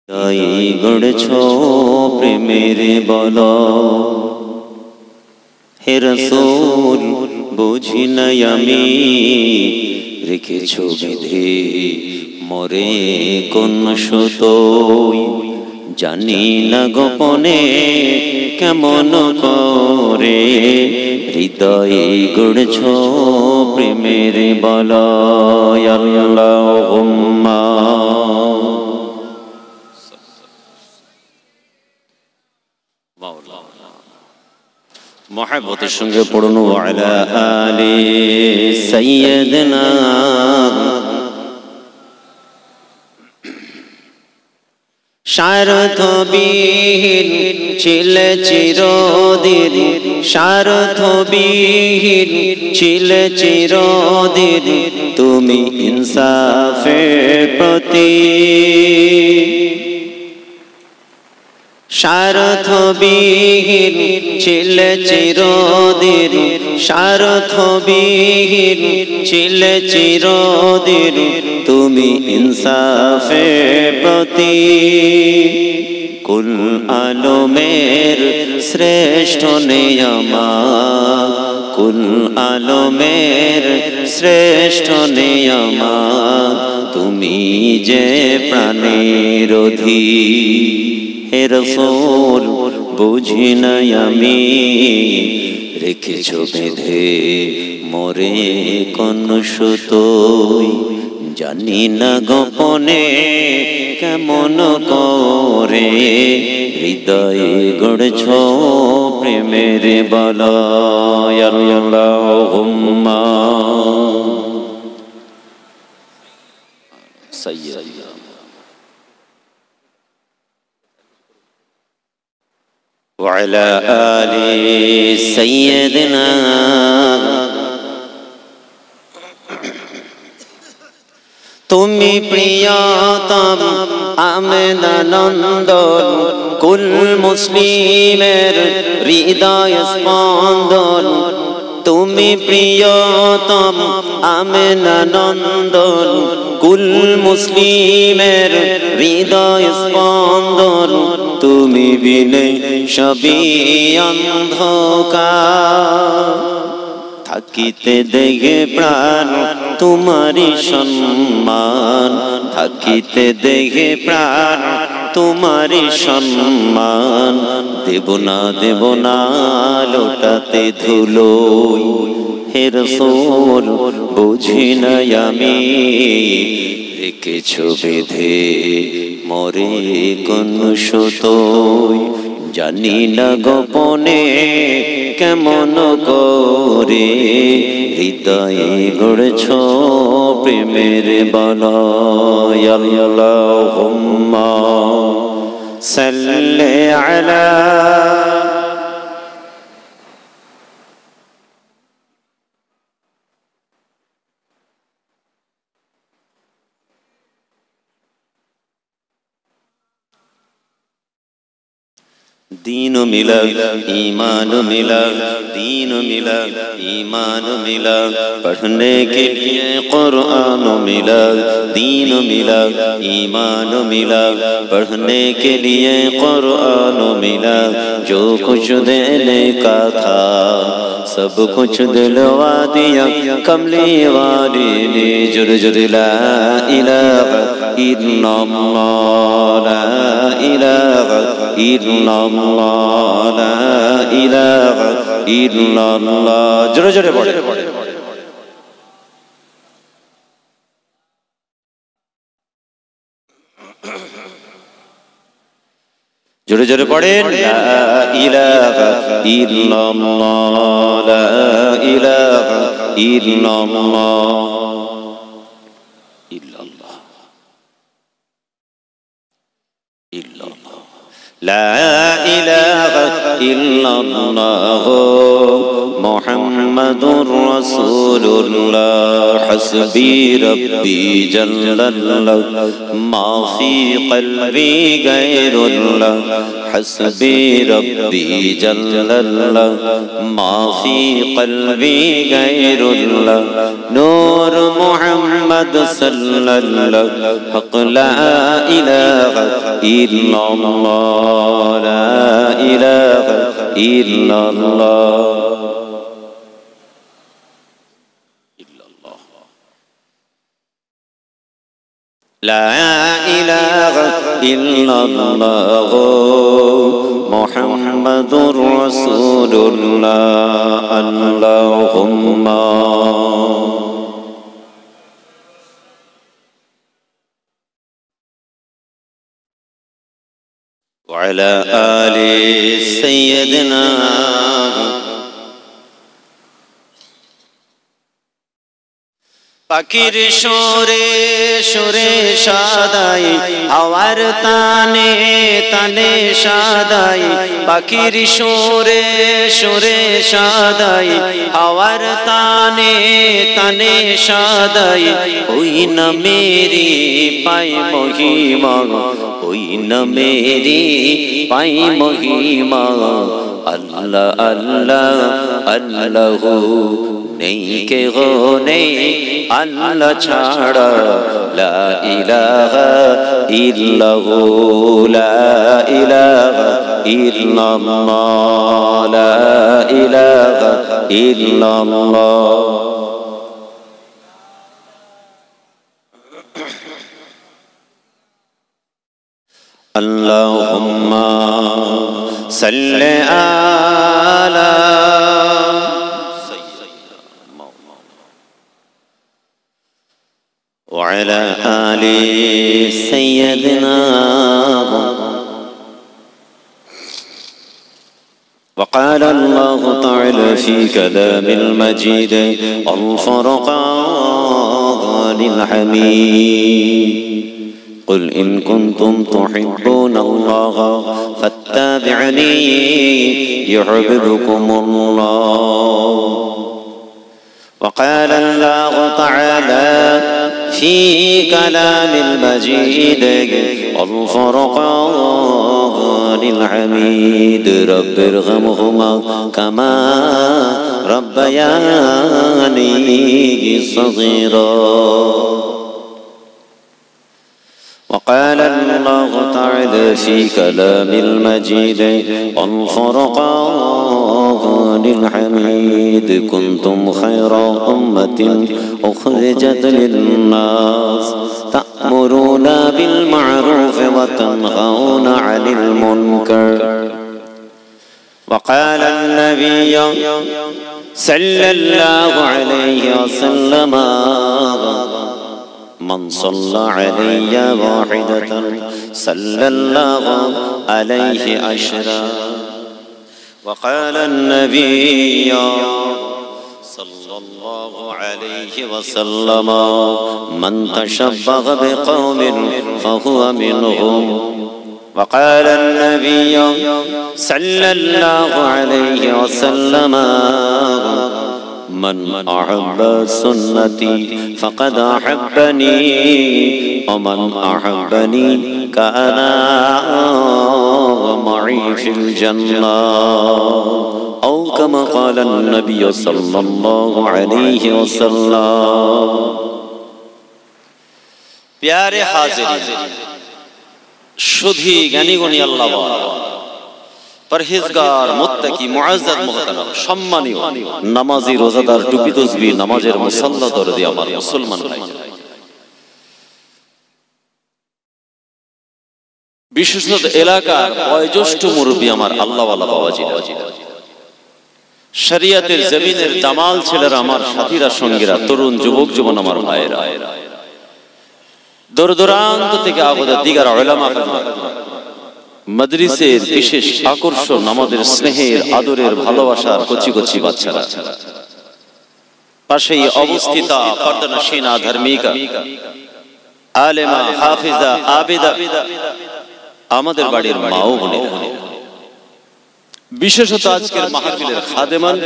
তাই গড়ছো প্রেমের বলো হে রাসূল বুঝি নাই আমি রেখেছো বেঁধে মরে কোন সুতোয় জানি না গোপনে কেমন করে হৃদয়ে গড়ছো প্রেমের বলো আল্লাহুম্মা মোহাব্বতের সঙ্গে পড়ুন ওয়ালা আলি সাইয়্যিদিনা স্বার্থবিহীন ছিলে চিরদিন স্বার্থবিহীন ছিলে চিরদিন তুমি ইনসাফের প্রতীক স্বার্থবিহীন ছিলে চিরদিন স্বার্থবিহীন ছিলে চিরদিন তুমি ইনসাফের প্রতীক কুল আলমের শ্রেষ্ঠ নিয়ামত কুল আলমের শ্রেষ্ঠ নিয়ামত তুমি যে প্রাণের অধীর হে রাসূল বুঝি নাই আমি রেখেছো বেঁধে মরে কোন সুতোয় জানি না গোপনে কেমন করে হৃদয়ে গড়ছো প্রেমের বলো আল্লাহুম্মা সাইয়্যিদিনা وعلى آل سيدنا তুমি প্রিয়তম আমেনানন্দন কুল মুসলিমের হৃদয় স্পন্দন তুমি প্রিয়তম আমেনানন্দন কুল মুসলিমের হৃদয় স্পন্দন তুমি বিনে সবই অন্ধকার থাকিতে দেখে প্রাণ তোমারি সম্মান থাকিতে দেখে প্রাণ তোমারি সম্মান দেব না লোটাতে ধুলোই হে রাসূল বুঝি নাই আমি রেখেছো বেঁধে মরে কোন সুতোয় জানি না গোপনে কেমন করে হৃদয়ে গড়ছো প্রেমের বলো আল্লাহুম্মা সাল্লি আলা दीन मिला ईमान मिला दीन मिला ईमान मिला पढ़ने के लिए कुरान मिला दीन मिला ईमान मिला पढ़ने के लिए कुरान मिला जो कुछ देने का था सब कुछ दिलवा दिया कमली वाली ने जुर जुर ला इलाहा इल्लल्लाह ला इलाहा इल्लल्लाह ला इलाहा इल्लल्लाह जोरे जोरे पढ़े जोरे जोरे पढ़े ला इलाहा इल्लल्लाह ला इलाहा इल्लल्लाह इल्लल्लाह इल्लल्लाह ला इलाहा इल्लल्लाह मुहम्मदुर रसूलुल्लाह हस्बी रब्बी जल्लल्लाह मा फी क़ल्बी गैरुल्लाह حسبي ربي جل الله ما في قلبي غير الله نور محمد صلى الله حق لا إله إلا الله لا إله إلا الله لا إله إلا الله محمد رسول الله اللهم وعلى آل سيدنا পাখির সুরে সুরে সাদাই হাওয়ার তানে তানে সাদাই পাখির সুরে সুরে সাদাই হাওয়ার তানে তানে সাদাই ওই না মেরি পাই মহিমা ওই না মেরি পাই মহিমা আল্লাহ আল্লাহ আল্লাহু নেই কে গো নেই আল্লাহ ছাড়া লা ইলাহা ইল্লাহু লা ইলাহা ইল্লাল্লাহ লা ইলাহা ইল্লাল্লাহ আল্লাহুম্মা সাল্লি আলা وعلى آل سيدنا وقال الله تعالى في كلام المجيد الفرقان الحميد قل إن كنتم تحبون الله فاتبعني يحببكم الله وقال الله تعالى في كلام المجيد الفرقان الحميد رب ارحمهما كما ربياني صغيرا وقال الله تعالى في كلام المجيد الفرقان الحميد كنتم خير أمة أخرجت للناس تأمرون بالمعروف وتنهون عن المنكر وقال النبي صلى الله عليه وسلم من صلى علي واحدة صلى الله عليه عشرا وقال النبي صلى الله عليه وسلم من تشبه بقوم فهو منهم وقال النبي صلى الله عليه وسلم من أحب سنتي فقد أحبني ومن أحبني كان معي في الجنة أو كما قال النبي صلى الله عليه وسلم प्यारे हाज़िरीन शुद्धि ज्ञानी गुणी अल्लाह পরহেজগার মুত্তাকি মুআজ্জাজ মুহতারাম সম্মানীয় নামাজি রোজাদার টুপি তসবিহ নামাজের মুসাল্লা দরদি আমার মুসলমান ভাই বিশেষত এলাকার বয়োজ্যেষ্ঠ মুরব্বী আমার আল্লাহওয়ালা বাবাজিরা শরিয়তের জমিনের জামাল ছেলেরা আমার সাথীরা সঙ্গীরা তরুণ যুবক জীবন আমার ভাইরা দূরদূরান্ত থেকে আগত দিগার উলামা মাদ্রিসের বিশেষ আকর্ষণ আমাদের স্নেহের আদরের ভালোবাসার কচি কচি বাচ্চারা পাশেই অবস্থিত পর্দানশীনা ধার্মিকা আলেমা হাফিজা আবিদা আমাদের বাড়ির মা ও বোনেরা বিশেষত আজকের মাহফিলের খাদেমান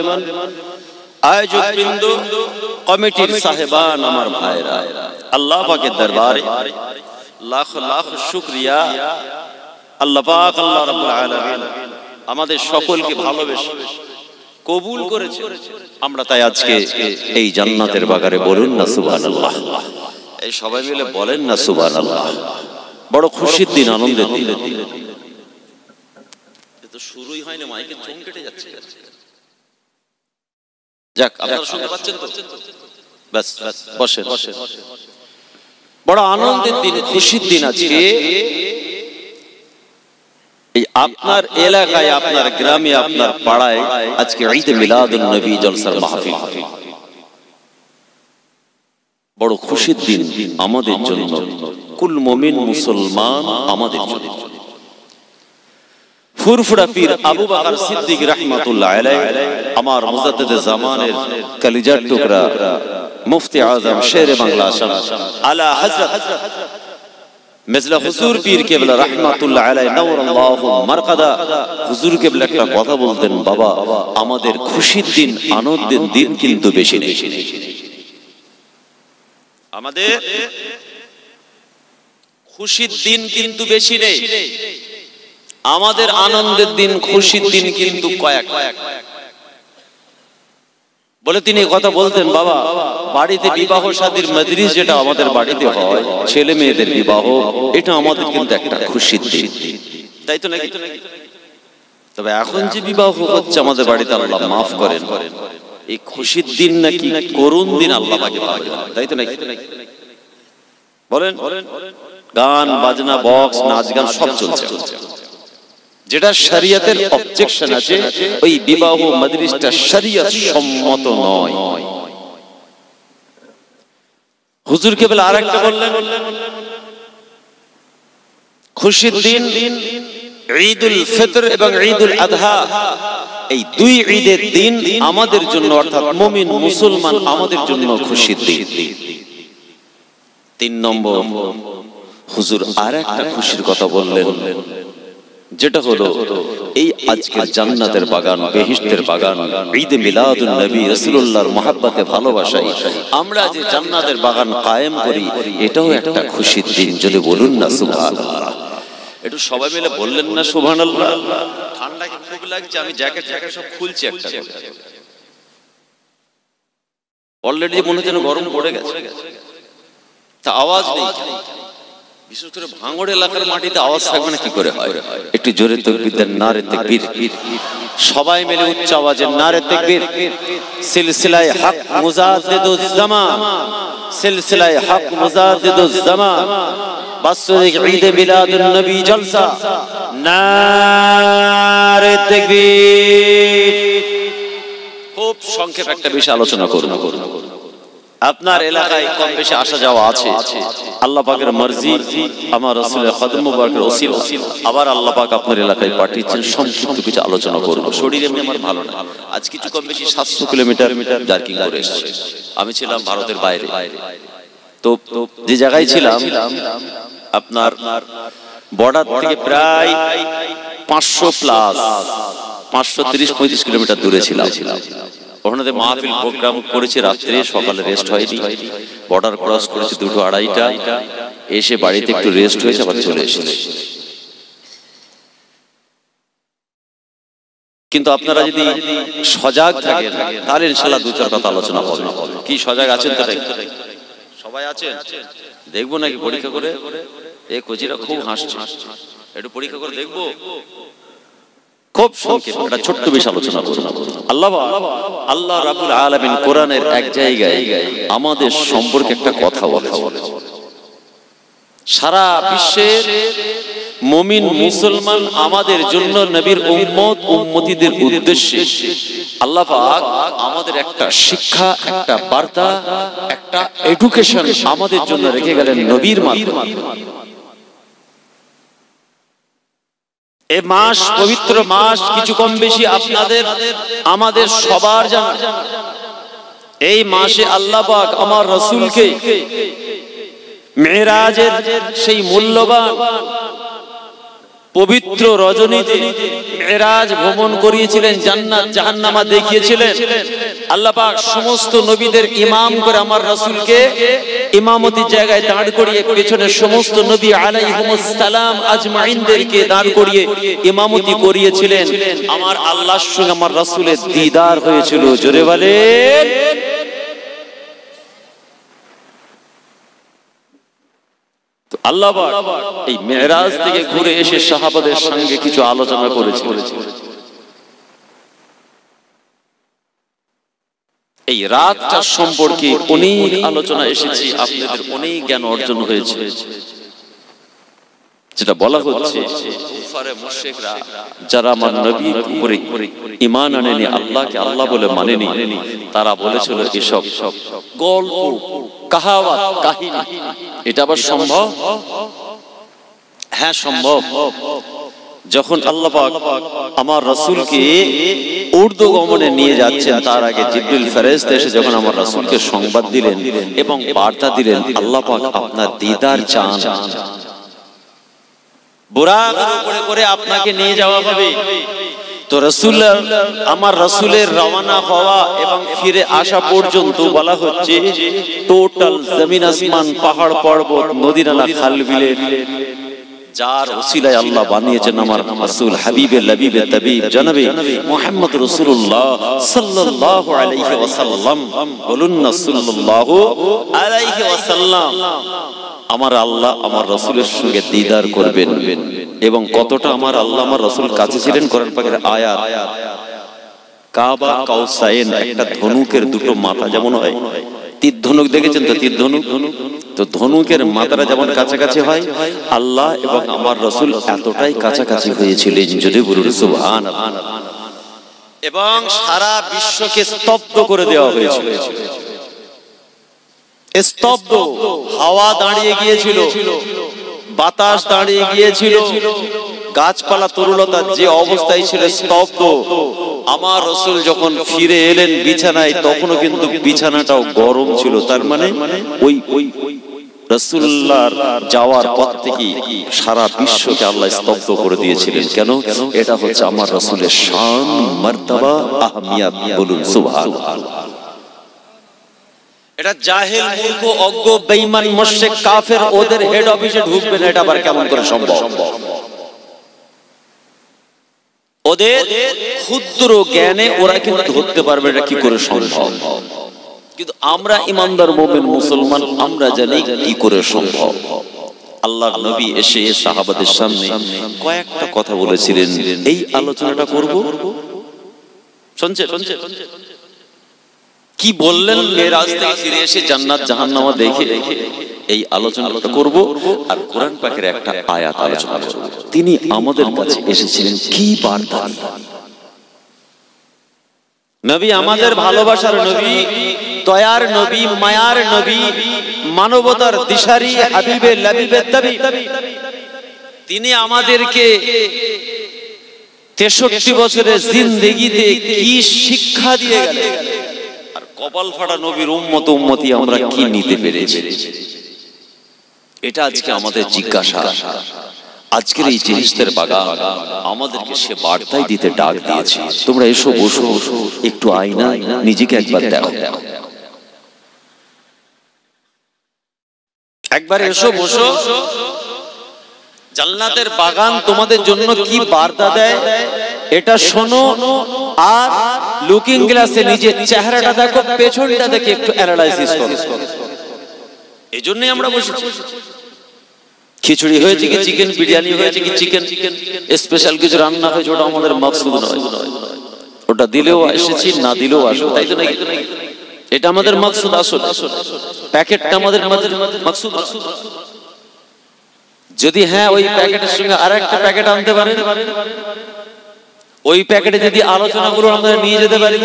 আয়োজক বৃন্দ কমিটির সাহেবান আমার ভাইরা আল্লাহ পাকের দরবারে লাখ লাখ শুকরিয়া আল্লাহ পাক আল্লাহ রাব্বুল আলামিন আমাদের সকলকে ভালোবেসে কবুল করেছে। আমরা তাই আজকে এই জান্নাতের বাগানে বলুন না সুবহানাল্লাহ। এই সবাই মিলে বলেন না সুবহানাল্লাহ। বড় খুশির দিন, আনন্দের দিন। তো শুরুই হয়নি, মাইকে চোখ কেটে যাচ্ছে। যাক, আপনারা শুনতে পাচ্ছেন তো? বাস বসেন। বড় আনন্দের দিন, খুশির দিন আজকে। এই আপনার এলাকায়, আপনার গ্রামে, আপনার পাড়ায় আজকে ঈদ মিলাদুন নবী জলসার মাহফিল। বড় খুশির দিন আমাদের জন্য, কুল মুমিন মুসলমান আমাদের জন্য। ফুরফুরা পীর আবু বকর সিদ্দিক রাহমাতুল্লাহ আলাইহি, আমার মুজাদ্দিদ জামানের কলিজার টুকরা, মুফতি আযম শেরে বাংলা আসাম আলা হযরত মেজলা হুজুর পীর কেবলা রাহমাতুল্লাহ আলাইহি নওরাল্লাহু মারকাদা, হুজুর কেবলা একটা কথা বলতেন, বাবা আমাদের খুশির দিন, আনন্দের দিন কিন্তু বেশি নেই। আমাদের খুশির দিন কিন্তু বেশি নেই, আমাদের আনন্দের দিন, খুশির দিন কিন্তু কয়েক। বলে তিনি কথা বলতেন, বাবা বাড়িতে বিবাহ শাদীর মজলিস যেটা আমাদের বাড়িতে হয়, ছেলে মেয়েদের বিবাহ, এটা আমাদের কিন্তু একটা খুশির দিন, তাই তো নাকি? তবে এখন যে বিবাহ হচ্ছে আমাদের বাড়িতে, আল্লাহ মাফ করেন, এই খুশির দিন নাকি করুণ দিন আল্লাহ পাকে পাবে, তাই তো নাকি? বলেন, গান বাজনা, বক্স, নাচ গান সব চলছে। যেটা শরীয়তের অবজেকশন আছে, ওই বিবাহ মজলিসটা শরীয়ত সম্মত নয়। হুজুর কেবল আরেকটা বললেন, খুশির দিন ঈদুল ফিতর এবং ঈদুল আযহা, এই দুই ঈদের দিন আমাদের জন্য, অর্থাৎ মুমিন মুসলমান আমাদের জন্য খুশির দিন। 3 নম্বর হুজুর আরেকটা খুশির কথা বললেন, যেটা হলো এই আজকের জান্নাতের বাগান, বেহেশতের বাগান, ঈদ মিলাদুন নবী রাসূলুল্লাহর মহব্বতে, ভালোবাসায় আমরা যে জান্নাতের বাগান কায়েম করি, এটাও একটা খুশির দিন। যদি বলুন না সুবহানাল্লাহ। একটু সবাই মিলে বললেন না সুবহানাল্লাহ। ঠান্ডা কি খুব লাগছে? আমি জ্যাকেট সব খুলছি একটা করে। অলরেডি মনে হচ্ছে গরম পড়ে গেছে, তা আওয়াজ নেই। বিশেষ করে ভাঙড় এলাকার মাটিতে আওয়াজ থাকবে না, কি করে হয়? একটু জোরে তাকবীর দেন, নারে তাকবীর। সবাই মিলে উচ্চ আওয়াজে নারে তাকবীর। সিলসিলায়ে হক মুজাদ্দিদুজ জামান, সিলসিলায়ে হক মুজাদ্দিদুজ জামান, বাৎসরিক ঈদ মিলাদুন নবী জলসা, নারে তাকবীর। খুব সংক্ষেপে একটা বিষয় আলোচনা করব। আপনার এলাকায় কম বেশি আসা যাওয়া আছে, আল্লাহ পাকের মর্জি, আমার রাসূলের কদম মুবারকের ওসিলা, আবার আল্লাহ পাক আপনার এলাকায় পাঠিয়েছেন। সংক্ষিপ্ত কিছু আলোচনা করব। শরীর এমনি আমার ভালো না, আজ কিছু কম বেশি 700 কিলোমিটার জার্কিং করে এসেছি। আমি ছিলাম ভারতের বাইরে, তো যে জায়গায় ছিলাম আপনার বর্ডার থেকে প্রায় 500 প্লাস 530-35 কিলোমিটার দূরে ছিলাম। ওখানে মাহফিল প্রোগ্রাম করেছি, রাত্রে সকালে রেস্ট হয়নি, বর্ডার ক্রস করেছি 2:30টা, এসে বাড়িতে একটু রেস্ট হয়েছে, আবার চলে এসেছি। কিন্তু আপনারা যদি সজাগ থাকেন তাহলে ইনশাআল্লাহ 2-4 কথা আলোচনা হবে। কি সজাগ আছেন তো? সবাই আছেন? দেখবো নাকি পরীক্ষা করে? এই কোচিরা খুব হাসছে, একটু পরীক্ষা করে দেখবো। খুব সংক্ষেপে একটা ছোট্ট বিষয় আলোচনা করব। আল্লাহ রাব্বুল আলামিন কোরআনের এক জায়গায় আমাদের সম্পর্কে একটা কথা বলেছেন। সারা বিশ্বের মুমিন মুসলমান আমাদের জন্য, নবীর উম্মত উম্মতিদের উদ্দেশ্যে আল্লাহ পাক আমাদের একটা শিক্ষা, একটা বার্তা, একটা এডুকেশন আমাদের জন্য রেখে গেলেন নবীর মাধ্যমে। এই মাস, পবিত্র মাস, কিছু কম বেশি আপনাদের আমাদের সবার জানা। এই মাসে আল্লাহ পাক আমার রাসূলকে মেরাজের সেই মূল্যবান পবিত্র রজনীতে মেরাজ ভ্রমণ করিয়েছিলেন, জান্নাত জাহান্নামা দেখিয়েছিলেন। আল্লাহ পাক সমস্ত নবীদের ইমাম করে আমার রাসূলকে ইমামতির জায়গায় দাঁড় করিয়ে পেছনে সমস্ত নবী আলাইহিমুস সালাম আজমাইনদেরকে দাঁড় করিয়ে ইমামতি করিয়েছিলেন। আমার আল্লাহর সঙ্গে আমার রাসূলের দিদার হয়েছিল। জোরে বলেন। তো আল্লাহ পাক এই মেরাজ থেকে ঘুরে এসে সাহাবাদের সঙ্গে কিছু আলোচনা করেছিলেন। এই রাতটা সম্পর্কে অনেক আলোচনা এসেছে, আপনাদের অনেক জ্ঞান অর্জন হয়েছে। যেটা বলা হচ্ছে কুফারে মুশরিকরা যারা আমার নবীর উপরে ঈমান আনেনি, আল্লাহকে আল্লাহ বলে মানেনি, তারা বলেছিল এসব গল্প কাহাওয়াত কাহিনী। এটা আবার সম্ভব? হ্যাঁ সম্ভব। যখন আল্লাহ পাক আমার রাসূলকে উর্দু গমনে নিয়ে যাচ্ছেন, তার আগে জিবরিল ফেরেশতা এসে যখন আমার রাসূলকে সংবাদ দিলেন এবং বার্তা দিলেন আল্লাহ পাক আপনার দিদার চান, বুরাকের উপরে করে আপনাকে নিয়ে যাওয়া হবে। তো রাসূল আমার রাসূলের রওনা হওয়া এবং ফিরে আসা পর্যন্ত বলা হচ্ছে টোটাল জমিন আসমান পাহাড় পর্বত নদী নালা খাল বিলের যার ওসিলায় আল্লাহ বানিয়েছেন আমার রাসূল হাবিবে লবিবে তাবিব জনাবে মুহাম্মদ রাসূলুল্লাহ সাল্লাল্লাহু আলাইহি ওয়াসাল্লাম। বলুন না সাল্লাল্লাহু আলাইহি ওয়াসাল্লাম। আমার আল্লাহ আমার রাসূলের সঙ্গে দিদার করবেন। এবং কতটা আমার আল্লাহ আমার রাসূল কাছে ছিলেন, কোরআন পাকের আয়াত কাবা কাউসাইন, একটা ধনুকের দুটো মাথা যেমন হয়, তীর ধনুক দেখেছেন তো, তীর ধনুক, তো ধনুকের মাথাটা যেমন কাছাকাছি হয়, আল্লাহ এবং আমার রাসূল এতটাই কাছাকাছি হয়েছিলেন। যদি বলুন সুবহানাল্লাহ। এবং সারা বিশ্বকে স্তব্ধ করে দেওয়া হয়েছিল। স্তব্ধ, হাওয়া দাঁড়িয়ে গিয়েছিল, বাতাস দাঁড়িয়ে গিয়েছিল, গাছপালা তরুলতা যে অবস্থায় ছিল স্তব্ধ। আমার রাসূল যখন ফিরে এলেন বিছানায়, তখনও কিন্তু বিছানাটাও গরম ছিল। তার মানে ওই রাসূলুল্লাহর যাওয়ার পর থেকে সারা বিশ্বকে আল্লাহ স্তব্ধ করে দিয়েছিলেন। কেন? এটা হচ্ছে আমার রাসূলের শান, মার্তাবা, আহমিয়াত। বলুন সুবহানাল্লাহ। এটা জাহেল, মূর্খ, অজ্ঞ, বেঈমান, মুশরিক, কাফের ওদের হেড অফিসে ঢুকবে না, এটা আবার কেমন করে সম্ভব? ওদের ক্ষুদ্র জ্ঞানে ওরা কিন্তু ধরতে পারবে এটা কি করে সম্ভব। কিন্তু আমরা ইমানদার মুমিন মুসলমান আমরা জানি কি করে সম্ভব। আল্লাহর নবী এসে সাহাবাদের সামনে কয়েকটা কথা বলেছিলেন, এই আলোচনাটা করব। শুনছেন কি বললেন? মেরাজ থেকে ফিরে এসে জান্নাত জাহান্নাম দেখে এই আলোচনাটা করব। আর কোরআন পাকের একটা আয়াত আলোচনা করব। তিনি আমাদের কাছে এসেছিলেন কি বার্তা? নবী আমাদের ভালোবাসার নবী, দয়ার নবী, মায়ার নবী, মানবতার দিশারি, হাবিবে লবিবে তাবিব। তিনি আমাদেরকে 63 বছরের জিন্দেগিতে কি শিক্ষা দিয়ে গেলেন, আর কপাল ফাটা নবীর উম্মত উম্মতি আমরা কি নিতে পেরেছি, এটা আজকে আমাদের জিজ্ঞাসা। আজকের এই জিনিসের বাগান আমাদেরকে সে বার্তাই দিতে ডাক দিয়েছে। তোমরা এসো, বসো, একটু আয়না নিজেকে একবার দেখো, একবার এসো, বসো। জান্নাতের বাগান তোমাদের জন্য কি বার্তা দেয় এটা শোনো, আর লুকিং গ্লাসে নিজের চেহারাটা দেখো, পেছনটা দেখে একটু অ্যানালাইসিস করো। এই জন্যই আমরা বসেছি। খিচুড়ি হয়েছে কি চিকেন, বিরিয়ানি হয়েছে কি চিকেন, স্পেশাল কিছু রান্না হয়েছে, ওটা আমাদের মাকসুদ নয়। ওটা দিলেও এসেছি, না দিলেও আসবো, তাই তো নাকি? এটা আমাদের মাকসুদ আসল। প্যাকেটটা আমাদের মাকসুদ। যদি হ্যাঁ ওই প্যাকেটের সঙ্গে আরেকটা প্যাকেট আনতে পারে, ওই প্যাকেটে যদি আলোচনাগুলো আমরা নিয়ে যেতে পারি,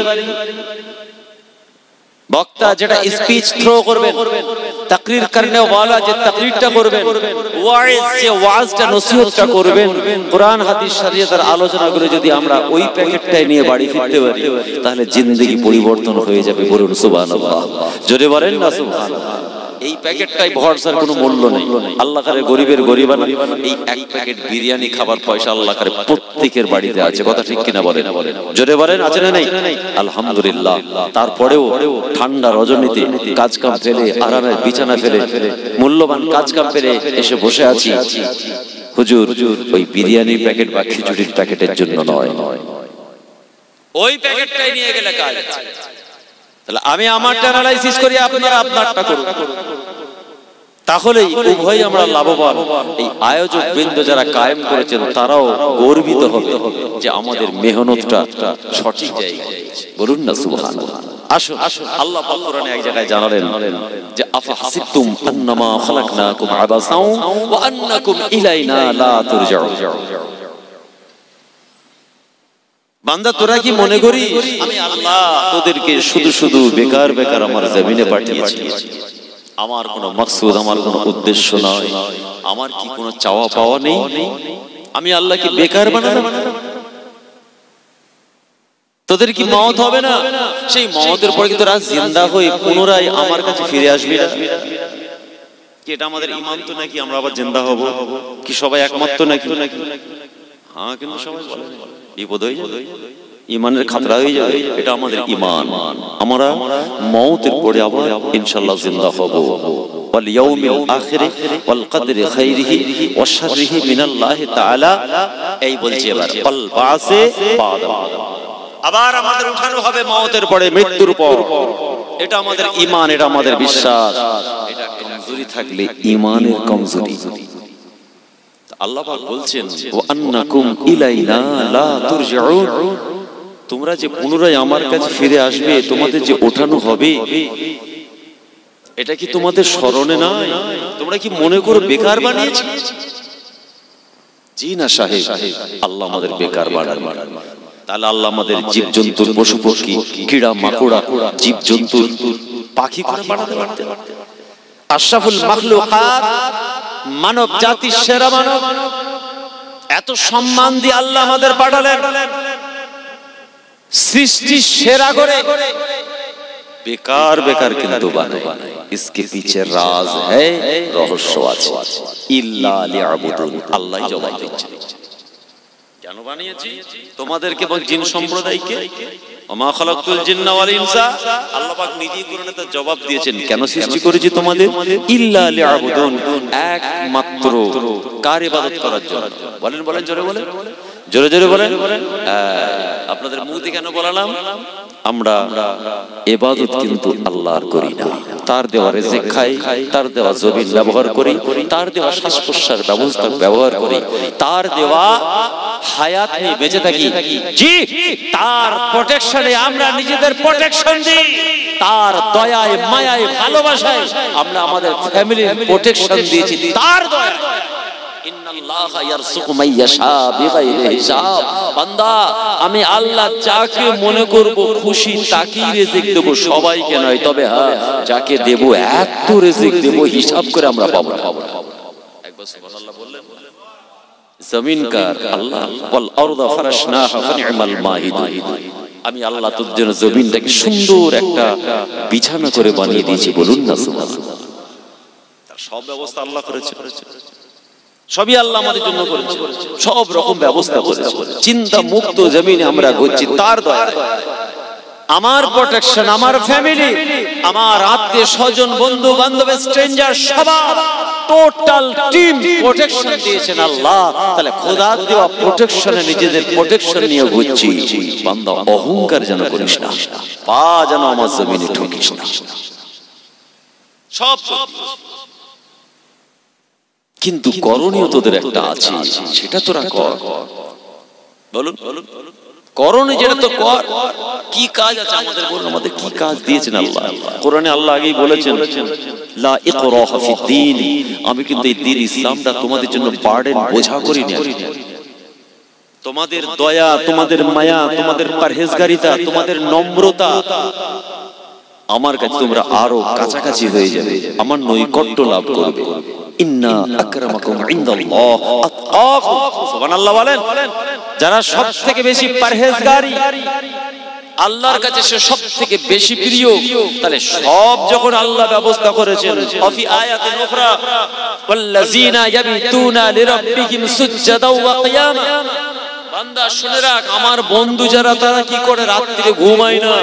বক্তা যেটা স্পিচ থ্রো করবেন, তাকরীর করনে ওয়ালা যে তাকরীরটা করবেন, ওয়াইজ যে ওয়াজটা নসিহতটা করবেন, কোরআন হাদিস শরীয়তের আলোচনাগুলো যদি আমরা ওই প্যাকেটটাই নিয়ে বাড়ি ফিরতে পারি, তাহলে জিন্দেগি পরিবর্তন হয়ে যাবে। বলুন সুবহানাল্লাহ, জোরে বলেন না সুবহানাল্লাহ। এই প্যাকেটটাই ভরসার কোনো মূল্য নেই। আল্লাহ করে গরিবের গরিবানা এই এক প্যাকেট বিরিয়ানি খাবার পয়সা আল্লাহ করে প্রত্যেকের বাড়িতে আছে, কথা ঠিক কিনা বলেন? জোরে বলেন, আছে না নেই? আলহামদুলিল্লাহ। তারপরেও ঠান্ডা রজনীতে কাজ কাম ফেলে, আরামের বিছানা ফেলে, মূল্যবান কাজ কাম ফেলে এসে বসে আছি। হুজুর ওই বিরিয়ানির প্যাকেট বা খিচুড়ির প্যাকেটের জন্য নয়, ওই প্যাকেটটাই নিয়ে গেলে কাজ। তাহলে আমি আমারটা অ্যানালাইসিস করি, আপনারা আপনারটা করুন, তাহলেই উভয় আমরা লাভবান। এই আয়োজক বৃন্দ যারা কায়েম করেছেন তারাও গর্বিত হবে যে আমাদের মেহনতটা সঠিক জায়গায়। বলুন না সুবহানাল্লাহ। আসুন, আল্লাহ পাক কোরআনে এক জায়গায় জানালেন যে আফা হাসিবতুম আন্নামা খালাকনাকুম আবাসাও ওয়া আন্নাকুম ইলাইনা লা তুরজাউন। বান্দা তোরা কি মনে করিস আমি আল্লাহ তোদেরকে শুধু শুধু বেকার বেকার আমার জমিনে পাঠিয়েছি? আমার কোনো মাকসুদ, আমার কোনো উদ্দেশ্য নয়, আমার কি কোনো চাওয়া পাওয়া নেই? আমি আল্লাহ কি বেকার বানালাম? তোদের কি মওত হবে না? সেই মওতের পরে কি তোরা জিন্দা হয়ে পুনরায় আমার কাছে ফিরে আসবি না? কি এটা আমাদের ঈমান তো নাকি আমরা আবার জিন্দা হব? কি সবাই একমত তো নাকি? হ্যাঁ, কিন্তু সবাই বলে বিপদ হয়ে যাবে, ঈমানের খাতরা হয়ে যাবে। এটা আমাদের ঈমান। আমরা মওতের পরে আবার ইনশাআল্লাহ জিন্দা হব। ওয়াল ইয়াউমিল আখিরি ওয়াল কদরি খাইরিহি ওয়া শাররিহি মিনাল্লাহি তাআলা। এই বলছি এবার ওয়াল বাসে বাদা, আবার আমাদের উঠানো হবে মওতের পরে, মৃত্যুর পর। এটা আমাদের ঈমান, এটা আমাদের বিশ্বাস। এটা কমজোরি থাকলে ঈমানের কমজোরি। আল্লাহ পাক বলছেন ওয়া আন্নাকুম ইলাইনা লা তুরজাউন, তোমরা যে পুনরায় আমার কাছে ফিরে আসবে, তোমাদের যে ওঠানো হবে, এটা কি তোমাদের স্মরণে নাই? তোমরা কি মনে করো বেকার বানিয়েছি? জি না সাহেব, আল্লাহ আমাদের বেকার বানান। তাহলে আল্লাহ আমাদের জীবজন্তুর, পশু পক্ষী, কীড়া মাকড়া, জীবজন্তুর, পাখি করে বানাতে পারতেন। আশরাফুল মাখলুকাত, মানব জাতির সেরা মানব, এত সম্মান দিয়ে আল্লাহ আমাদের পাঠালেন সৃষ্টি সেরা করে, বেকার বেকার কিন্তু বানায়। इसके पीछे राज है, রহস্য আছে। ইল্লা লিয়াবুদুন, আল্লাহই জবাব দিচ্ছেন কেন বানিয়েছি তোমাদেরকে এবং জিন সম্প্রদায়কে। ওমা খালাকতুল জিন্না ওয়াল ইনসা, আল্লাহ পাক নিজেই কোরআনে তার জবাব দিয়েছেন কেন সৃষ্টি করেছি তোমাদের। ইল্লা লিয়াবুদুন, একমাত্র কার ইবাদত করার জন্য। বলেন বলেন, জোরে বলেন, জোরে জোরে বলেন। আপনাদের মুখে কেন বলালাম? আমরা ইবাদত কিন্তু আল্লাহর করি না, তার দেওয়া রিজিক খাই, তার দেওয়া জমিন ব্যবহার করি, তার দেওয়া শ্বাস প্রশ্বাস ব্যবস্থা ব্যবহার করি, তার দেওয়া হায়াত নিয়ে বেঁচে থাকি। জি, তার প্রোটেকশনে আমরা নিজেদের প্রোটেকশন দিই, তার দয়ায় মায়ায় ভালোবাসায় আমরা আমাদের ফ্যামিলির প্রোটেকশন দিয়েছি তার দয়ায়। ইন্নাল্লাহা ইয়ারযুকু মান ইয়াশা বিগাইরি হিসাব। বান্দা, আমি আল্লাহ যাকে মনে করব খুশি তাকেই রিজিক দেব, সবাইকে নয়। তবে হ্যাঁ, যাকে দেব এত রিজিক দেব হিসাব করে আমরা পাবো না। একবার সুবহানাল্লাহ বললেন। জমিন কার? আল্লাহ। ওয়াল আরদা ফারাশনাহা ফানি'মাল মাহিদুন, আমি আল্লাহ তোর জন্য জমিনটাকে সুন্দর একটা বিছানা করে বানিয়ে দিয়েছি। বলুন না সুবহানাল্লাহ। তার সব ব্যবস্থা আল্লাহ করেছে, সবই আল্লাহ আমাদের জন্য করেছে, সব রকম ব্যবস্থা করেছে। চিন্তা মুক্ত জমিনে আমরা ঘুরছি তার দয়ায়। আমার প্রোটেকশন, আমার ফ্যামিলি, আমার আত্মীয় স্বজন, বন্ধু বান্ধব, স্ট্রেঞ্জার, সবার টোটাল টিম প্রোটেকশন দিয়েছেন আল্লাহ। তাহলে খোদার দেওয়া প্রোটেকশনে নিজেদের প্রোটেকশন নিয়ে ঘুরছি। বান্দা, অহংকার যেন করিস না, পা যেন আমার জমিনে ঠকিস না। সব কিন্তু করণীয় তোদের একটা আছে, সেটা তোরা কর। বলুন, করণীয় যেটা তো কর। কি কাজ আছে আমাদের? বলুন, আমাদের কি কাজ দিয়েছেন আল্লাহ? কোরআনে আল্লাহ আগেই বলেছেন লা ইকরাহা ফিদ্দীন, আমি কিন্তু এই দ্বীন ইসলামটা তোমাদের জন্য বার্ডেন, বোঝা করিনি। তোমাদের দয়া, তোমাদের মায়া, তোমাদের পরহেজগারিতা, তোমাদের নম্রতা, আমার কাছে তোমরা আরো কাছাকাছি হয়ে যাবে, আমার নৈকট্য লাভ করবে। ইন্না আকরামাকুম ইনদাল্লাহ আতকাকুম। সুবহানাল্লাহ বলেন। যারা সবথেকে বেশি পরহেজগারি, আল্লাহর কাছে সে সবথেকে বেশি প্রিয়। তাহলে সব যখন আল্লাহ ব্যবস্থা করেছেন, অফি আয়াতিন উখরা ওয়াল্লাযিনা ইয়াবিতুনা লিরাব্বিহিম সুজদাও ওয়া কিয়ামা, বান্দা শুনে রাখ, আমার বন্ধু যারা তারা কি করে, রাত্রে ঘুমায় না,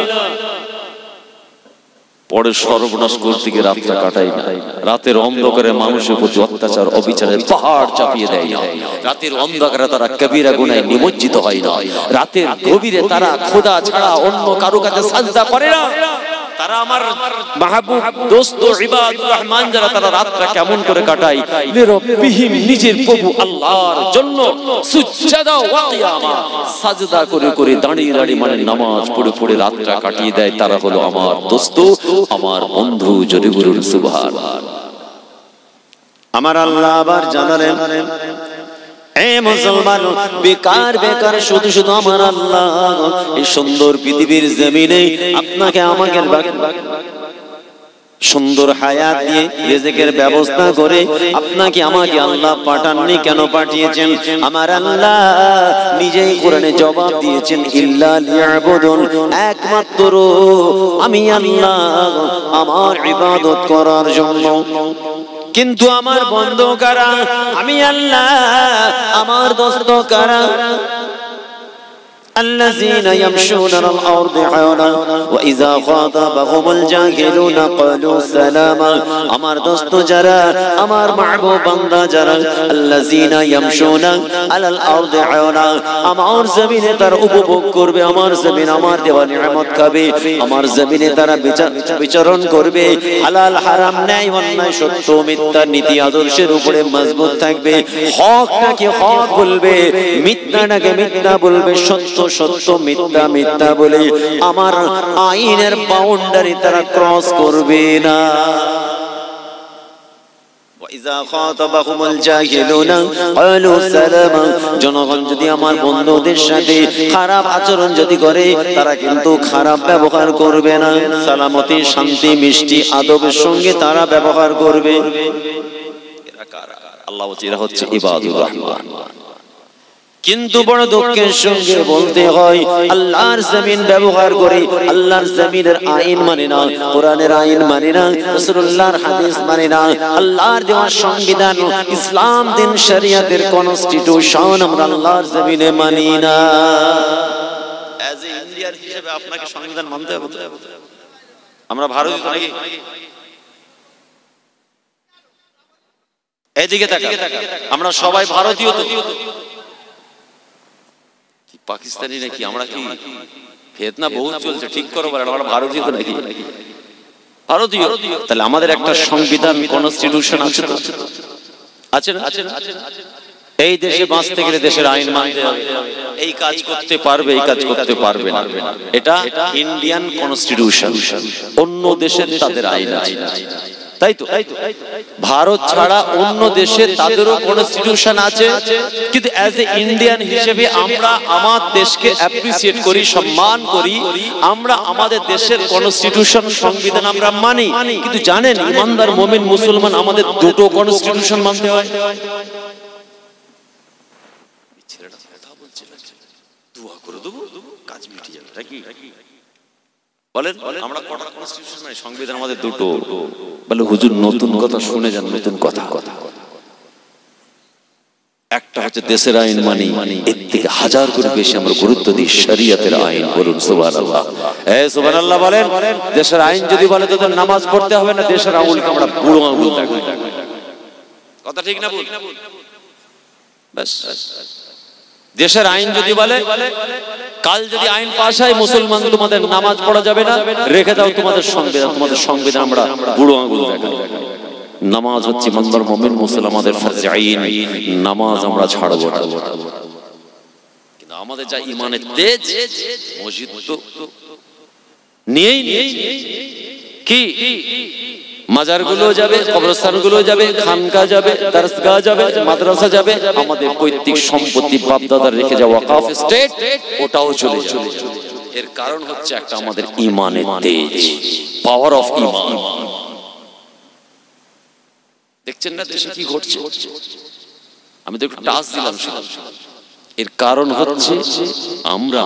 পরে সর্বনাশ করতে গিয়ে রাতটা কাটায় না, রাতের অন্ধকারে মানুষের প্রতি অত্যাচার অবিচারের পাহাড় চাপিয়ে দেয় না, রাতের অন্ধকারে তারা কবিরা গুনাহে নিমজ্জিত হয় না, রাতের গভীরে তারা খোদা ছাড়া অন্য কারো কাছে সাজদা করে না, তারা আমার মাহবুব দোস্ত ইবাদুর রহমান যারা তারা রাতটা কেমন করে কাটায়, লিরাব্বিহিম নিজের প্রভু আল্লাহর জন্য সুজদা ওয়া কিয়ামা, সাজদা করে করে দাঁড়িয়ে দাঁড়িয়ে মানে নামাজ পড়ে পড়ে রাতটা কাটিয়ে দেয়, তারা হলো আমার দোস্ত, আমার বন্ধু। জোরে বলুন সুবহানাল্লাহ। আমার আল্লাহ আবার জানালেন, এ মুসলমান, বেকার বেকার শুধু শুধু আমার আল্লাহ এই সুন্দর পৃথিবীর জমিনে আপনাকে আমাকে সুন্দর হায়াত দিয়ে রিজিকের ব্যবস্থা করে আপনাকে আমাকে আল্লাহ পাঠাননি, কেন পাঠিয়েছেন? আমার আল্লাহ নিজেই কোরআনে জবাব দিয়েছেন, ইল্লা লিয়াবুদুন, একমাত্র আমি আল্লাহ আমার ইবাদত করার জন্য। কিন্তু আমার বন্ধু কারা? আমি আল্লাহ আমার দোস্ত কারা? الذين يمشون على الأرض حونا وإذا خاطبهم الجاهلون قالوا سلاما, আমার দোস্ত যারা, আমার মাহবুব বান্দা যারা, الذين يمشون على الأرض حونا, আমার জমিনে তারা উপভোগ করবে, আমার জমিন আমার দেওয়া নিয়ামত খাবে, আমার জমিনে তারা বিচরণ করবে, হালাল হারাম ন্যায় অন্যায় সত্য মিথ্যা নীতি আদর্শের উপরে মজবুত থাকবে, হক নাকি হক বলবে, মিথ্যা নাকি মিথ্যা বলবে, সত্য সত্য মিথ্যা মিথ্যা বলে আমার আইনের বাউন্ডারি তারা ক্রস করবে না। জনগণ যদি আমার বন্ধুদের সাথে খারাপ আচরণ যদি করে, তারা কিন্তু খারাপ ব্যবহার করবে না, সালামতি শান্তি মিষ্টি আদবের সঙ্গে তারা ব্যবহার করবে। আল্লাহ এরা হচ্ছে ইবাদুর রহমান। কিন্তু বড় দুঃখের সঙ্গে বলতে হয়, আল্লাহর জমিন ব্যবহার করে আল্লাহর জমিনের আইন মানে না, কোরআনের আইন মানে না, রাসূলুল্লাহর হাদিস মানে না, আল্লাহর দেওয়া সংবিধান ইসলাম দিন শরিয়তের কনস্টিটিউশন আমরা আল্লাহর জমিনে মানি না। অ্যাজ এ ইন্ডিয়ান হিসেবে আপনাকে সংবিধান মানতে হবে। আমরা ভারতীয় নাকি? এদিকে তাকান, আমরা সবাই ভারতীয় তো, পাকিস্তানি নাকি? আমরা কি? ফেতনা বহুত চলছে, ঠিক করো, আমরা ভারতীয় তো নাকি? ভারতীয়। তাহলে আমাদের একটা সংবিধান কনস্টিটিউশন আছে তো, আছে না? এই দেশে বাঁচতে গেলে দেশের আইন মানতে হবে, এই কাজ করতে পারবে, এই কাজ করতে পারবে না, এটা ইন্ডিয়ান কনস্টিটিউশন। অন্য দেশের তাদের আইন আছে, তাই তো? ভারত ছাড়া অন্য দেশে তাদেরও কনস্টিটিউশন আছে, কিন্তু অ্যাজ এ ইন্ডিয়ান হিসেবে আমরা আমার দেশকে অ্যাপ্রিসিয়েট করি, সম্মান করি, আমরা আমাদের দেশের কনস্টিটিউশন সংবিধান আমরা মানি। কিন্তু জানেন, ইমানদার মুমিন মুসলমান আমাদের দুটো কনস্টিটিউশন মানতে হয়। দোয়া করে দেবো, কাজ মিটে যাবে নাকি? বলেন আমরা কটা কনস্টিটিউশন মানে? সংবিধান আমাদের দুটো। বলে হুজুর নতুন কথা শুনে যান, নতুন কথা। একটা হচ্ছে দেশের আইন মানি, এর থেকে হাজার গুণ বেশি আমরা গুরুত্ব দিই শরীয়তের আইন। বলুন সুবহানাল্লাহ। সুবহানাল্লাহ বলেন। দেশের আইন যদি বলে তোদের নামাজ পড়তে হবে না, দেশের আঙুলকে আমরা বুড়ো আঙুল দেখব। কথা ঠিক না ভুল? বাস, দেশের আইন যদি বলে কাল যদি আইন পাস হয় মুসলমান তোমাদের নামাজ পড়া যাবে না, রেখে দাও তোমাদের সংবিধান, তোমাদের সংবিধান আমরা বুড়ো আঙুল দেখাই। নামাজ হচ্ছে ইমানদার মুমিন মুসলমান আমাদের ফরজ আইন, নামাজ আমরা ছাড়ব না। কিন্তু আমাদের যা ঈমানের তেজ, মসজিদ তো নিয়েই কি মাজারগুলো যাবে, কবরস্থানগুলো যাবে, খানকা যাবে, দরসগাহ যাবে, মাদ্রাসা যাবে, আমাদের পৈতৃক সম্পত্তি বাপ দাদার রেখে যাওয়া ওয়াকফ স্টেট ওটাও চলে যাবে। এর কারণ হচ্ছে একটা আমাদের ঈমানের তেজ, পাওয়ার অফ ঈমান। দেখছেন না দেশে কি ঘটছে? আমি তো একটু টাচ দিলাম। এর কারণ হচ্ছে আমরা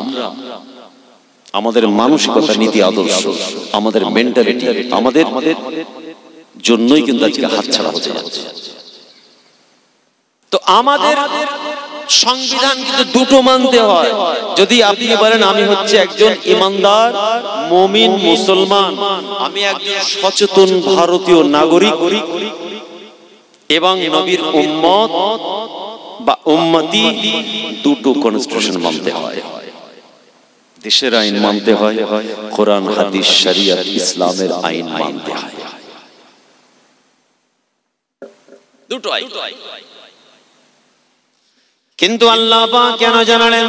আমাদের মানসিকতা, নীতি আদর্শ, আমাদের মেন্টালিটি, আমাদের জন্যই কিন্তু আজকে হাতছাড়া হতে যাচ্ছে। তো আমাদের সংবিধান কিন্তু দুটো মানতে হয়। যদি আপনি বলেন আমি হচ্ছে একজন ইমানদার মুমিন মুসলমান, আমি একজন সচেতন ভারতীয় নাগরিক এবং নবীর উম্মত বা উম্মতি, দুটো কনস্টিটিউশন মানতে হয়। দেশের আইন মানতে হয়, কোরআন হাদিস শরিয়ত ইসলামের আইন মানতে হয়, দুটো আইন। কিন্তু আল্লাহ পাক কেন জানালেন?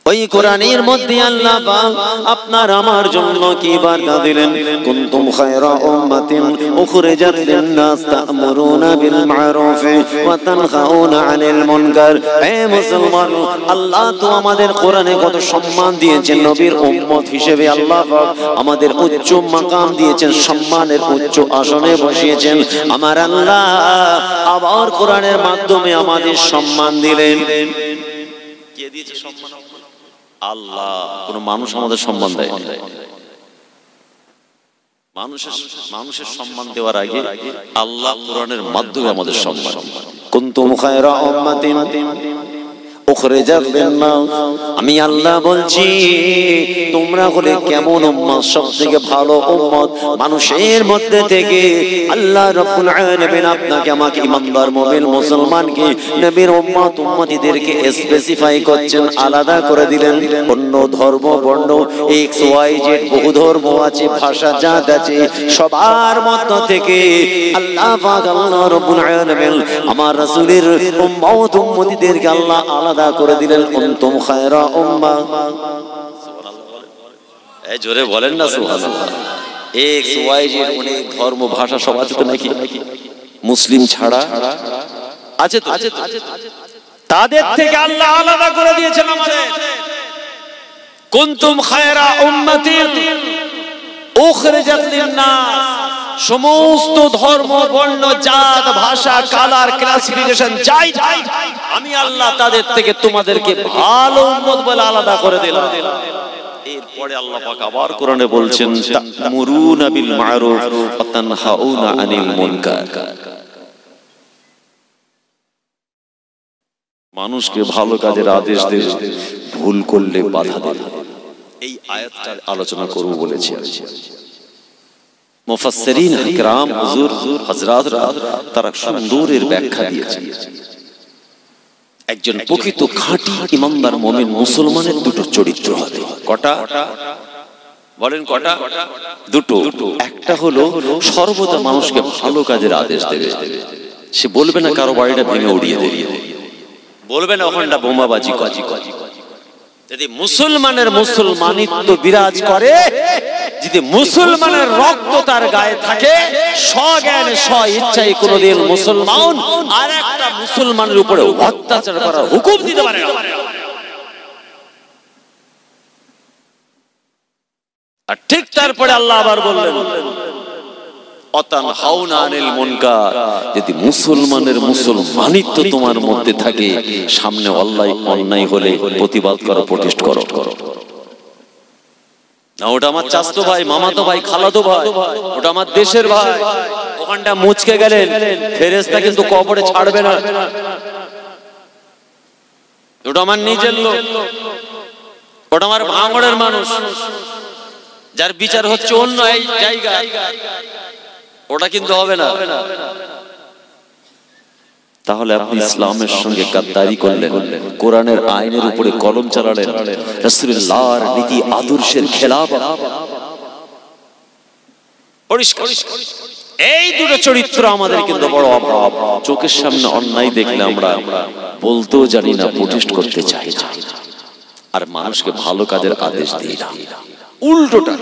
ওই কোরআনের মধ্যে আল্লাহ পাক আপনার আমার জন্য কি বার্তা দিলেন? কুনতুম খায়রা উম্মাতিন উখরিজাত লিন-নাস তা'মুরুনা বিল মা'রুফ ওয়া তানহাউনা আনিল মুনকার। হে মুসলমান, আল্লাহ তো আমাদের কোরআনে কত সম্মান দিয়েছেন, নবীর উম্মত হিসেবে আল্লাহ পাক আমাদের উচ্চ মাকাম দিয়েছেন, সম্মানের উচ্চ আসনে বসিয়েছেন। আমার আল্লাহ আবার কোরআনের মাধ্যমে আমাদের সম্মান দিলেন। কে দিয়েছে সম্মান? আল্লাহ। কোন মানুষ আমাদের সম্মান দেয় না। মানুষের সম্মান দেওয়ার আগে আল্লাহ কোরআনের মাধ্যমে আমাদের সম্মান। কুনতুম খায়রা উম্মাতিন উখরিজাত লিন-নাস। আমি আল্লাহ বলছি তোমরা হলে কেমন উম্মত? সবথেকে ভালো উম্মত মানুষের মধ্যে থেকে আল্লাহ রাব্বুল আলামিন আপনাকে আমাকে ইমানদার মুমিন মুসলমানকে নবীর উম্মত উম্মতিদেরকে স্পেসিফাই করছেন, আলাদা করে দিলেন। অন্য ধর্ম বর্ণ এক্স ওয়াই জেড বহু ধর্ম আছে, ভাষা জাত আছে, সবার মধ্য থেকে আল্লাহ পাক আল্লাহ রাব্বুল আলামিন আমার রাসূলের উম্মত উম্মতিদেরকে আল্লাহ আলাদা করে দিলেন। কুনতুম খায়রা উম্মাহ। সুবহানাল্লাহ। এই জোরে বলেন না সুবহানাল্লাহ। এক্স ওয়াই জেড অনেক ধর্ম ভাষা সব আছে তো নাকি? মুসলিম ছাড়া আছে তো? তাদের থেকে আল্লাহ আলাদা করে দিয়েছেন আমাদের। কুনতুম খায়রা উম্মাতিন উখরিজাত লিন-নাস। সমস্ত ধর্ম বর্ণ জাত ভাষা কালার ক্লাসিফিকেশন যাই আমি আল্লাহ তাদের থেকে তোমাদেরকে ভালো উম্মত বলে আলাদা করে দিলাম। এরপরে আল্লাহ পাক আবার কোরআনে বলছেন তা'মুরুনা বিল মা'রুফ ওয়া তানহাউনা আনিল মুনকার। মানুষকে ভালো কাজের আদেশ দেন, ভুল করলে বাধা দেন। এই আয়াতটার আলোচনা করব বলেছি। মুফাসসিরিন ইকরাম হুজুর হযরতরা তারা সুন্দরের ব্যাখ্যা দিয়েছেন। একজন প্রকৃত খাঁটি ইমানদার মুমিন মুসলমানের দুটো চরিত্র হবে। কটা বলেন? কটা? দুটো। একটা হলো সর্বদা মানুষকে ভালো কাজের আদেশ দেবে। সে বলবে না কারো বাড়িটা ভেঙে উড়িয়ে দেবে, বলবে না ওখানটা বোমাবাজি করে। যদি মুসলমানের মুসলমানিত্ব বিরাজ করে, যদি মুসলমানের রক্ত তার গায়ে থাকে, স্বজ্ঞানে স্ব ইচ্ছায় কোনদিন মুসলমান আর একটা মুসলমানের উপরে অত্যাচার করার হুকুম দিতে পারে না। আর ঠিক তারপরে আল্লাহ আবার বললেন অতানহাউনা আনিল মুনকার। যদি মুসলমানের মুসলমানিত্ব তোমার মধ্যে থাকে, সামনে অন্যায় হলে প্রতিবাদ করো, প্রোটেস্ট করো। না ওটা আমার চাচতো ভাই, মামাতো ভাই, খালাতো ভাই, ওটা আমার দেশের ভাই, ওখানটা মুচকে গেলেন ফেরেশতা কিন্তু কবরে ছাড়বে না। ওটা আমার নিজের লোক, ওটা আমার ভাঙড়ের মানুষ, যার বিচার হচ্ছে অন্য এই জায়গায়, ওটা কিন্তু হবে না। তাহলে আপনি ইসলামের সঙ্গে গাদ্দারি করলেন, কোরআনের আইনের উপরে কলম চালালেন, রাসূলুল্লাহর নীতি আদর্শের খেলাফত। পরিষ্কার এই দুটো চরিত্র আমাদের কিন্তু বড় অভাব। চোখের সামনে অন্যায় দেখলে আমরা বলতেও জানি না, প্রোটেস্ট করতে চাই না, আর মানুষকে ভালো কাজের আদেশ দিই না। উল্টোটা,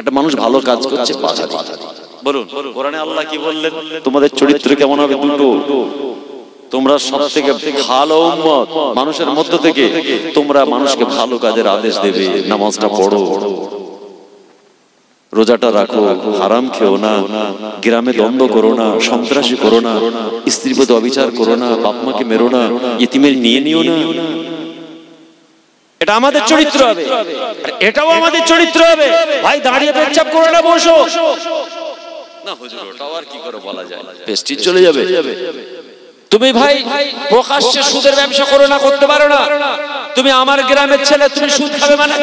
একটা মানুষ ভালো কাজ করছে বাধা দিই। বলুন কোরআনে আল্লাহ কি বললেন? তোমাদের চরিত্র কেমন হবে? দুটো। তোমরা সবথেকে ভালো উম্মত মানুষের মধ্য থেকে, তোমরা মানুষকে ভালো কাজের আদেশ দেবে। নামাজটা পড়ো, রোজাটা রাখো, হারাম খেও না, গ্রামে দ্বন্দ্ব করো না, সন্ত্রাসী করো না, স্ত্রীর প্রতি অবিচার করো না, বাপ মাকে মেরো না, ইতিমের নিয়ে নিও না। এটা আমাদের চরিত্র হবে, আর এটাও আমাদের চরিত্র হবে। ভাই দাঁড়িয়ে পেচ্ছাপ করো না, বসো না হুজুর, ওটাও আর কি করে বলা যায়, পেস্টিজ চলে যাবে। তুমি ভাই প্রকাশ্যে সুদের ব্যবসা করো না, করতে পারো না। তুমি আমার গ্রামের ছেলে, তুমি সুদ খাবে মানে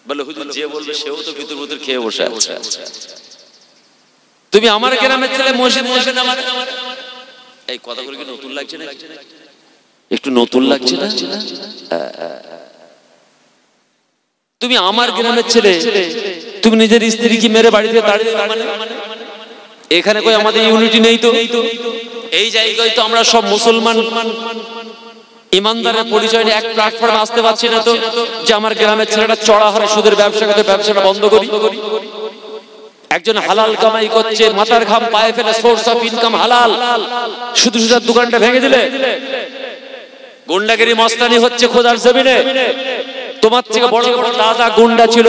বলে হুজুর যে বলবে সেও তো ভিতর ভিতর খেয়ে বসে আছে। তুমি আমার গ্রামের ছেলে, মসজিদ না মানে এই কথাগুলো কি নতুন লাগছে না? একটু নতুন লাগছে না? তুমি আমার গ্রামের ছেলে, তুমি নিজের স্ত্রীকে মেরে বাড়িতে তাড়িয়ে মানে এখানে কই আমাদের ইউনিটি নেই তো? এই জায়গায় তো আমরা সব মুসলমান ইমানদারের পরিচয় নিয়ে এক প্ল্যাটফর্মে আসতে পারছি না তো, যে আমার গ্রামের ছেলেটা চড়া হারে সুদের ব্যবসা করতে, ব্যবসাটা বন্ধ করি। একজন হালাল কামাই করছে, মাথার ঘাম পায়ে ফেলে, সোর্স অফ ইনকাম হালাল, শুধু শুধু দোকানটা ভেঙে দিলে গুন্ডাগিরি মস্তানি হচ্ছে খোদার জমিনে। তোমার থেকে বড় বড় দাদা গুন্ডা ছিল,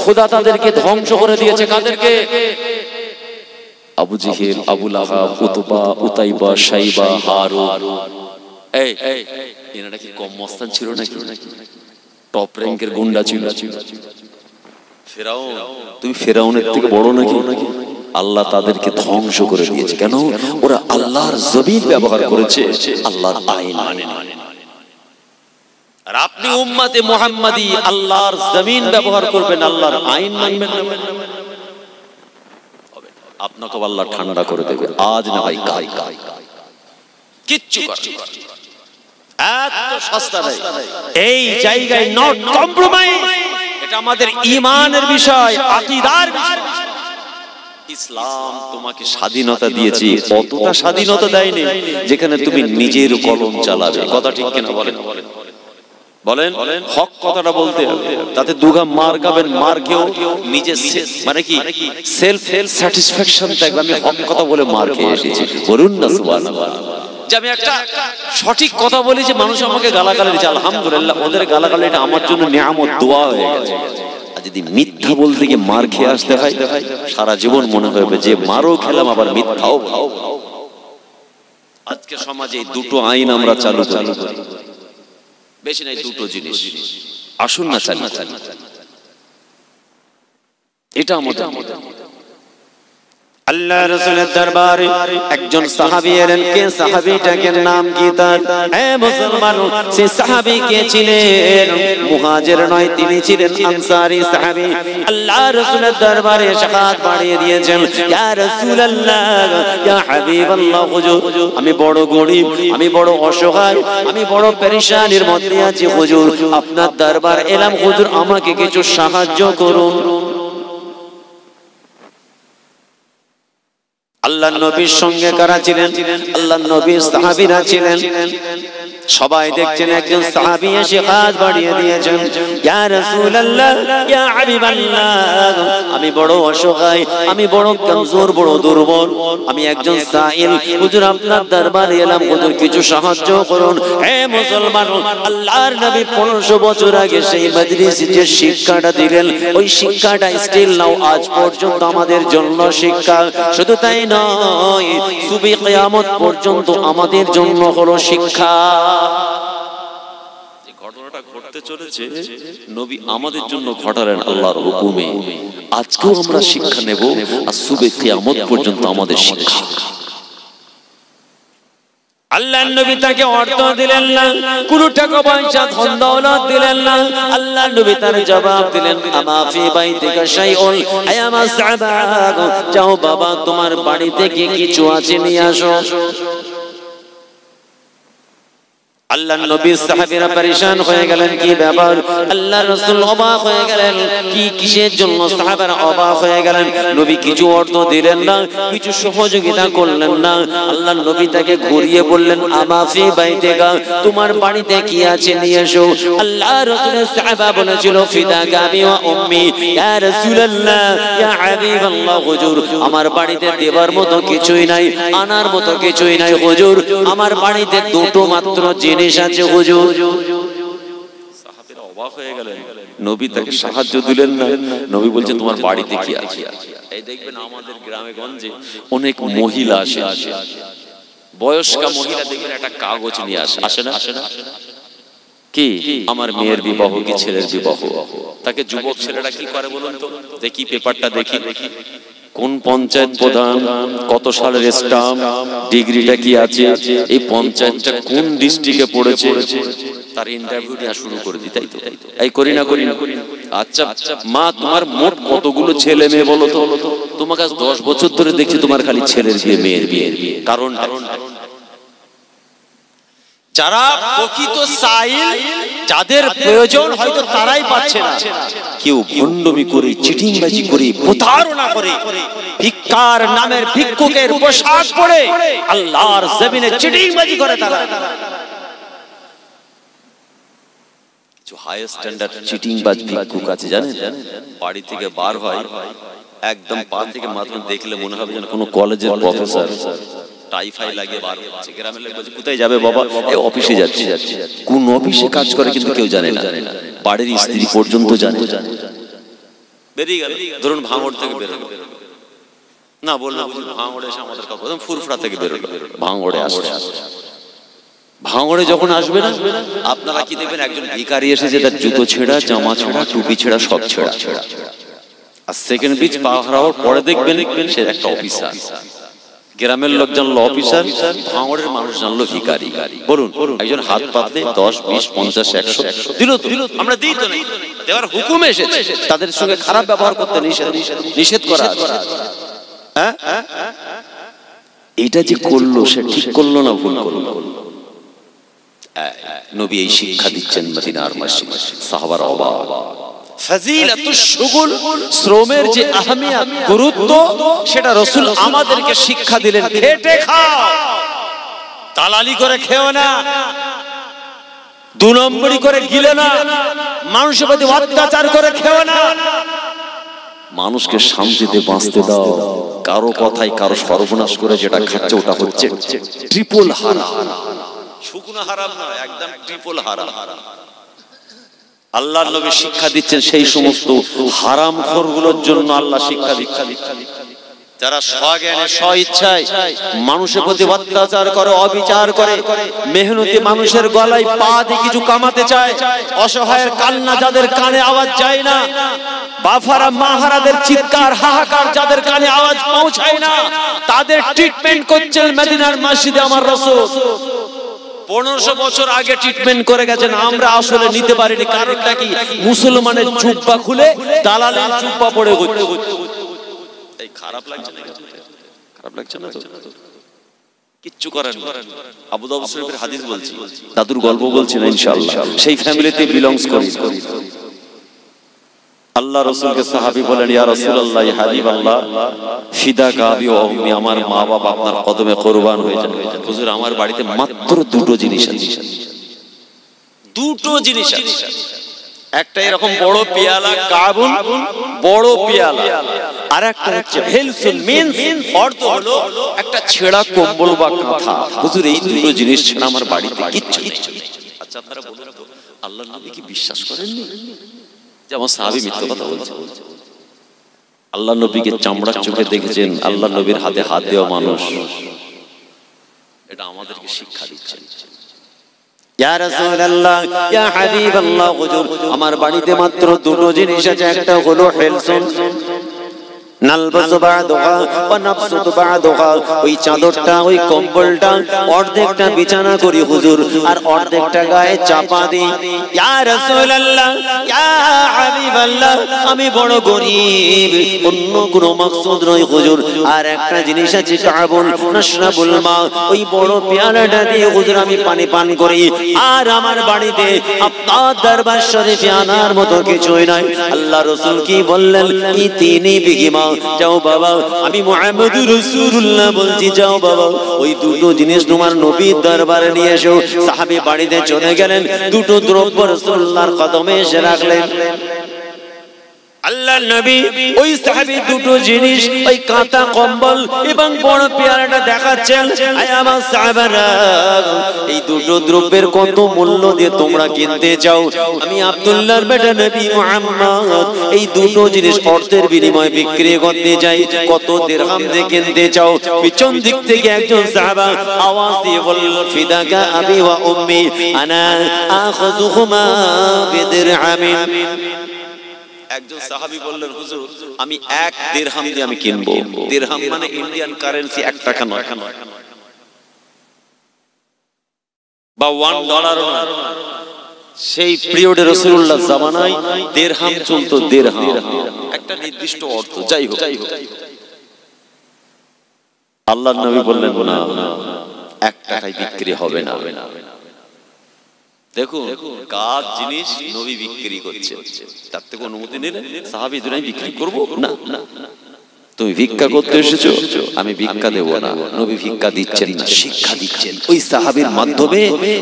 খোদা তাদেরকে ধ্বংস করে দিয়েছে। কাদেরকে? আবু জেহেল, আবু লাহাব, উতবা, উতাইবা, শাইবা, হারুন। এই এনারা কি কম মস্তান ছিল নাকি? টপ র্যাঙ্কের গুন্ডা ছিল। ফেরাউন, তুমি ফেরাউনের থেকে বড় নাকি? আল্লাহ তাদেরকে ধ্বংস করে দিয়েছে। কেন? ওরা আল্লাহর জমিন ব্যবহার করেছে, আল্লাহর আইন মানে না। আর আপনি উম্মতে মুহাম্মাদি আল্লাহর জমিন ব্যবহার করবেন, আল্লাহর আইন মানবেন না, আপনাকে আল্লাহ ঠান্ডা করে দেবে। আজ না হয় কাল, কিচ্ছু এত সস্তা নেই এই জায়গায়। নট কম্প্রোমাইজ, এটা আমাদের ঈমানের বিষয়, আকীদার বিষয়। ইসলাম তোমাকে স্বাধীনতা দিয়েছে, অতটা স্বাধীনতা দেয়নি যেখানে তুমি নিজের কলম চালাবে। কথা ঠিক কিনা বলেন? বলেন হক কথাটা বলতে হবে, তাতে দুগা মার খাবেন, মার খেয়েও নিজে মানে কি সেলফ স্যাটিসফ্যাকশন থাকবে। আমি হক কথা বলে মার খেয়ে এসেছি, বলুন না সুবহানাল্লাহ। যে আমি একটা সঠিক কথা বলি, যে মানুষ আমাকে গালাগালি দিচ্ছে, আলহামদুলিল্লাহ, ওদের গালাগালি এটা আমার জন্য নিয়ামত, দোয়া হয়ে গেছে। আর যদি মিথ্যা বলতে গিয়ে মার খেয়ে আসতে হয়, সারা জীবন মনে হবে যে মারও খেলাম আবার মিথ্যাও। আজকে সমাজে দুটো আইন আমরা চালু করি, বেশি নাই, দুটো জিনিস। আসুন না চালু, এটা আমাদের। আল্লাহ রাসূলের দরবারে একজন সাহাবী এলেন। কে সাহাবীটাকে নাম কি তার? হে মুসলমান, সেই সাহাবী কে ছিলেন? মুহাজির নয়, তিনি ছিলেন আনসারী সাহাবী। আল্লাহ রাসূলের দরবারে শাহাদাত বাড়িয়ে দিয়েছেন। ইয়া রাসূলুল্লাহ, ইয়া হাবিবাল্লাহ, হুজুর আমি বড় গরীব, আমি বড় অসহায়, আমি বড় পেরেশানির মধ্যে আছি হুজুর, আপনার দরবার এলাম হুজুর, আমাকে কিছু সাহায্য করুন। আল্লাহর নবীর সঙ্গে কারা ছিলেন? আল্লাহর নবীর সাহাবীরা ছিলেন। সবাই দেখছেন, একজন সাহাবী এসে হাত বাড়িয়ে দিয়েছেন। ইয়া রাসূলুল্লাহ, ইয়া হাবিবাল্লাহ, আমি বড় অসহায়, আমি বড় কমজোর, বড় দুর্বল, আমি একজন সাইল হুজুর, আপনার দরবারে এলাম হুজুর, কিছু সাহায্য করুন। হে মুসলমান, আল্লাহর নবী 1500 বছর আগে সেই মজলিসে যে শিক্ষাটা দিলেন, ওই শিক্ষাটা স্টিল নাও আজ পর্যন্ত আমাদের জন্য শিক্ষা। শুধু তাই নয়, সুবি কিয়ামত পর্যন্ত আমাদের জন্য হলো শিক্ষা। যে ঘটনাটা ঘটতে চলেছে, নবী আমাদের জন্য ঘটালেন আল্লাহর হুকুমে। আজকেও আমরা শিক্ষা নেব, আর সুবি কিয়ামত পর্যন্ত আমাদের শিক্ষা। আল্লাহর নবী তাকে অর্থ দিলেন না, কোন টাকা পয়সা ধন দৌলত দিলেন না। আল্লাহর নবী তার জবাব দিলেন, আমা ফি বাইতিকা শাইউন, আয়ামা সাবা, যাও বাবা, তোমার বাড়িতে কি কিছু আছে নিয়ে আসো। আল্লাহর নবী সাহাবীরা পরেশান হয়ে গেলেন, কি ব্যাপার? আল্লাহর রাসূল অবাক হয়ে গেলেন, কি কিসের জন্য সাহাবারা অবাক হয়ে গেলেন। নবী কিছু অর্থ দিলেন না, কিছু সহযোগিতা করলেন না। আল্লাহর নবী তাকে ঘুরিয়ে বললেন, আমা ফি বাইতিকা, তোমার বাড়িতে কি আছে নিয়ে এসো। আল্লাহর রাসূলের সাহাবা বলেছিল, ফিদাকা আবি ওয়া উম্মি, ইয়া রাসূলুল্লাহ, ইয়া হাবিবাল্লাহ, হুজুর আমার বাড়িতে দেবার মতো কিছুই নাই, আনার মতো কিছুই নাই হুজুর, আমার বাড়িতে দুটো মাত্র জিনিস আছে হুজুর। সাহাবীরা অবাক হয়ে গেলেন, নবী তাকে সাহায্য দিলেন না। নবী বলছেন, তোমার বাড়িতে কি আছে? এই দেখবেন আমাদের গ্রামে গঞ্জে অনেক মহিলা আসে, বয়স্কা মহিলা, দেখবেন একটা কাগজ নিয়ে আসে, আসে না? কি আমার মেয়ের বিবাহ কি ছেলের বিবাহ, তাকে যুবক ছেলেরা কি করে বলুন তো, দেখি পেপারটা দেখি, কোন পঞ্চায়েত প্রধান, কত সালের স্টাম্প, ডিগ্রিটা কি আছে, এই পঞ্চায়েতটা কোন ডিস্ট্রিক্টে পড়েছে, তার ইন্টারভিউ নেওয়া শুরু করে দিই। তাই তো এই করি না করি না? আচ্ছা মা, তোমার মোট কতগুলো ছেলে মেয়ে বলো তো? তোমাকে আজ 10 বছর ধরে দেখছি তোমার খালি ছেলের বিয়ে মেয়ের বিয়ে। কারণ যারা প্রকৃত সাইল, যাদের প্রয়োজন হয়তো তারাই পাচ্ছে না। কেউ ভণ্ডমি করে, চিটিংবাজি করে, প্রতারণা করে, ভিক্ষার নামের ভিক্ষুকের পোশাক পরে আল্লাহর জমিনে চিটিংবাজি করে। তারা কিছু হাই স্ট্যান্ডার্ড চিটিংবাজ ভিক্ষুক আছে জানেন, বাড়ি থেকে বার হয় একদম পা থেকে মাথা দেখলে মনে হবে যেন কোনো কলেজের প্রফেসর, টাইফাই লাগিয়ে বার হচ্ছে। গ্রামের লোক বলছে কোথায় যাবে বাবা? এই অফিসে যাচ্ছি। কোন অফিসে কাজ করে কিন্তু কেউ জানে না, বাড়ির স্ত্রী পর্যন্ত জানে। বেরিয়ে গেল, ধরুন ভাঙড় থেকে বেরোলো, না বললাম ভাঙড়ে এসে আমাদের কথা, ফুরফুরা থেকে বেরোলো, ভাঙড়ে আসবে। ভাঙড়ে যখন আসবে না, আপনারা কি দেখবেন একজন ভিখারি এসেছে, তার জুতো ছেঁড়া, জামা ছেঁড়া, টুপি ছেঁড়া, সব ছেঁড়া। আর সেকেন্ড বিচ পা হারাবার পরে দেখবেন সে একটা অফিসার। গ্রামের লোক জানলো অফিসার, ভাঙড়ের মানুষ জানলো ভিখারি। বলুন একজন হাত পাতলে 10, 20, 50, 100 দিল তো? আমরা দিই তো? নেই, দেওয়ার হুকুম এসেছে। তাদের সঙ্গে খারাপ ব্যবহার করতে নিষেধ করা আছে। হ্যাঁ, এটা যে করলো সে ঠিক করলো না ভুল করলো? নবী এই শিক্ষা দিচ্ছেন মদিনার মসজিদে। সাহাবারা অবাক। ফাজিলাতুশ শুগুল, শ্রমের যে আহমিয়ত, গুরুত্ব, সেটা রাসূল আমাদেরকে শিক্ষা দিলেন। খেটে খাও, দালালি করে খেও না, 2 নম্বরি করে গিলে না, মানুষের প্রতি অত্যাচার করে খেও না, মানুষকে শান্তিতে বাঁচতে দাও। কারো কথাই কারো সর্বনাশ করে যেটা খাচ্ছে ওটা হচ্ছে ট্রিপল হারাম। শুকনো হারাম নয়, একদম ট্রিপল হারাম। আল্লাহর নবী শিক্ষা দিচ্ছেন সেই সমস্ত হারামখোরগুলোর জন্য। আল্লাহ শিক্ষা দিচ্ছেন যারা স্বজ্ঞানে স্বইচ্ছায় মানুষের প্রতি অত্যাচার করে, অবিচার করে, মেহনতি মানুষের গলায় পা দিয়ে কিছু কামাতে চায়, অসহায়ের কান্না যাদের কানে আওয়াজ যায় না, বাফারা মাহারাদের চিৎকার হাহাকার যাদের কানে আওয়াজ পৌঁছায় না, তাদের ট্রিটমেন্ট করছেন মদিনার মসজিদে আমার রাসূল। 1500 বছর আগে ট্রিটমেন্ট করে গেছেন, আমরা আসলে নিতে পারিনি। কারণটা কি? মুসলমানের জুব্বা খুলে দালালের জুব্বা পড়ে ঘুরছে। এই খারাপ লাগছে না? খারাপ লাগছে না তো? কিচ্ছু করেন না। আবু দাউদ শরীফের হাদিস বলছি, দাদুর গল্প বলছি না, ইনশাআল্লাহ সেই ফ্যামিলিতে বিলংস করি। আল্লাহ রাসূলকে সাহাবী বলেন, ইয়া রাসূলুল্লাহ, ইয়া হাবিবাল্লাহ, ফিদাকা আবি ওয়া উম্মি, আমার মা বাবা আপনার কদমে কুরবান হয়ে যান। হুজুর আমার বাড়িতে মাত্র 2টো জিনিস আছে। 2টো জিনিস আছে। একটা এরকম বড় পেয়ালা, কাবুল বড় পেয়ালা, আর একটা হচ্ছে হেলসুল মিন্স, অর্থ হলো একটা ছেঁড়া কম্বল বা কাঁথা। হুজুর এই 2টো জিনিস ছাড়া আমার বাড়িতে কিচ্ছু নেই। আচ্ছা আপনারা বলুন তো, আল্লাহর নবী কি বিশ্বাস করেননি? যেমন সাহাবী মিথ্যা কথা বলছে। আল্লাহ নবীকে চামড়ার চোখে দেখেছেন, আল্লাহ নবীর হাতে হাত দেওয়া মানুষ। এটা আমাদেরকে শিক্ষা দিচ্ছেন। ইয়া রাসূলুল্লাহ, ইয়া হাবিবাল্লাহ, হুজুর আমার বাড়িতে মাত্র 2টো জিনিস আছে। একটা হলো হেলসুন নালবাসু বা'দুহা ওয়া নাবসুতু বা'দুহা, ওই চাদরটা, ওই কম্বলটা অর্ধেকটা বিছানা করি হুজুর, আর অর্ধেকটা গায়ে চাপা দিই। ইয়া রাসূলুল্লাহ, ইয়া হাবিবাল্লাহ, আমি বড় গরীব, অন্য কোনো মাকসুদ নয় হুজুর। আর একটা জিনিস আছে, কাবুল নাশরাবুল মা, ওই বড় পেয়ালাটা দিয়ে হুজুর আমি পানি পান করি। আর আমার বাড়িতে আপনার দরবার শরীফে আনার মতো কিছুই নাই। আল্লাহ রাসূল কি বললেন? ইতিনি বিহিমা, যাও বাবা, আমি মুহাম্মদুর রাসূলুল্লাহ বলছি, যাও বাবা ওই 2টো জিনিস তোমার নবীর দরবারে নিয়ে এসো। সাহাবী বাড়িতে চলে গেলেন, 2টো দ্রব্য রাসূলুল্লাহর কদমে এসে রাখলেন। আল্লাহর নবী ওই সাহাবী দুটো জিনিস, ওই কাঁথা কম্বল এবং বড় পেয়ারাটা দেখাচ্ছেন। আয় আমার সাহাবারা, এই দুটো দ্রব্যের কত মূল্য দিয়ে তোমরা কিনতে চাও? আমি আব্দুল্লাহর বেটা নবী মুহাম্মদ এই দুটো জিনিস অর্থের বিনিময়ে বিক্রি করতে চাই, কত দিরহাম দিয়ে কিনতে চাও? পিছন দিক থেকে একজন সাহাবা আওয়াজ দিয়ে বলল, ফিদাকা আবি ওয়া উম্মি আনা আখাযুহুমা বিদিরহামিন। একজন সাহাবী বললেন, হুজুর আমি 1 দিরহাম দিয়ে আমি কিনবো। দিরহাম মানে ইন্ডিয়ান কারেন্সি 1 টাকা নয়, বা $1 নয়। সেই পিরিয়ডে রাসূলুল্লাহ জামানায় দিরহাম চলতো, দিরহাম একটা নির্দিষ্ট অর্থ। যাই হোক, আল্লাহর নবী বললেন, না 1 টাকায় বিক্রি হবে না। দেখুন কার জিনিস নবী বিক্রি করছে, তার থেকে অনুমতি নিলেন সাহাবী দুরাই বিক্রি করব না। তুমি ভিক্ষা করতে এসেছো, আমি ভিক্ষা দেব না। নবী ভিক্ষা দিচ্ছেন না, শিক্ষা দিচ্ছেন। ওই সাহাবীর মাধ্যমে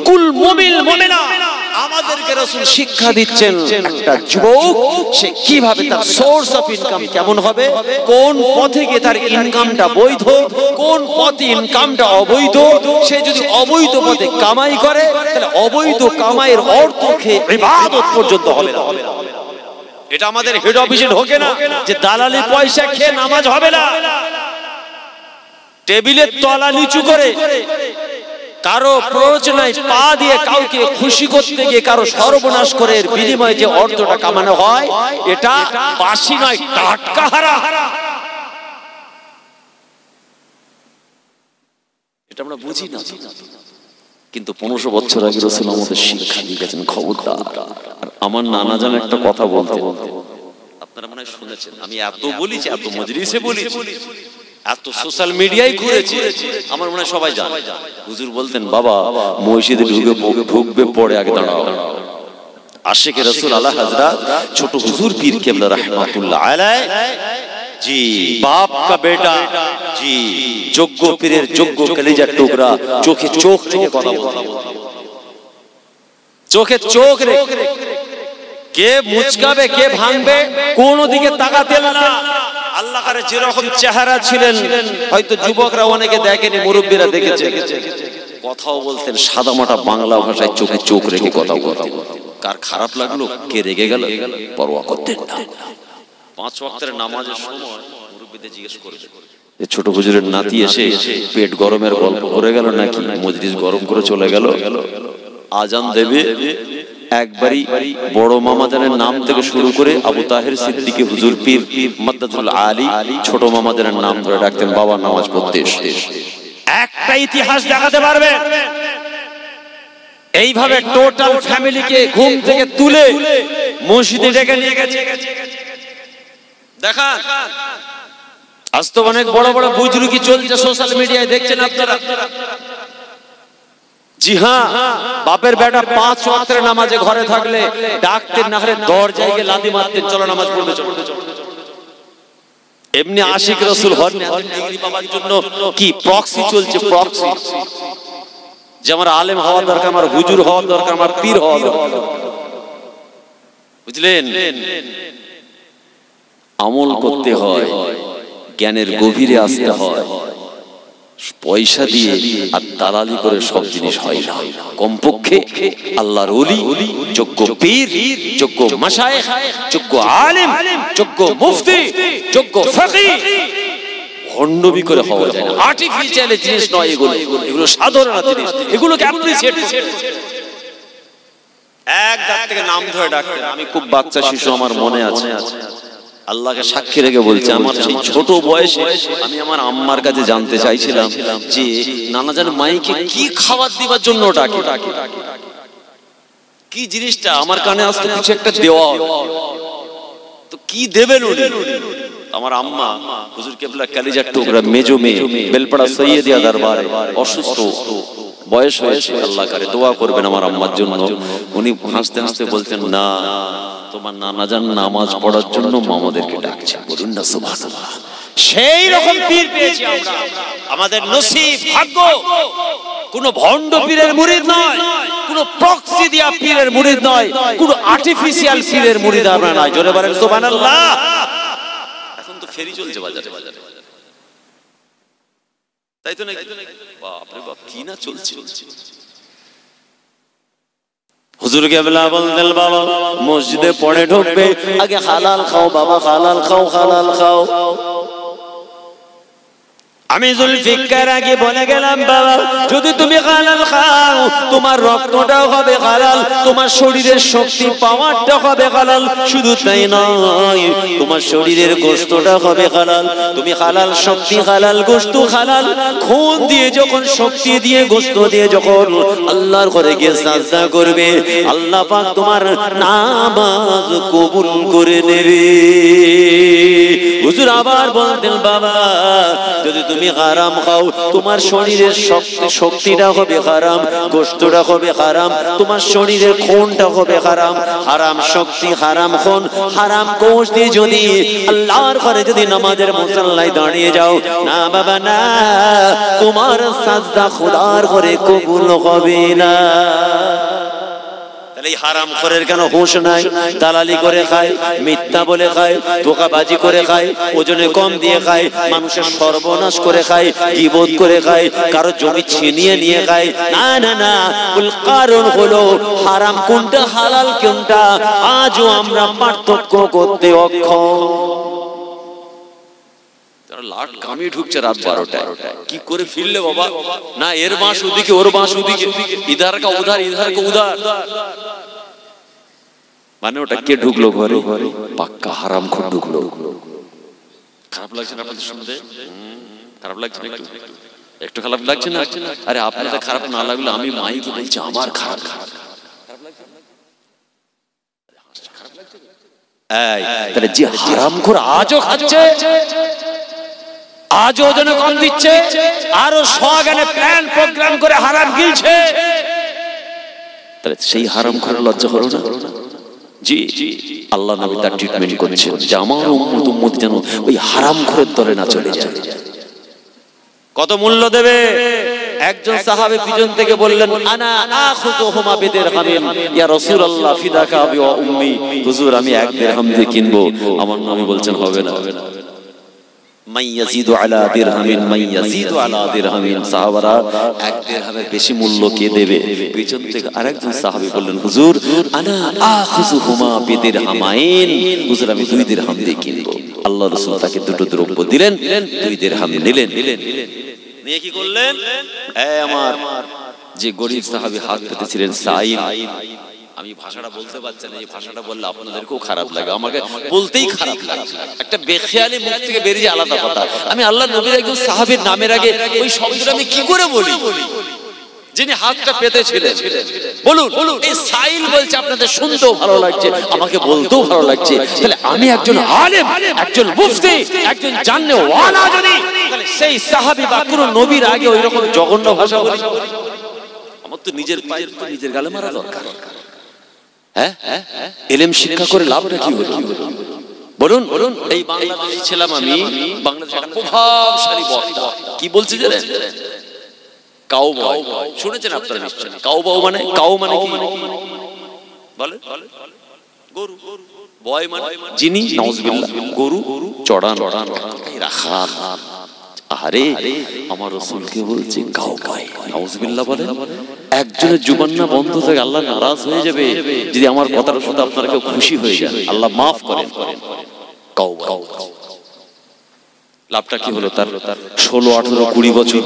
কুল মুমিন মুমিনা আমাদেরকে রাসূল শিক্ষা দিচ্ছেন। একটা যুবক সে কিভাবে তার সোর্স অফ ইনকাম কেমন হবে, কোন পথে গিয়ে তার ইনকামটা বৈধ, কোন পথে ইনকামটা অবৈধ। সে যদি অবৈধ পথে কামাই করে তাহলে অবৈধ কামাইয়ের অর্থ খেয়ে ইবাদত পর্যন্ত হবে না। এটা আমাদের হেড অফিসে ঢোকে না যে দালালি পয়সা খেয়ে নামাজ হবে না। টেবিলের তলা নিচু করে কারো প্রয়োজনায় পা দিয়ে কাউকে খুশি করতে গিয়ে কারো সর্বনাশ করে এর বিনিময়ে যে অর্থটা কামানো হয়, এটা বাসি নয়, টাটকা হারাম। এটা আমরা বুঝি না, কিন্তু 1500 বছর আগে রাসূল আমাদের শিক্ষা দিয়ে গেছেন, খবরদার। আর আমার নানা জান একটা কথা বলতে, আপনারা মনে হয় শুনেছেন, আমি এত বলেছি, এত মজলিসে বলেছি, এত সোশ্যাল মিডিয়ায় ঘুরেছি, আমার মনে হয় সবাই জানে। হুজুর বলতেন, বাবা মসজিদে ঢুকবে পরে আগে দাঁড়াও। আশিকে রাসূল আলা হযরত ছোট হুজুর পীর কেবলা রাহমাতুল্লাহ আলাইহি, জি বাপ কা বেটা, জি যোগ্য পীরের যোগ্য কলিজার টুকরা, চোখে চোখ রেখে কথা বলতেন। চোখে চোখ রেখে কে মুচকাবে কে ভাঙবে কোন দিকে তাকাতেন না। আল্লাহ করে যেরকম চেহারা ছিলেন, হয়তো যুবকরা অনেকে দেখেনি, মুরব্বীরা দেখেছে। কথাও বলতেন সাদামাটা বাংলা ভাষায়, চোখে চোখ রেখে কথা বলতেন। কার খারাপ লাগলো, কে রেগে গেল, পরোয়া করতেন না। 5 ওয়াক্তের নামাজের সময় মুরব্বীদের জিজ্ঞেস করতেন, ছোট হুজুরের নাতি এসে পেট গরমের গল্প করে গেল নাকি, মজলিস গরম করে চলে গেল। আজান দেবে একবারই বড় মামাজানের নাম থেকে শুরু করে আবু তাহের সিদ্দিকী হুজুর পীর মাদ্দাতুল আলী ছোট মামাজানের নাম ধরে ডাকতেন, বাবা নামাজ পড়তে এসে। একটা ইতিহাস দেখাতে পারবে এইভাবে টোটাল ফ্যামিলিকে ঘুম থেকে তুলে মসজিদে ডেকে নিয়ে গেছে? দেখা আজ তো অনেক বড় বড় বুজরুকি চলছে সোশ্যাল মিডিয়ায়, দেখছেন আপনারা। জি হ্যাঁ, বাপের বেটা 5 ওয়াক্তের নামাজে ঘরে থাকলে ডাকতেন না, হলে দরজায় গিয়ে লাথি মারতেন, চলো নামাজ পড়তে চলো। এমনি আশিক রাসূল হন না, ডিগ্রি পাওয়ার জন্য কি প্রক্সি চলছে, প্রক্সি। যে আমার আলেম হওয়া দরকার, আমার হুজুর হওয়া দরকার, আমার পীর হওয়া দরকার, বুঝলেন? আমল করতে হয়, জ্ঞানের গভীরে আসতে হয়। পয়সা দিয়ে আর দালালি করে সব জিনিস হয় না। কমপক্ষে আল্লাহর ওলি, যোগ্য পীর, যোগ্য মাশায়েখ, যোগ্য আলেম, যোগ্য মুফতি, যোগ্য ফকিহ ভণ্ডবি করে হওয়া যায় না। আর্টিফিশিয়াল জিনিস নয় এগুলো, এগুলো সাধারণ জিনিস, এগুলোকে অ্যাপ্রিশিয়েট করতে। এক দাঁত থেকে নাম ধরে ডাকতেন। আমি খুব বাচ্চা শিশু, আমার মনে আছে, আল্লাহকে সাক্ষী রেখে বলছে, আমার সেই ছোট বয়সে আমি আমার আম্মার কাছে জানতে চাইছিলাম যে নানা জান মাইকে কি খাবার দিবার জন্য ডাকে, কি জিনিসটা আমার কানে আসতো, কিছু একটা দেওয়া তো কি দেবেন উনি? আমার আম্মা হুজুর কেবলা কালিজার টুকরা মেজো মেয়ে বেলপাড়া সৈয়দিয়া দরবারে অসুস্থ, বয়স হয়েছে, আল্লাহ করে দোয়া করবেন আমার আম্মার জন্য। উনি হাসতে হাসতে বলতেন, না তোমার নানা জান নামাজ পড়ার জন্য মামাদেরকে ডাকছে, বলুন না সুবহানাল্লাহ। সেই রকম পীর পেয়েছি আমরা, আমাদের নসিব, ভাগ্য। কোন ভণ্ড পীরের মুরিদ নয়, কোন প্রক্সি দিয়া পীরের মুরিদ নয়, কোনো আর্টিফিশিয়াল পীরের মুরিদ আমরা নয়। জোরে বলেন সুবহানাল্লাহ। এখন তো ফেরি চলছে বাজারে, তাই তো নাকি? বাপ রে বাপ, কি না চলছে। হুজুর কেবলা বলতেন, বাবা মসজিদে পড়ে ঢুকবে আগে হালাল খাও বাবা, হালাল খাও, হালাল খাও। আমি জুলফিকার আগে বলে গেলাম, বাবা যদি তুমি হালাল খাও তোমার রক্তটাও হবে হালাল, তোমার শরীরের শক্তি পাওয়ারটা হবে হালাল। শুধু তাই নয়, তোমার শরীরের গোশতটা হবে হালাল। তুমি হালাল শক্তি, হালাল গোশত, হালাল খুন দিয়ে যখন, শক্তি দিয়ে, গোশত দিয়ে যখন আল্লাহর ঘরে গিয়ে সাজদা করবে, আল্লাহ পাক তোমার নামাজ কবুল করে নেবে। হুজুর আবার বলতেন, বাবা যদি তুমি হারাম খাও তোমার শরীরের শক্তিটা হবে হারাম, গোশতটা হবে হারাম, তোমার শরীরের খুনটা হবে হারাম। হারাম শক্তি, হারাম খুন, হারাম গোশত দিয়ে যদি আল্লাহর ঘরে যদি নামাজের মুসল্লায় দাঁড়িয়ে যাও, না বাবা না, তোমার সাজদা খোদার ঘরে কবুল হবে না। তাহলে এই হারাম খোরের কেন হুঁশ নাই? দালালি করে খায়, মিথ্যা বলে খায়, ধোঁকাবাজি করে খায়, ওজনে কম দিয়ে খায়, মানুষের সর্বনাশ করে খায়, গীবত করে খায়, কারো জমি ছিনিয়ে নিয়ে খায়। না না না, কারণ হলো হারাম কোনটা, হালাল কোনটা আজও আমরা পার্থক্য করতে অক্ষম। লাট কামিয়ে ঢুকছে রাত 12টায়, কি করে ফিরলে বাবা? না এর বাঁশ ওদিকে, ওর বাঁশ ওদিকে, ইধার কা উধার, ইধার কা উধার। মানে ওটা কে ঢুকলো ঘরে? পাক্কা হারামখোর ঢুকলো। খারাপ লাগছে না আপনাদের শুনতে? খারাপ লাগছে না? একটু খারাপ লাগছে না? আরে আপনাদের খারাপ না লাগলে আমি মাইকে বলছি আমার খারাপ লাগছে। তাহলে যে হারামখোর আজও খাচ্ছে, আজও ওজনে কম দিচ্ছে, আরো সগানে প্ল্যান প্রোগ্রাম করে হারাম গিলছে, তাহলে সেই হারামখোরের লজ্জা হলো না? জি আল্লাহ নবী তার ট্রিটমেন্ট করছেন যে আমার উম্মত যেন ওই হারামখোরের দলে না চলে যায়। কত মূল্য দেবে? একজন সাহাবী পিছন থেকে বললেন, আনা আখুযুহুমা বিদিরহামিন ইয়া রাসূলুল্লাহ ফিদাকা আবি ওয়া উম্মি। হুজুর আমি 1 দিরহাম দিয়ে কিনবো। আমার নবী বলছেন হবে না, মাইয়াজিদু আলা দিরহামিন, মাইয়াজিদু আলা দিরহামিন। সাহাবারা 1 দিরহামের বেশি মূল্য কে দেবে? পিছন থেকে আরেকজন সাহাবী বললেন, হুজুর আনা আখুযুহুমা বিদিরহামাইন। হুজুর আমি 2 দিরহাম দিয়ে কিনবো। আল্লাহ রাসূল তাকে দুটো দ্রব্য দিলেন, 2 দিরহাম নিলেন। নিয়ে কি করলেন? আমার যে গরীব সাহাবী হাত পেতেছিলেন সাইল, আমি ভাষাটা বলতে পারছি না, এই ভাষাটা বললে আপনাদেরকেও খারাপ লাগে, আমাকে বলতেই খারাপ লাগে। একটা বেখেয়ালি মুখ থেকে বেরিয়ে আলাদা কথা। আমি আল্লাহ নবীর একজন সাহাবীর নামের আগে ওই শব্দটা আমি কি করে বলি? যিনি হাতটা পেতেছিলেন, বলুন এই সাইল বলছে আপনাদের শুনতেও ভালো লাগছে, আমাকে বলতেও ভালো লাগছে। তাহলে আমি একজন আলেম, একজন মুফতি, একজন জাননেওয়ালা যদি, তাহলে সেই সাহাবী বা কোন নবীর আগে ওই রকম জঘন্য ভাষা বলি? আমার তো নিজের পায়ে তো নিজের গালে মারা দরকার। হ্যাঁ, ইলম শিক্ষা করে লাভটা কি হলো? বলুন। এই বাংলাদেশে ছিলাম আমি, বাংলাদেশে একটা প্রভাবশালী বক্তা কি বলছে জানেন? কাউবয় শুনেছেন আপনারা নিশ্চয়? কাউবয় মানে, কাউ মানে কি বলে? গরু। বয় মানে যিনি, নাউজুবিল্লাহ, গরু চড়ান রাখা। আরে আমার রাসূলকে বলছে কাউবয়, নাউজুবিল্লাহ বলে। একজনের জুবান না বন্ধ থেকে আল্লাহ নারাজ হয়ে যাবে যদি আমার কথার শুনে আপনারা কেউ খুশি হয়ে যান। আল্লাহ মাফ করেন। কাউবয় লাভটা কি হলো? তার 16, 18, 20 বছর,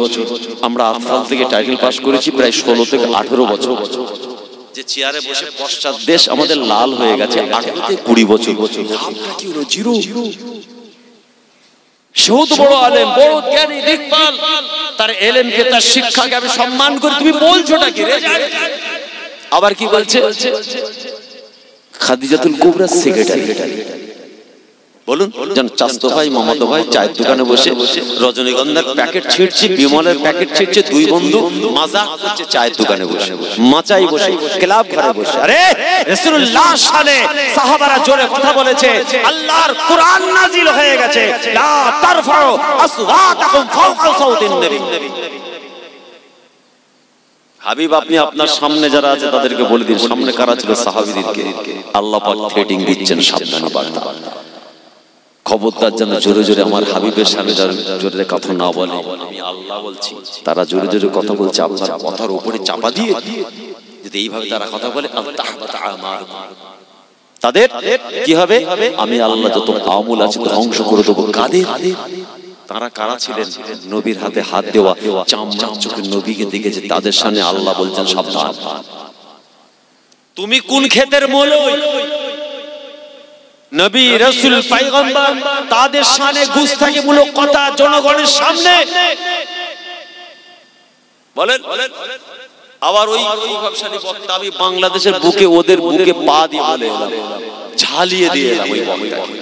আমরা আফসাল থেকে টাইটেল পাস করেছি, প্রায় 16 থেকে 18 বছর যে চেয়ারে বসে পশ্চাৎ দেশ আমাদের লাল হয়ে গেছে 18 থেকে 20 বছর। লাভটা কি হলো? জিরো। সেও তো বড় আলেম, বড় জ্ঞানী, দিকপাল, তার এলেমকে, তার শিক্ষাকে আমি সম্মান করি, তুমি বলছোটা কি? আবার কি বলছে? খাদিজাতুল কুবরা সেক্রেটারি। বলুন, যেন চাস্তো ভাই, মামাতো ভাই চায়ের দোকানে বসে রজনীগন্ধার প্যাকেট ছিঁড়ছে, বিমলের প্যাকেট ছিঁড়ছে, 2 বন্ধু মাজাক করছে চায়ের দোকানে বসে, মাচাই বসে, ক্লাব ঘরে বসে। আরে রাসূলুল্লাহ সালে সাহাবারা জোরে কথা বলেছে, আল্লাহর কুরআন নাজিল হয়ে গেছে, লা তারফাউ আসওয়াতাকুম ফাওকা সাউতিন নবী। হাবিব আপনি আপনার সামনে যারা আছে তাদেরকে বলে দিন, সামনে কারা ছিল সাহাবীদেরকে আল্লাহ পাক থ্রেটিং দিচ্ছেন, সাবধান বার্তা, খবরদার যেন জোরে জোরে আমার হাবিবের সামনে জোরে কথা না বলে। আমি আল্লাহ বলছি, তারা জোরে জোরে কথা বলছে আপনার কথার উপরে চাপা দিয়ে, যদি এইভাবে তারা কথা বলে তাদের কি হবে? আমি আল্লাহ যত আমল আছে ধ্বংস করে দেবো। কাদের? তারা কারা ছিলেন? নবীর হাতে হাত দেওয়া চামড়ার চোখে নবীকে দেখেছে, তাদের সামনে আল্লাহ বলছেন সাবধান। তুমি কোন ক্ষেতের মূলই? নবী রাসূল পয়গম্বর তাদের সামনে গুস্তাখিমূলক কথা জনগণের সামনে বলেন। আবার ওই প্রভাবশালী বক্তা আমি বাংলাদেশের বুকে ওদের বুকে পা দিয়ে বলে এলাম, ঝালিয়ে দিয়ে এলাম ওই বক্তাকে।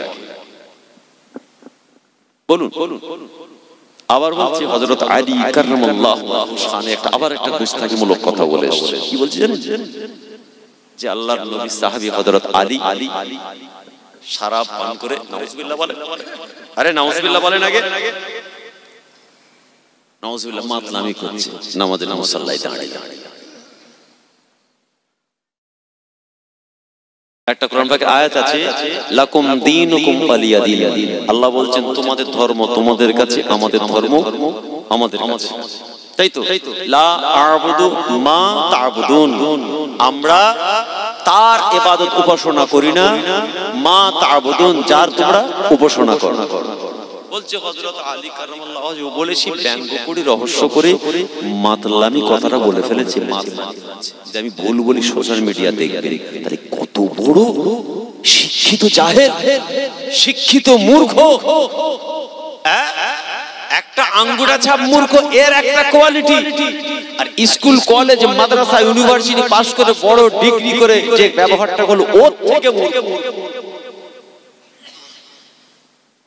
বলুন। আবার বলছি হযরত আলী কাররামাল্লাহু শানে আবার একটা গুস্তাখিমূলক কথা বলে এসেছে। কি বলছে জানেন? যে আল্লাহর নবী সাহাবী হযরত আলী শরাব পান করে নাউজুবিল্লাহ বলে। আরে নাউজুবিল্লাহ বলেন আগে। নাউজুবিল্লাহ মাতলামি করছে নামাজের মুসাল্লায় দাঁড়িয়ে। একটা কোরআন পাকের আয়াত আছে, লাকুম দীনুকুম ওয়ালিয়া দীন। আল্লাহ বলছেন তোমাদের ধর্ম তোমাদের কাছে, আমাদের ধর্ম আমাদের কাছে। তাই তো? লা আ'বুদু মা তা'বুদুন, আমরা তার ইবাদত উপাসনা করি না, মা তা'বুদুন যার তোমরা উপাসনা করো। বলছে হযরত আলী কাররামাল্লাহু ওয়াজহু বলেছি ব্যঙ্গ করে রহস্য করে মাতলামি কথাটা বলে ফেলেছে। যে আমি ভুল বলি সোশ্যাল মিডিয়া দেখবেন, তাহলে কত বড় শিক্ষিত জাহেল, শিক্ষিত মূর্খ, একটা আঙ্গুরা ছাপ মূর্খ, এর একটা কোয়ালিটি। আর স্কুল কলেজ মাদ্রাসা ইউনিভার্সিটি পাস করে বড় ডিগ্রি করে যে ব্যবহারটা হলো ওর থেকে মূর্খ।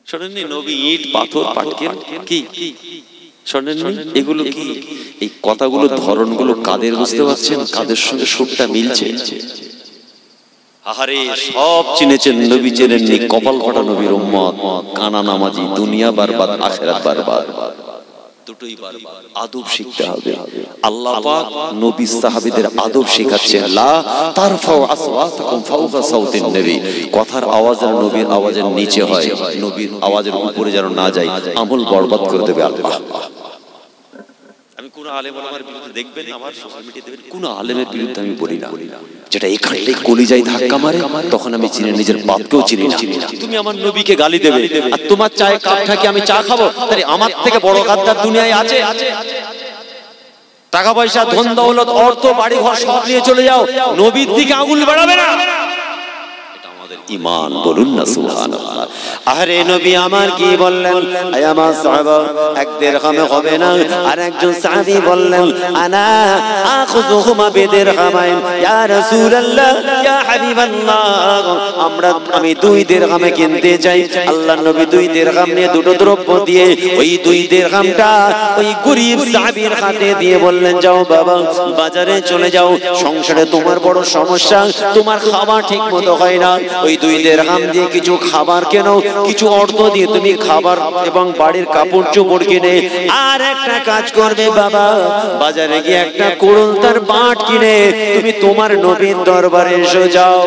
শোনেননি নবী ইট পাথর পাটকেল কি শোনেননি? এগুলো কি? এই কথাগুলো ধরনগুলো কাদের বুঝতে পারছেন? কাদের সঙ্গে সুরটা মিলছে? আহারে সব চিনেছেন, নবী চেনেননি কপাল ফাটা নবীর উম্মত, কানা নামাজি, দুনিয়া বারবাদ আখিরাত বারবাদ। দুটোই বারবাদ। আদব শিখতে হবে। আল্লাহ পাক নবী সাহাবীদের আদব শেখাচ্ছেন। লা তারফাউ আসওয়াতাকুম ফাওকা সাউতিন নবী, কথার আওয়াজ যেন নবীর আওয়াজের নিচে হয়, নবীর আওয়াজের উপরে যেন না যায়, আমল বরবাদ করে দেবে আল্লাহ। আমি কোন আলেম ওলামার বিরুদ্ধে দেখবেন আমার সোশ্যাল মিডিয়াতে দেখবেন, কোন আলেমের বিরুদ্ধে আমি বলি না, যেটা এখানটাই কলিজায় ধাক্কা মারে, তখন আমি চিনি নিজের বাপকেও চিনি না। তুমি আমার নবীকে গালি দেবে আর তোমার চায়ে কাপ থাকে আমি চা খাবো, তাহলে আমার থেকে বড় গাদ্দার দুনিয়ায় আছে? টাকা পয়সা ধন দৌলত অর্থ বাড়ি ঘর সব নিয়ে চলে যাও, নবীর দিকে আঙুল বাড়াবে না, ঈমান। বলুন না সুবহানাল্লাহ। আরে নবী আমার কি বললেন? আয় আমার সাহাবা, এক দিরহামে হবে না। আর একজন সাহাবী বললেন, আনা আখুযুহুমা বিদিরহামাইন ইয়া রাসূলুল্লাহ ইয়া হাবিবাল্লাহ, আমি 2 দিরহামে কিনতে চাই। আল্লাহর নবী 2 দিরহাম নিয়ে দুটো দ্রব্য দিয়ে ওই 2 দিরহামটা ওই গরীব সাহাবীর হাতে দিয়ে বললেন, যাও বাবা বাজারে চলে যাও, সংসারে তোমার বড় সমস্যা, তোমার খাবার ঠিকমতো হয় না, ওই 2 দিরহাম দিয়ে কিছু খাবার কেনো, কিছু অর্থ দিয়ে তুমি খাবার এবং বাড়ির কাপড় চোপড় কিনে, আর একটা কাজ করবে বাবা, বাজারে গিয়ে একটা কুড়ুল তার বাট কিনে তুমি তোমার নবীর দরবারে এসে যাও।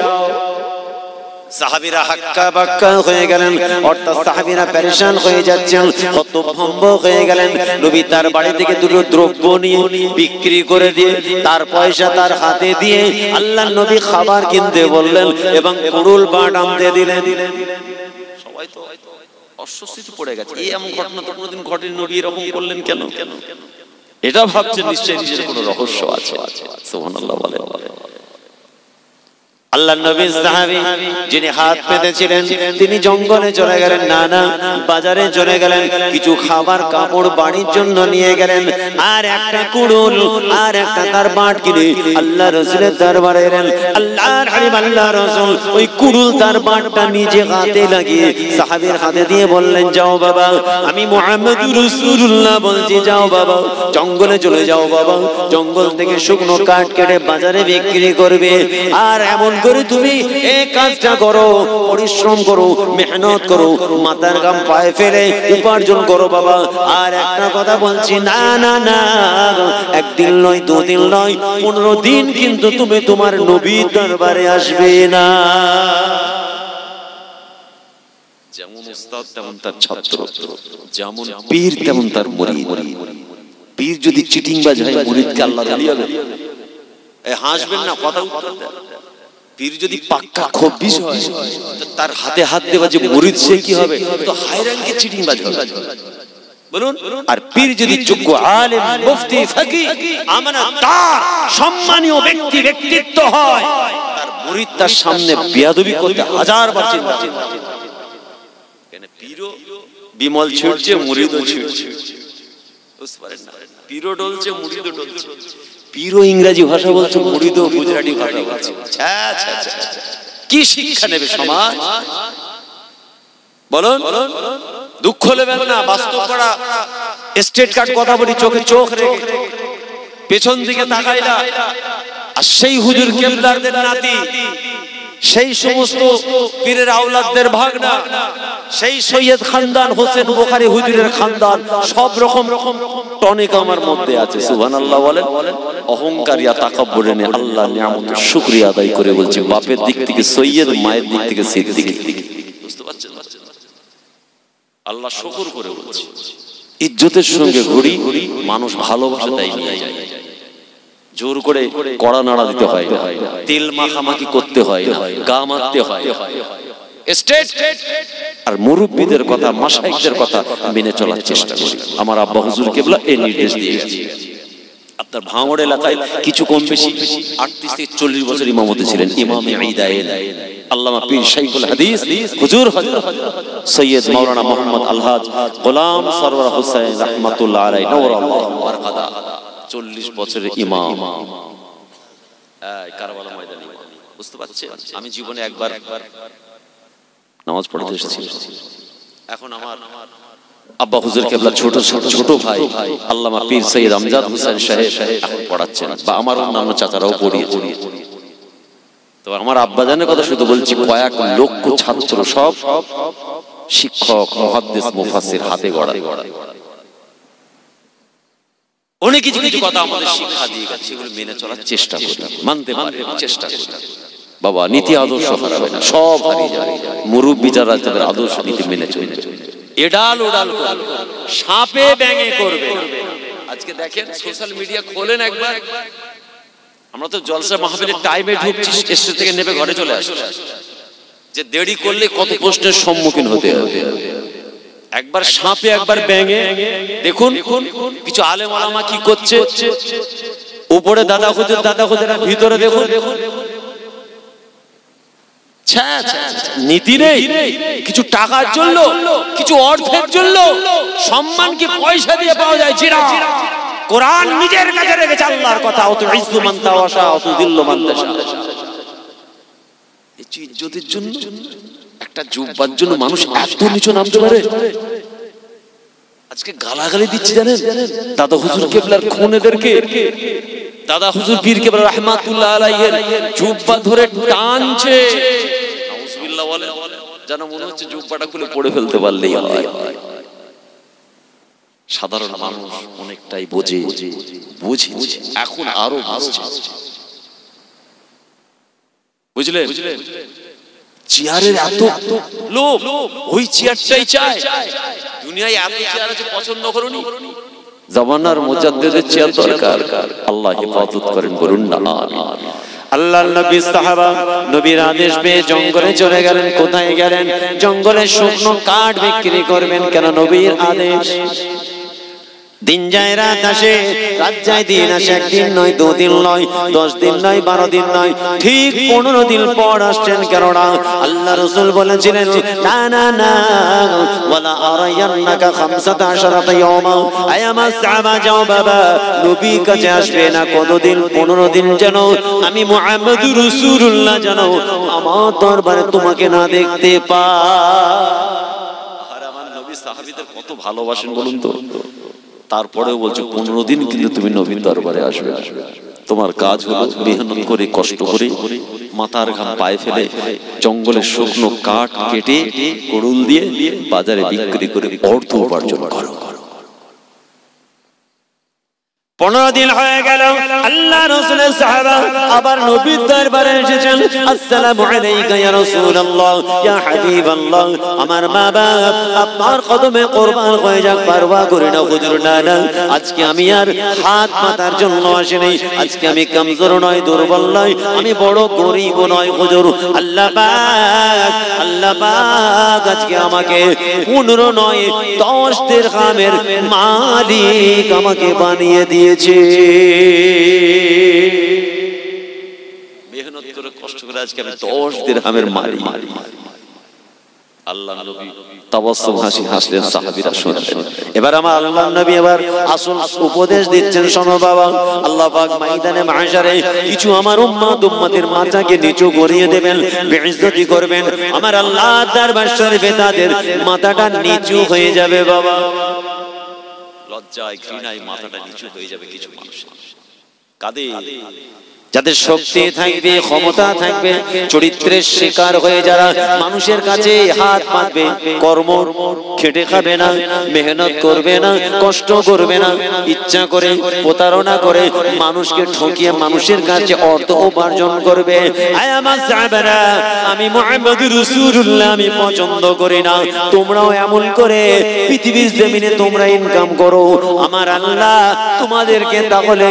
সাহাবীরা হাক্কা বাক্কা হয়ে গেলেন, অর্থাৎ সাহাবীরা পেরেশান হয়ে যাচ্ছেন, হতভম্ব হয়ে গেলেন। নবী তার বাড়ি থেকে দুটো দ্রব্য নিয়ে বিক্রি করে দিয়ে তার পয়সা তার হাতে দিয়ে আল্লাহর নবী খাবার কিনতে বললেন এবং কুড়ুল বাট আনতে দিলেন। সবাই তো অস্বস্তিতে পড়ে গেছে, এই এমন ঘটনা তো কোনোদিন ঘটেনি, নবী এরকম করলেন কেন? এটা ভাবছেন নিশ্চয়ই নিজের কোনো রহস্য আছে। সুবহানাল্লাহ বলে। আল্লাহর নবীর সাহাবী যিনি হাত পেতেছিলেন তিনি জঙ্গলে চলে গেলেন, না বাজারে চলে গেলেন, কিছু খাবার কাপড় বাড়ির জন্য নিয়ে গেলেন, আর একটা কুড়ুল আর একটা তার বাট কিনে আল্লাহ রাসূলের দরবারে এলেন। আল্লাহর হাবিব আল্লাহ রাসূল ওই কুড়ুল তার বাটটা নিজে হাতে লাগিয়ে সাহাবীর হাতে দিয়ে বললেন, যাও বাবা, আমি মুহাম্মদুর রাসূলুল্লাহ বলছি, যাও বাবা জঙ্গলে চলে যাও বাবা, জঙ্গল থেকে শুকনো কাঠ কেটে বাজারে বিক্রি করবে, আর এমন করে তুমি এই কাজটা করো, পরিশ্রম করো, মেহনত করো, মাথার ঘাম পায়ে ফেলে উপার্জন করো বাবা। আর একটা কথা বলছি, না না না, একদিন নয়, দুদিন নয়, 15 দিন কিন্তু তুমি তোমার নবীর দরবারে আসবে না। যেমন উস্তাদ তেমন তার ছাত্র, যেমন পীর তেমন তার মুরিদ। পীর যদি চিটিংবাজ হয়, মুরিদকে আল্লাহ গালি হবে? হাসবেন না, কথা উত্তর দেন। পীর যদি পাক্কা খবিস হয়, তার হাতে হাত দেওয়া যে মুরিদ, সে কি হবে? তো হায়রানকে চিটিংবাজ হবে, বলুন। আর পীর যদি যোগ্য আলেম, মুফতি, ফকিহ, আমানতদার, সম্মানীয় ব্যক্তি, ব্যক্তিত্ব হয়, তার মুরিদ তার সামনে বেয়াদবি করতে হাজারবার চিন্তা করে। কেন পীরও বিমল ছুটছে, মুরিদও ছুটছে, বুঝতে পারেন না? পীরও ডলছে, মুরিদও ডলছে। পীরও ইংরেজি ভাষা বলছে, মুরিদও গুজরাটি ভাষা বলছে। কি শিক্ষা নেবে সমাজ? বলুন। দুঃখ নেবেন না, বাস্তব করা স্টেট কার্ড কথা বলি, চোখে চোখ রেখে পেছন দিকে তাকাইলা, আর সেই হুজুর কেবলারদের নাতি, সেই সমস্ত পীরের আওলাদদের ভাগনা, সেই সৈয়দ খানদান, হোসেন বুখারী হুজুরের খানদান, সব রকম টনিক আমার মধ্যে আছে। সুবহানাল্লাহ বলেন। অহংকারিয়া তাকাব্বুরে নে আল্লাহর নিয়ামতের শুকরিয়া আদায় করে বলছি, বাপের দিক থেকে সৈয়দ, মায়ের দিক থেকে সিদ্দিক। বুঝতে পারছেন? আল্লাহ শুকর করে বলছি, ইজ্জতের সঙ্গে ঘুরি, মানুষ ভালোবাসে তাই নিয়ে যায়। জোর করে কড়া নাড়া দিতে হয় না, তেল মাখামাখি করতে হয় না, গা মারতে হয়। স্টেট আর মুরব্বীদের কথা, মাশায়েখদের কথা মেনে চলার চেষ্টা করি। আমার আব্বা হুজুর কেবলা এই নির্দেশ দিয়ে গেছে। আপনার ভাঙড় এলাকায় কিছু কম বেশি 38 থেকে 40 বছর ইমামতি ছিলেন ইমামে ঈদায়েন আল্লামা পীর শাইখুল হাদিস হুজুর হযরত সৈয়দ মাওলানা মুহাম্মদ আলহাজ গোলাম সরওয়ার হোসেন রাহমাতুল্লাহ আলাইহি নওরাল্লাহু বারাকাতা। 40 বছরের ইমাম, কারবালা ময়দানে। বুঝতে পারছেন? আমি জীবনে একবার নামাজ পড়তে এসেছি। এখন আমার আব্বা হুজুর কেবলা ছোট ভাই আল্লামা পীর সৈয়দ আমজাদ হোসেন সাহেব এখন পড়াচ্ছেন, বা আমার অন্যান্য চাচারাও পড়িয়েছেন। তো আমার আব্বা জানের কথা শুধু বলছি, কয়েক লক্ষ ছাত্র, সব শিক্ষক, মুহাদ্দিস, মুফাসসির, হাতে গড়া। অনেক কিছু কিছু কথা আমাদের শিক্ষা দিয়ে গেছে, সেগুলো মেনে চলার চেষ্টা করি, মানতে পারি, চেষ্টা করি। বাবা, নীতি আদর্শ হারাবে না, সব হারিয়ে যাবে। মুরব্বী যারা তাদের আদর্শ নীতি মেনে চলবে, এডাল ওডাল করবে, সাপে ব্যাঙে করবে। আজকে দেখেন সোশ্যাল মিডিয়া খোলেন একবার, আমরা তো জলসা মাহফিলের টাইমে ঢুকছি, স্টেজ থেকে নেমে ঘরে চলে আসি, যে দেরি করলে কত প্রশ্নের সম্মুখীন হতে হবে। একবার সাপে, একবার ব্যাঙে। দেখুন কিছু আলেম ওলামা কি করছে, উপরে দাদা হুজুর, ভিতরে দেখুন নীতি নেই। কিছু টাকার জন্য, কিছু অর্থের জন্য সম্মান কি পয়সা দিয়ে পাওয়া যায়? জিরা। কোরআন নিজের কাছে রেখেছে আল্লাহর কথা, অত ইজ্জু মান তাওয়াশা অত দিল্লু মান তাশা। এই ইজ্জতের জন্য, একটা জুব্বার জন্য মানুষ এত নিচু নামতে পারে। আজকে গালাগালি দিচ্ছে জানেন দাদা হুজুর কেবলার খুনেদেরকে। দাদা হুজুর পীর কেবলা রাহমাতুল্লাহ আলাইহির জুব্বা ধরে টানছে, নাউজুবিল্লাহ বলে, যেন মনে হচ্ছে জুব্বাটা খুলে পড়ে ফেলতে পারলেই হয়। সাধারণ মানুষ অনেকটাই বোঝে, এখন আরো বুঝছে। বুঝলে? চেয়ারের এত লোভ, ওই চেয়ারটাই চায়। দুনিয়ায় এত চেয়ার আছে, পছন্দ করুনি। জামানার মুজাদ্দিদের চেয়ার দরকার। আল্লাহ হেফাজত করেন, বলুন না আমিন। আল্লাহর নবী সাহাবা নবীর আদেশ পেয়ে জঙ্গলে চলে গেলেন। কোথায় গেলেন? জঙ্গলে শুকনো কাঠ বিক্রি করবেন। কেন? নবীর আদেশ। দিন যায় রাত আসে, রাত যায় দিন আসে। একদিন নয়, দুদিন নয়, 10 দিন নয়, 12 দিন নয়, ঠিক 15 দিন পর আসছেন। কেননা আল্লাহ রাসূল বলেছিলেন, না না না, ওয়ালা আরায়ান্নাকা 15 ইয়াওমা। আয়ামা সাহাবা যাও বাবা, নবী কাছে আসবে না কতদিন? 15 দিন। যেন আমি মুহাম্মদুর রাসূলুল্লাহ যেন আমার দরবারে তোমাকে না দেখতে পাই। আর আমার নবী সাহাবীদের কত ভালোবাসেন বলুন তো। তারপরেও বলছে 15 দিন কিন্তু তুমি নবীর দরবারে আসবে। তোমার কাজ হলো মেহনত করে কষ্ট করে মাথার ঘাম পায়ে ফেলে জঙ্গলে শুকনো কাঠ কেটে কুড়ুল দিয়ে বাজারে বিক্রি করে অর্থ উপার্জন করো। 15 দিন হয়ে গেল, আল্লাহ রাসূলের সাহাবা আবার নবীর দরবারে এসেছেন। আসসালামু আলাইকা ইয়া রাসূলুল্লাহ, ইয়া হাবিবাল্লাহ, আমার মা বাপ আপনার কদমে কুরবান হয়ে যাক, পারওয়া করি না হুজুর। না না, আজকে আমি আর হাত পাতার জন্য আসিনি, আজকে আমি কমজোর নয়, দুর্বল নয়, আমি বড় গরীব নয় হুজুর। আল্লাহ পাক, আল্লাহ পাক আজকে আমাকে 15 নয় 10 দিরহামের মালিক আমাকে বানিয়ে দিয়ে মেহনত করে কষ্ট করে আজকে আমি 10 দিরহামের মালিক। আল্লাহ নবী তাবাসসুম হাসি হাসলেন, সাহাবীরা শুনলেন। এবার আমার আল্লাহ নবী এবার আসল উপদেশ দিচ্ছেন, শোনো বাবা, আল্লাহ পাক ময়দানে মাহশারে কিছু আমার উম্মতের মাথাকে নিচু করিয়ে দেবেন, বেইজ্জতি করবেন। আমার আল্লাহ দরবার শরীফে তাদের মাথাটা নিচু হয়ে যাবে বাবা, লজ্জায় ঘৃণায় মাথাটা নিচু হয়ে যাবে কিছু মানুষ। কাদের? যাদের শক্তি থাকবে, ক্ষমতা থাকবে, চরিত্রের শিকার হয়ে যারা মানুষের কাছে হাত পাতবে, কর্ম খেটে খাবে না, মেহনত করবে না, কষ্ট করবে না, ইচ্ছা করে প্রতারণা করে মানুষকে ঠকিয়ে মানুষের কাছে অর্থ উপার্জন করবে। আয় আমার সাহাবারা, আমি মুহাম্মদ রাসূলুল্লাহ আমি পছন্দ করি না। তোমরাও এমন করে পৃথিবীর জমিনে তোমরা ইনকাম করো, আমার আল্লাহ তোমাদেরকে তাহলে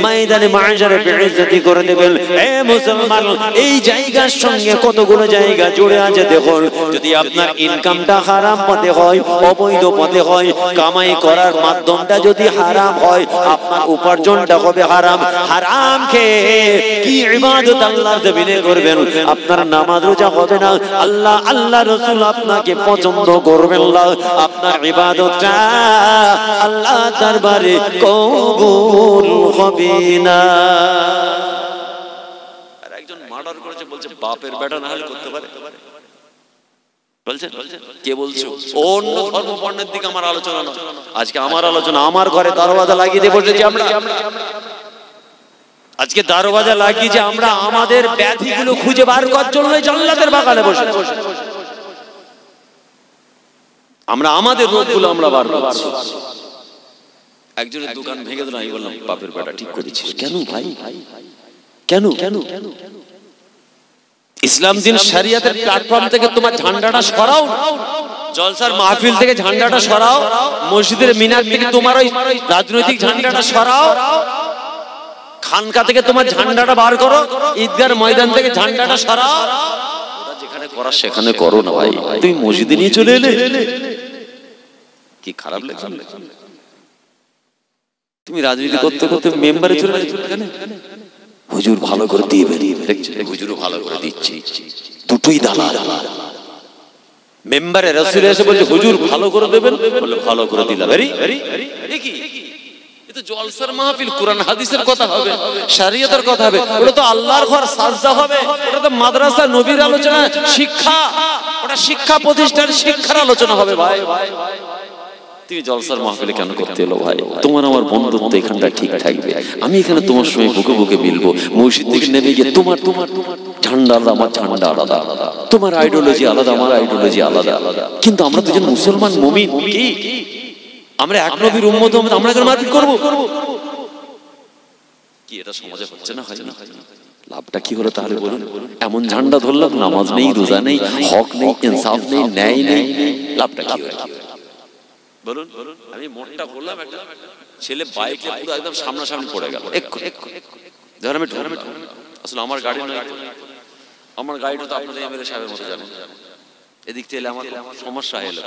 ময়দানে মাহশারে বেইজ্জতি করে দেবেন। এ মুসলমান, এই জায়গার সঙ্গে কতগুলো জায়গা জুড়ে আছে দেখুন। যদি আপনার ইনকামটা হারাম পথে হয়, অবৈধ পথে হয়, কামাই করার মাধ্যমটা যদি হারাম হয়, আপনার উপার্জনটা হবে হারাম। হারাম খেয়ে কি ইবাদত আল্লাহর জমিনে করবেন? আপনার নামাজ রোজা হবে না, আল্লাহ আল্লাহ রাসূল আপনাকে পছন্দ করবেন না, আপনার ইবাদতটা আল্লাহ দরবারে কবুল হবে না। মার্ডার করেছে বলছে বাপের বেটা না হলে করতে পারে, বলছেন কে বলছো? অন্য ধর্ম বর্ণের দিকে আমার আলোচনা না, আজকে আমার আলোচনা আমার ঘরে দরওয়াজা লাগিয়ে দিয়ে বসেছি আমরা। আজকে দরওয়াজা লাগিয়েছি আমরা আমাদের ব্যাধিগুলো খুঁজে বার করার জন্য জান্নাতের বাগানে বসে আমরা আমাদের রোগগুলো আমরা বার করছি। একজনের দোকান ভেঙে দিল, আমি বললাম বাপের বেটা ঠিক করেছিস। কেন ভাই? কেন? ইসলাম দিন শরিয়াতের প্ল্যাটফর্ম থেকে তোমার ঝান্ডাটা সরাও, জলসার মাহফিল থেকে ঝান্ডাটা সরাও, মসজিদের মিনার থেকে তোমার ওই রাজনৈতিক ঝান্ডাটা সরাও, খানকা থেকে তোমার ঝান্ডাটা বার করো, ঈদগার ময়দান থেকে ঝান্ডাটা সরাও। ওটা যেখানে করা সেখানে করো না ভাই। তুমি মসজিদে নিয়ে চলে এলে কি খারাপ লাগছে? তুমি রাজনীতি করতে করতে মেম্বারে চলে এলে, হুজুর ভালো করে দিয়ে দেখছে, হুজুরও ভালো করে দিচ্ছি, দুটোই দালাল। মেম্বারে রাসূল এসে বলছে হুজুর ভালো করে দেবেন, বলে ভালো করে দিলাম। কি এটা জলসার মাহফিল, কোরআন হাদিসের কথা হবে, শরীয়তের কথা হবে, ওটা তো আল্লাহর ঘর সাজদা হবে, ওটা তো মাদ্রাসা নবীর আলোচনা, শিক্ষা, ওটা শিক্ষা প্রতিষ্ঠান, শিক্ষার আলোচনা হবে ভাই। তুমি জলসার মাহফিলে কেন করতে এলো ভাই? তোমার আমার বন্ধুত্ব এখানটা ঠিক থাকবে, আমি এখানে তোমার সঙ্গে বুকে বুকে মিলবো। মসজিদ থেকে নেমে গিয়ে তোমার ঝান্ডা আলাদা, আমার ঝান্ডা আলাদা, তোমার আইডিওলজি আলাদা, আমার আইডিওলজি আলাদা, কিন্তু আমরা দুজন মুসলমান মুমিন, কি আমরা এক নবীর উম্মত, আমরা কেন মারপিট করবো? কি এটা সমাজে হচ্ছে না? হয় না? লাভটা কি হলো তাহলে বলুন? এমন ঝান্ডা ধরলাম, নামাজ নেই, রোজা নেই, হক নেই, ইনসাফ নেই, ন্যায় নেই, লাভটা কি হলো বলুন? আমি মোটটা করলাম, একটা ছেলে বাইকে পুরো একদম সামনাসামনি পড়ে গেল। ধর আমি আসলে আমার গাড়ি নয়, আমার গাড়িটা তো আপনাদের এমএলএ সাহেবের মতো যাবে, এদিক থেকে এলে আমার সমস্যা হলো।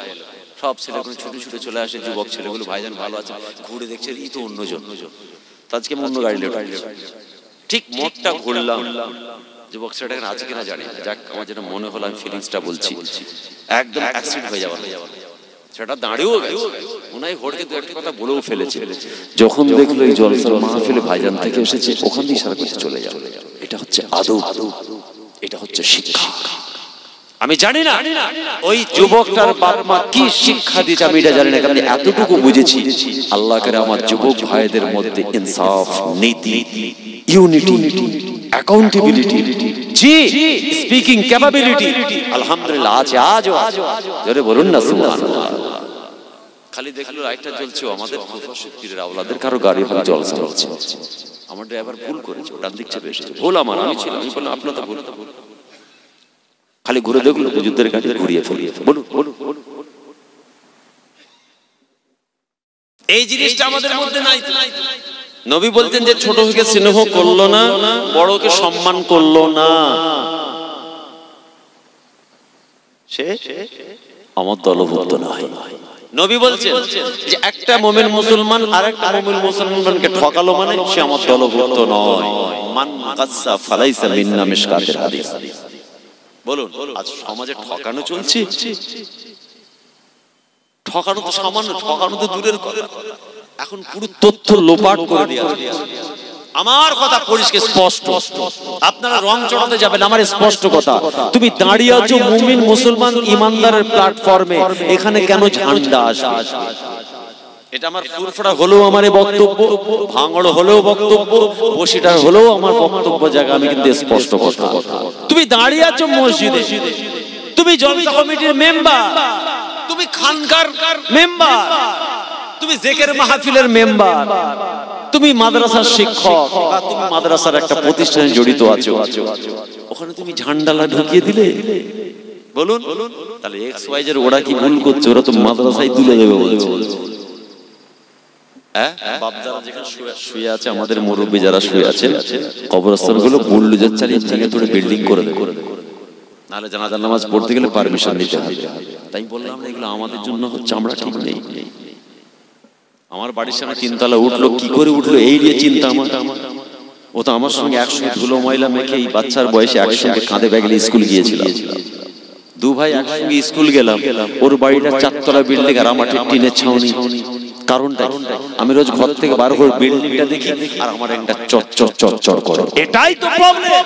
সব ছেলেগুলো ছুটে ছুটে চলে আসে, যুবক ছেলেগুলো, ভাইজান ভালো আছে, ঘুরে দেখছে এই তো অন্যজন, আজকে অন্য গাড়ি লেট। ঠিক মোটটা ঘুরলাম, যুবক ছেলেটা আছে কিনা জানি, যাক আমার যেটা মনে হলো, আমি ফিলিংসটা বলছি, একদম অ্যাক্সিডেন্ট হয়ে যাওয়ার। সেটা দাঁড়িয়েও গেছে, ওনাই হোড়কে দু একটা কথা বলেও ফেলেছে। যখন দেখলো এই জলসার মাহফিলে ভাইজান থেকে এসেছে, ওখান দিয়ে সারা কিছু চলে যাবে। এটা হচ্ছে আদব, এটা হচ্ছে শিক্ষা। আমি জানি না ওই যুবকটার বাপ মা কি শিক্ষা দিয়েছে, আমি এটা জানি না, কিন্তু এতটুকু বুঝেছি আল্লাহ করে আমার যুবক ভাইদের মধ্যে ইনসাফ, নীতি, ইউনিটি, অ্যাকাউন্টেবিলিটি, জি স্পিকিং ক্যাপাবিলিটি আলহামদুলিল্লাহ আছে, আজও জোরে বলুন না সুবহানাল্লাহ। খালি দেখলো লাইটটা জ্বলছে, আমাদের মুফাসসিরের আওলাদের কারো গাড়ি ভালো জলসা হচ্ছে, আমার ড্রাইভার ভুল করেছে, ডান দিক চেপে এসেছে, ভুল আমার, আমি ছিলাম, আমি বললাম আপনার তো ভুল। খালি ঘুরে দেখলো যুদ্ধের গাড়ি ঘুরিয়ে ফেলিয়ে, বলুন বলুন। এই জিনিসটা আমাদের মধ্যে নাই। নবী বলতেন যে ছোটকে স্নেহ করলো না, বড়কে সম্মান করলো না, সে আমার দলভুক্ত নয়। নবী বলছেন যে একটা মুমিন মুসলমান আরেকটা মুমিন মুসলমানকে ঠকালো মানে সে আমার দলভুক্ত নয়। মান কাসসা ফালাইসা মিন্না, মিশকাতের হাদিস। বলুন আজ সমাজে ঠকানো চলছে, ঠকানো তো সামান্য, ঠকানো তো দূরের কথা, এখন পুরো তথ্য লোপাট করে দেওয়া। আমার কথা পরিষ্কার স্পষ্ট, আপনারা রং চড়াতে যাবেন, আমার স্পষ্ট কথা, তুমি দাঁড়িয়ে আছো মুমিন মুসলমান ইমানদারের প্ল্যাটফর্মে, এখানে কেন ঝান্ডা আসবে? এটা আমার ফুরফুরা হলেও আমার বক্তব্য, ভাঙড় হলেও বক্তব্য, বসিটার হলেও আমার বক্তব্য জায়গা, আমি কিন্তু স্পষ্ট কথা। তুমি দাঁড়িয়ে আছো মসজিদে, তুমি জলসা কমিটির মেম্বার, তুমি খানকার মেম্বার, তুমি জেকের মাহফিলের মেম্বার, তুমি মাদ্রাসার শিক্ষক, বা তুমি মাদ্রাসার একটা প্রতিষ্ঠানে জড়িত আছো, ওখানে তুমি ঝান্ডালা ঢুকিয়ে দিলে, বলুন তাহলে এক্স ওয়াই জেড ওরা কি ভুল করছে? ওরা তো মাদ্রাসায় তুলে দেবে বলছে। বাপদারা যেখানে শুয়ে আছে, আমাদের মুরব্বী যারা শুয়ে আছে, কবরস্থানগুলো বুলডোজার চালিয়ে ভেঙে তোড়ে বিল্ডিং করে দেবে, নাহলে জানাজার নামাজ পড়তে গেলে পারমিশন নিতে হবে। তাই বললাম এগুলো আমাদের জন্য হচ্ছে, আমরা ঠিক নেই। আমার বাড়ির সামনে তিনতলা উঠলো, কি করে উঠলো এই নিয়ে চিন্তা আমার। ও তো আমার সঙ্গে একসঙ্গে ধুলো ময়লা মেখে এই বাচ্চার বয়সে একসঙ্গে কাঁধে ব্যাগলে স্কুল গিয়েছিলাম, দু ভাই একসঙ্গে স্কুল গেলাম। ওর বাড়িটা 4 তলা বিল্ডিং আর আমার টিনের ছাউনি। কারণটা আমি রোজ ঘর থেকে বার করে বিল্ডিংটা দেখি আর আমার একটা চট চট চট চট করে। এটাই তো প্রবলেম,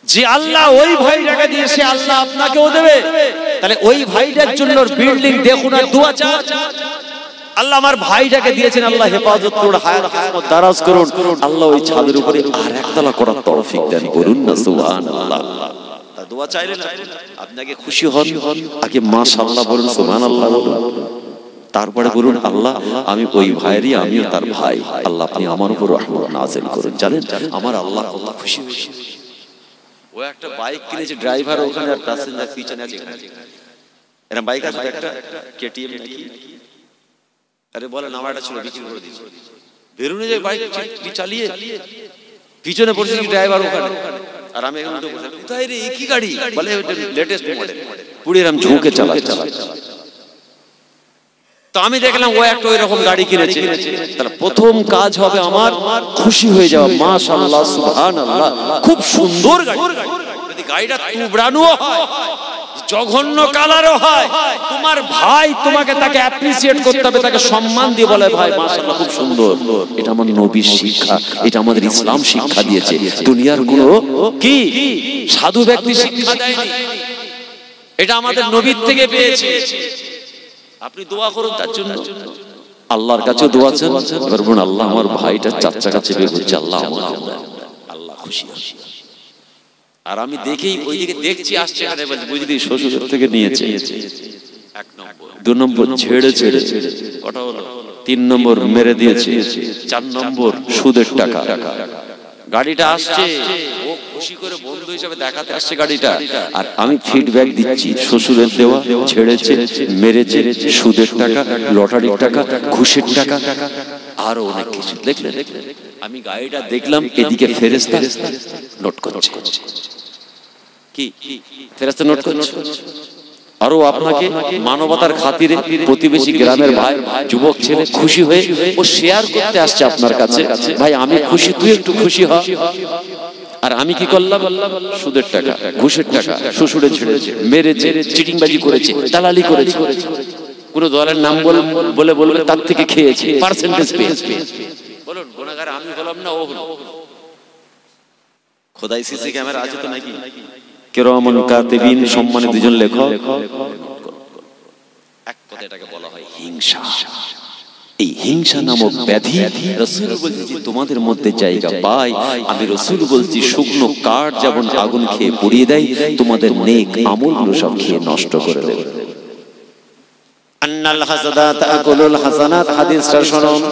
যে আল্লাহ ওই ভাইটাকে দিয়েছে, আল্লাহ আপনাকেও দেবে। তাহলে ওই ভাইটার জন্য বিল্ডিং দেখুন আর দোয়া চান, আল্লাহ আমার ভাইটাকে দিয়েছেন, আল্লাহ হেফাজত করুন, হায়াত কিসমত দারাজ করুন, আল্লাহ ওই ছাদের উপরে আর একতলা করার তৌফিক দেন, বলুন না সুবহানাল্লাহ। তা দোয়া চাইলেন আপনাকে খুশি হন, আগে মাশাআল্লাহ বলুন, সুবহানাল্লাহ বলুন, তারপরে বলুন আল্লাহ আমি ওই ভাইয়েরই, আমিও তার ভাই, আল্লাহ আপনি আমার উপর রহমত নাযিল করুন। জানেন আমার আল্লাহ কত খুশি হয়েছে। ও একটা বাইক কিনেছে, ড্রাইভার ওখানে আর প্যাসেঞ্জার পিছনে আছে, এরকম বাইক আছে একটা কেটিএম নাকি, আরে বলেন আমার একটা ছিল বিক্রি করে দিয়েছে, বেরোনে যায় বাইক চালিয়ে, পিছনে বসে ড্রাইভার ওখানে, আর আমি এখন উঠে বসে, কোথায় রে কি গাড়ি? বলে লেটেস্ট মডেল, পুরো এরকম ঝুঁকে চালায়। তো আমি দেখলাম ও একটা ওই রকম গাড়ি কিনেছে, তাহলে প্রথম কাজ হবে আমার খুশি হয়ে যাওয়া, মাশাআল্লাহ সুবহানাল্লাহ খুব সুন্দর গাড়ি। যদি গাড়িটা তুবড়ানো হয়, জঘন্য কালারও হয়, তোমার ভাই তোমাকে তাকে অ্যাপ্রিসিয়েট করতে হবে, তাকে সম্মান দিয়ে বলে ভাই মাশাআল্লাহ খুব সুন্দর। এটা আমার নবীর শিক্ষা, এটা আমাদের ইসলাম শিক্ষা দিয়েছে, দুনিয়ার কোনো কি সাধু ব্যক্তি শিক্ষা দেয়নি, এটা আমাদের নবীর থেকে পেয়েছে। আপনি দোয়া করুন তার জন্য, আল্লাহর কাছে দোয়া চান, এবার বলুন আল্লাহ আমার ভাইটা 4 চাকা চেপে ঘুরছে, আল্লাহ আমাকে, আল্লাহ খুশি। আর আমি দেখেই ওইদিকে দেখছি আসছে, এখানে বলছি বুঝলি শ্বশুর থেকে নিয়েছে, 1 নম্বর, 2 নম্বর ছেড়ে ছেড়ে, ওটা হলো 3 নম্বর মেরে দিয়েছে, 4 নম্বর সুদের টাকা। গাড়িটা আসছে, ও খুশি করে বন্ধু হিসেবে দেখাতে আসছে গাড়িটা, আর আমি ফিডব্যাক দিচ্ছি শ্বশুরের দেওয়া, ছেড়েছে, মেরেছে, সুদের টাকা, লটারির টাকা, ঘুষের টাকা, আরো অনেক কিছু। দেখলেন আমি গাড়িটা দেখলাম, এদিকে ফেরেশতা নোট করছে, কি ফেরেশতা নোট করছে। আরো আপনাকে মানবতার খাতিরে প্রতিবেশী গ্রামের ভাই যুবক ছেলে খুশি হয়ে ও শেয়ার করতে আসছে আপনার কাছে, ভাই আমি খুশি, তুই একটু খুশি হ। আর আমি কি করলাম? সুদের টাকা, ঘুষের টাকা, শ্বশুরে ছেড়েছে, মেরেছে, চিটিংবাজি করেছে, দালালি করেছে, কোন দলের নাম বলে বলবে তার থেকে খেয়েছে, পার্সেন্টেজ পেয়েছে। বলুন গুনাহগার আমি হলাম না ও হলো? খোদাই সিসি ক্যামেরা আছে তো নাকি? কিরামান কাতিবিন, সম্মানিত দুজন লেখক। এক কথা এটাকে বলা হয় হিংসা। এই হিংসা নামক ব্যাধি রাসূল বলছেন যে তোমাদের মধ্যে জায়গা পায়, আমি রাসূল বলছি শুকনো কাঠ যেমন আগুন খেয়ে পুড়িয়ে দেয়, তোমাদের নেক আমলগুলো সব খেয়ে নষ্ট করে দেবে। আন্নাল হাসাদা তাকুলুল হাসানাত, হাদিসটা শুনুন।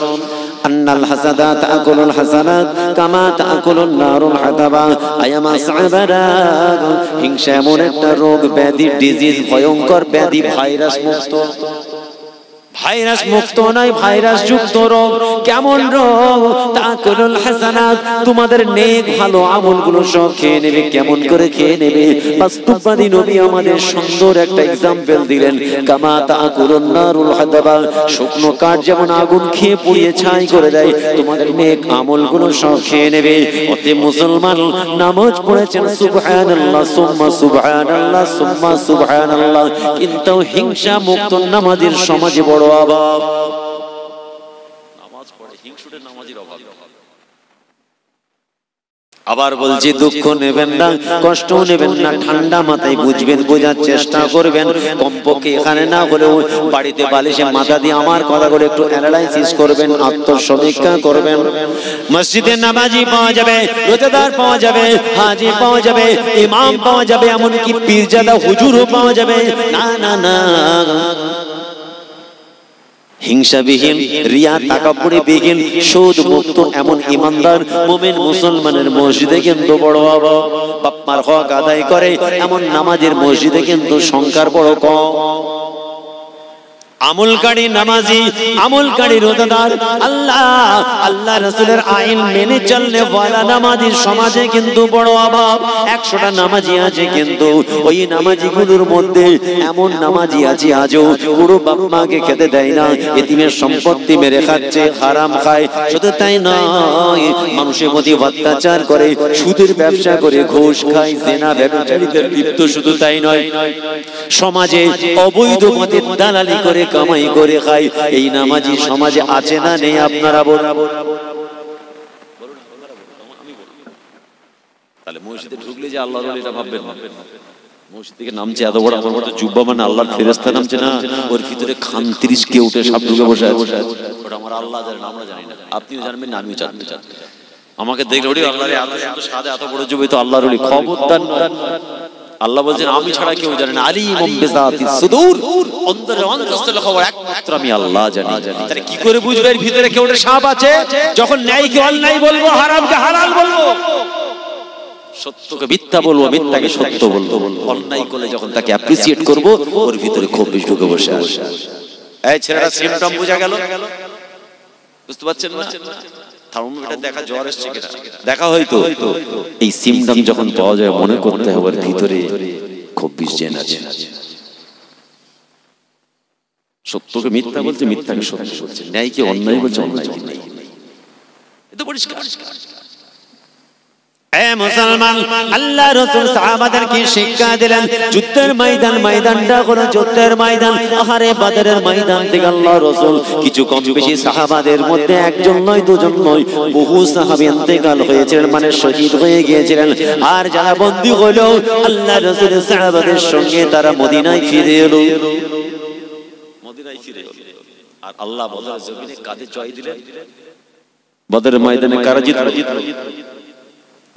আন্নাল হাসাদা তাকুলুল হাসানাত কামা তাকুলুন নারুল হাতাবা। আয়ামা সাবারা, হিংসা এমন একটা রোগ, ব্যাধি, ডিজিজ, ভয়ঙ্কর ব্যাধি, ভাইরাস মুক্ত, ভাইরাস মুক্ত নয়, ভাইরাস যুক্ত রোগ। কেমন রোগ? তাকুলুল হাসানাত, তোমাদের নেক ভালো আমলগুলো সব খেয়ে নেবে। কেমন করে খেয়ে নেবে? বাস্তববাদী নবী আমাদের সুন্দর একটা এক্সাম্পল দিলেন। কামা তাকুলুন নারুল হাতাবা, শুকনো কাঠ যেমন আগুন খেয়ে পুড়িয়ে ছাই করে দেয়, তোমাদের নেক আমলগুলো সব খেয়ে নেবে। অতএব মুসলমান, নামাজ পড়েছেন সুবহানাল্লাহ সুম্মা সুবহানাল্লাহ সুম্মা সুবহানাল্লাহ, কিন্তু হিংসা মুক্ত নামাজের সমাজে বড় অভাব। নামাজ পড়ে হিংসুটে নামাজের অভাব। আবার বলছি, দুঃখ নেবেন না, কষ্ট নেবেন না, ঠান্ডা মাথায় বুঝবেন, বোঝার চেষ্টা করবেন। কমপক্ষে এখানে না হলেও বাড়িতে বালিশে মাথা দিয়ে আমার কথাগুলো একটু অ্যানালাইসিস করবেন, আত্মসমীক্ষা করবেন। মসজিদে নামাজি পাওয়া যাবে, রোজাদার পাওয়া যাবে, হাজি পাওয়া যাবে, ইমাম পাওয়া যাবে, এমনকি পীরজাদা হুজুরও পাওয়া যাবে। না না না, হিংসাবিহীন, রিয়া তাকাব্বুরি বিহীন, সুদ মুক্ত এমন ইমানদার মুমিন মুসলমানের মসজিদে কিন্তু বড় অভাব। বাপ্পার হক আদায় করে এমন নামাজের মসজিদে কিন্তু সংখ্যার বড় কম। আমলকারী নামাজি, আমলকারী রোজাদার, আল্লাহ রাসূলের আইন মেনে চললে ওয়ালা নামাজির সমাজে কিন্তু বড় অভাব। 100টা নামাজি আছে, কিন্তু ওই নামাজিগুলোর মধ্যে এমন নামাজি আছে আজও পুরো বাপ মাকে খেতে দেয় না, এতিমের সম্পত্তি মেরে খাচ্ছে, হারাম খায়। শুধু তাই নয়, মানুষের প্রতি অত্যাচার করে, সুদের ব্যবসা করে, ঘুষ খায়, জিনা ব্যভিচারীদের লিপ্ত। শুধু তাই নয়, সমাজে অবৈধ পথে দালালি করে, কামাই করে খায়। এই নামাজি সমাজে আছে না নেই? আপনারা বলুন। তাহলে মসজিদে ঢুকলে যে আল্লাহর ওলি, এটা ভাববেন না। মসজিদ থেকে নামছে এত বড় আমার মতো জুব্বা, মানে আল্লাহর ফেরেশতা নামছে না, ওর ভিতরে খান 30 কে উঠে সব ঢুকে বসে আছে। ওটা আমার আল্লাহ জানেন, আমরা জানি না। আপনিও জানবেন না, আমিও জানি না। আমাকে দেখলে ওরে আল্লাহর এত সুন্দর সাদা, এত বড় জুব্বা, তো আল্লাহর ওলি। খবরদার, আল্লাহ বলছেন আমি ছাড়া কেউ জানে না। আলিমুম বিযাতিস সুদূর, অন্তরের অন্তঃস্থল খবর একমাত্র আমি আল্লাহ জানি। তাহলে কি করে বুঝবে এর ভিতরে কেউটা সাপ আছে? যখন ন্যায়কে অন্যায় বলবো, হারামকে হালাল বলবো, সত্যকে মিথ্যা বলবো, মিথ্যাকে সত্য বলবো, অন্যায় করলে যখন তাকে অ্যাপ্রিসিয়েট করব, ওর ভিতরে খুব বেশি ঢুকে বসে আসে। এই ছেলেটা সিম্পটম বোঝা গেল? বুঝতে পারছেন না? থার্মোমিটার দেখা জ্বর এসেছে কিনা দেখা, হয়তো এই সিম্পটম যখন পাওয়া যায় মনে করতে হবে ওর ভিতরে খুব বেশি জেন আছে। সত্যকে মিথ্যা বলছে, মিথ্যাকে সত্য বলছে, ন্যায়কে অন্যায় বলছে, অন্যায়কে ন্যায়। এটা পরিষ্কার। মুসলমান, আল্লাহ রাসূল সাহাবাদেরকে শিক্ষা দিলেন, যুদ্ধের ময়দান, ময়দানটা হলো যুদ্ধের ময়দান। আহারে বদরের ময়দান থেকে আল্লাহ রাসূল কিছু কম বেশি সাহাবাদের মধ্যে একজন নয়, দুজন নয়, বহু সাহাবী ইন্তেকাল হয়েছিলেন, মানে শহীদ হয়ে গিয়েছিলেন। আর যারা বন্দী হলো, আল্লাহ রাসূলের সাহাবাদের সঙ্গে তারা মদিনায় ফিরে এলো। মদিনায় ফিরে এলো, আর আল্লাহ বদরের জমিনে কাদের জয় দিলেন? বদরের ময়দানে কারা জিতল?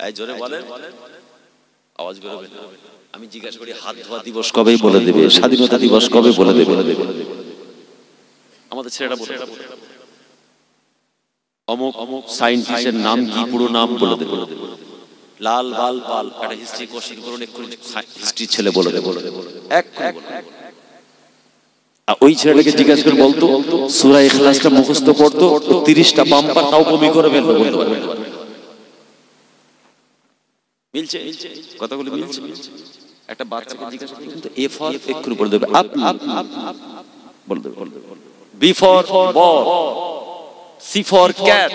এই জোরে বলেন, আওয়াজ বেরোবে না। আমি জিজ্ঞাসা করি, হাত ধোয়া দিবস কবে বলে দেবে? স্বাধীনতা দিবস কবে বলে দেবে? আমাদের ছেলেটা বলে অমুক অমুক সায়েন্টিস্টের নাম কি, পুরো নাম বলে দেবে। লাল বাল পাল, একটা হিস্ট্রি কোশ্চেন করুন, এক্ষুনি হিস্ট্রি ছেলে বলে দেবে। এক ওই ছেলেটাকে জিজ্ঞাসা করে বলতো সূরা ইখলাসটা মুখস্থ করতো, 30টা বাম্পার তাও বমি করে ফেলতো, বলতে পারবে না। মিলছে কথাগুলো, মিলছে। একটা বাচ্চাকে জিজ্ঞাসা করলে কিন্তু এ ফর এক্ষুনি বলে দেবে, আপ বলে দেবে, B for ball, C for cat,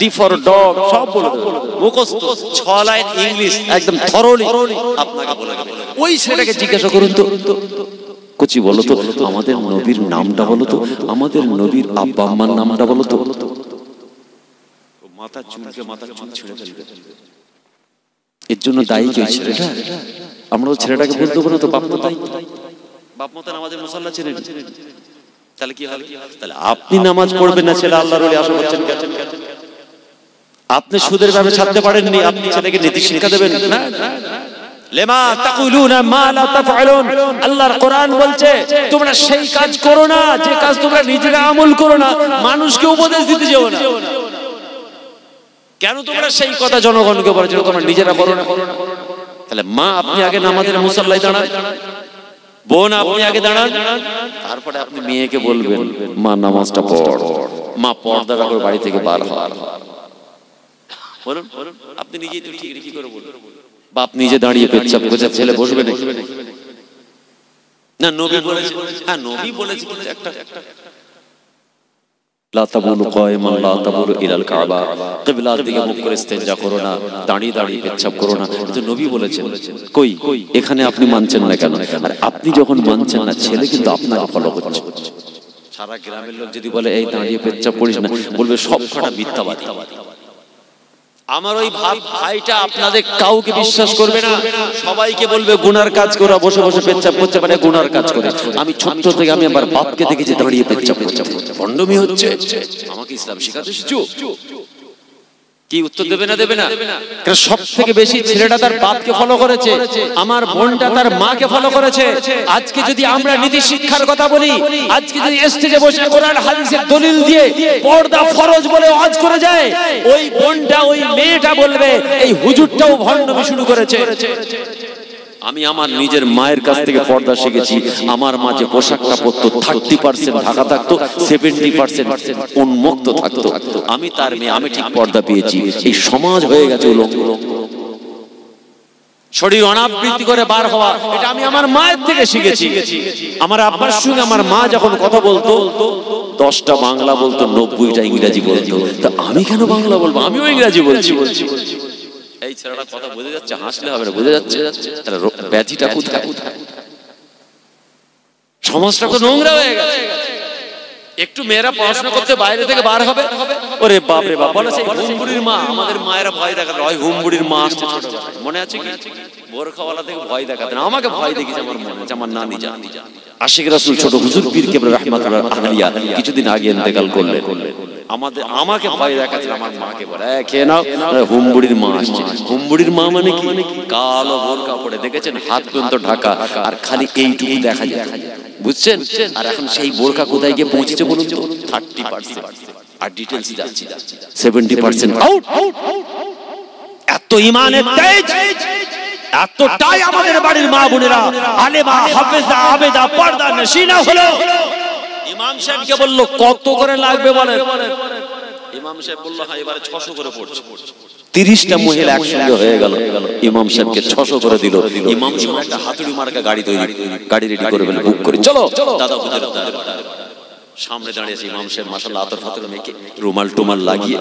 D for dog, সব বলে দেবে মুখস্থ। 6 লাইন ইংলিশ একদম থরলি আপনাকে বলে দেবে। ওই ছেলেটাকে জিজ্ঞাসা করুন তো, কোচি বলো তো আমাদের নবীর নামটা বলো তো, আমাদের নবীর আব্বা আম্মার নামটা বলো তো। মাথা চুলকে মাথা চুল ছেড়ে ফেলবে। এর জন্য দায়ী কে? ছেলেটা। আমরা তো ছেলেটাকে বলতে পারবো না তো বাপ মতাই, বাপ মতা নামাজের মুসাল্লা চেনেন, তাহলে কি হবে? তাহলে আপনি নামাজ পড়বেন না, ছেলে আল্লাহর ওলি আশা করছেন কেন? আপনি সুদের ব্যাপারে ছাড়তে পারেননি, আপনি ছেলেকে নীতি শিক্ষা দেবেন না? লিমা তাকুলুনা মা লা তাফআলুন, আল্লাহর কোরআন বলছে তোমরা সেই কাজ করো না যে কাজ তোমরা নিজেরা আমল করো না, মানুষকে উপদেশ দিতে যেও না। কেন তোমরা সেই কথা জনগণকে বলছো তোমরা নিজেরা করো না? তাহলে মা আপনি আগে নামাজের মুসাল্লায় দাঁড়ান, বোন আপনি আগে দাঁড়ান, তারপরে আপনি মেয়েকে বলবেন মা নামাজটা পড়, মা পর্দা রাখো, বাড়ি থেকে বার হও। বলুন আপনি নিজেই তো ঠিক কি করে বলুন? বাপ নিজে দাঁড়িয়ে পেচ্ছাপ করছে, ছেলে বসবে না? নবী বলেছে, হ্যাঁ নবী বলেছে, কিন্তু একটা লা তাবুলু কায়মান লা তাবুলু ইলাল কাবা, কিবলার দিকে মুখ করে ইস্তেনজা করো না, দাঁড়িয়ে দাঁড়িয়ে পেচ্ছাপ করো না, এটা নবী বলেছেন। কই এখানে আপনি মানছেন না কেন? আর আপনি যখন মানছেন না, ছেলে কিন্তু আপনাকে ফলো করছে। সারা গ্রামের লোক যদি বলে এই দাঁড়িয়ে পেচ্ছাপ করিস না, বলবে সব কটা মিথ্যাবাদী। আমার ওই ভাইটা আপনাদের কাউকে বিশ্বাস করবে না, সবাইকে বলবে গুনার কাজ করা, বসে বসে পেচ্ছাপ করতে পারে, গুনার কাজ করে। আমি ছোট্ট থেকে আমি আমার বাপকে দেখেছি দাঁড়িয়ে পেচ্ছাপ করতে, বন্ডমি হচ্ছে, আমাকে ইসলাম শিখাতে এসেছো। কি উত্তর দেবে না? দেবে না। কারণ সব থেকে বেশি ছেলেটা তার বাপকে ফলো করেছে, আমার বোনটা তার মাকে ফলো করেছে। আজকে যদি আমরা নীতি শিক্ষার কথা বলি, আজকে যদি স্টেজে বসে কোরআন হাদিসের দলিল দিয়ে পর্দা ফরজ বলে ওয়াজ করে যায়, ওই বোনটা ওই মেয়েটা বলবে এই হুজুরটাও ভণ্ডামি শুরু করেছে। আমি আমার নিজের মায়ের কাছ থেকে পর্দা শিখেছি। আমার মা যে পোশাকটা পরতো 30% ঢাকা থাকতো, 70% উন্মুক্ত থাকতো। আমি তার মেয়ে, আমি ঠিক পর্দা পেয়েছি। এই সমাজ হয়ে গেছে উলঙ্গ, শরীর অনাবৃত্তি করে বার হওয়া, এটা আমি আমার মায়ের থেকে শিখেছি। আমার আব্বার সঙ্গে আমার মা যখন কথা বলতো 10টা বাংলা বলতো, 90টা ইংরেজি বলতো। তা আমি কেন বাংলা বলবো? আমিও ইংরেজি বলছি। এই ছেলেটা কথা বুঝে যাচ্ছে, হাসলে হবে না, বুঝে যাচ্ছে তাহলে ব্যাধিটা কোথায়? সমাজটা তো নোংরা হয়ে গেছে। একটু মেয়েরা পড়াশোনা করতে বাইরে থেকে বার হবে, ওরে বাপ রে বাপ, বলে সেই হুমবুড়ির মা। আমাদের মায়েরা ভয় দেখাতে হয়, হুমবুড়ির মা আসছে ছোটবেলায়, মনে আছে কি? বোরখাওয়ালা থেকে ভয় দেখাতেন, আমাকে ভয় দেখিয়েছে আমার মনে আছে, আমার নানি জান আশিক রাসূল ছোট হুজুর পীর কেবলা রাহমাতুল্লাহ আলাইহি কিছুদিন আগে ইন্তেকাল করলেন। আমাকে ভয় দেখাচ্ছেন, আমার মাকে বলে খেয়ে নাও, হুমবুড়ির মা আসছে। হুমবুড়ির মা মানে কি? কালো বোরকা পরে, দেখেছেন হাত পর্যন্ত ঢাকা, আর খালি এইটুকু দেখা যায়, বুঝছেন? আর এখন সেই বোরকা কোথায় গিয়ে পৌঁছেছে বলুন তো? 30%, আর ডিটেইলস যাচ্ছি 70% আউট। এত ইমানের তেজ, এতটাই আমাদের বাড়ির মা বোনেরা আলেমা, হাফেজা, আবেদা, পর্দা নশিনা হলো। ইমাম সাহেবকে বললো কত করে লাগবে বলেন? ইমাম সাহেব বললো হ্যাঁ এবারে 600 করে পড়ছে। 30টা মহিলা একসঙ্গে হয়ে গেল, ইমাম সাহেবকে 600 করে দিল। ইমাম সাহেব একটা হাতুড়ি মার্কা গাড়ি গাড়ি রেডি করে বলে বুক করে চলো দাদা হুজুর সামনে দাঁড়িয়েছে। ইমাম সাহেব মাশাআল্লাহ আতর ফাতর মেখে রুমাল টুমাল লাগিয়ে,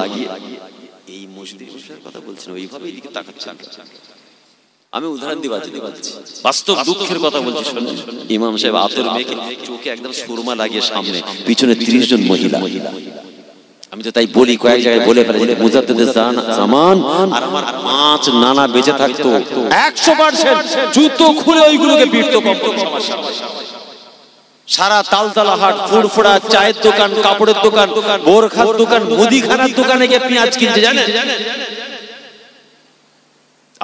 এই মসজিদের কথা বলছেন, ওইভাবে এদিকে তাকাচ্ছেন। আমি উদাহরণ দিচ্ছি, বাস্তব দুঃখের কথা বলছি শুনুন। ইমাম সাহেব আতর মেখে চোখে একদম সুরমা লাগিয়ে সামনে, পিছনে 30 জন মহিলা। আমি তো তাই বলি, কয়েক জায়গায় বলে ফেলে মুজাদ্দিদুল জামান আর আমার 5 নানা বেঁচে থাকতো 100% জুতো খুলে ওইগুলোকে পিটতো সমস্যা। সারা তালতলা হাট, ফুরফুরা, চায়ের দোকান, কাপড়ের দোকান, বোরখার দোকান, মুদিখানার দোকানে গিয়ে পেঁয়াজ কিনতে জানেন?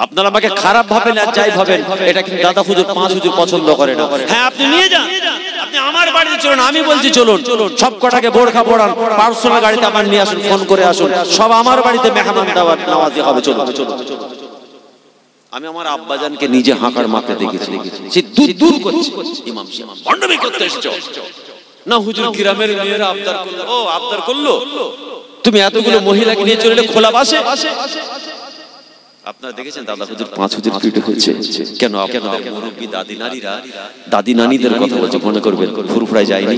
আপনারা আমাকে খারাপ ভাবেন আর যাই ভাবেন, এটা কিন্তু দাদা হুজুর 5 হুজুর পছন্দ করে না। হ্যাঁ আপনি নিয়ে যান, আপনি আমার বাড়িতে চলুন, আমি বলছি চলুন, সব কটাকে বোরখা পরান, পার্সোনাল গাড়িতে আমার নিয়ে আসুন, ফোন করে আসুন, সব আমার বাড়িতে মেহমান দাওয়াত নামাজি হবে, চলুন। আমি আমার আব্বাজানকে নিজে হাঁকার মাকে দেখেছি, সে দূর করছে ইমাম সাহেব ভণ্ডামি করতে এসেছো না হুজুর, গ্রামের মেয়েরা আবদার করলো, ও আবদার করলো, তুমি এতগুলো মহিলাকে নিয়ে চলে খোলা বাসে। আপনারা দেখেছেন দাদা হুজুর 5 হুজুর পিটে হয়েছে কেন? আপনাদের মুরব্বী দাদি নানিদের কথা বলছে, মনে করবেন ফুরফুরায় যায়নি,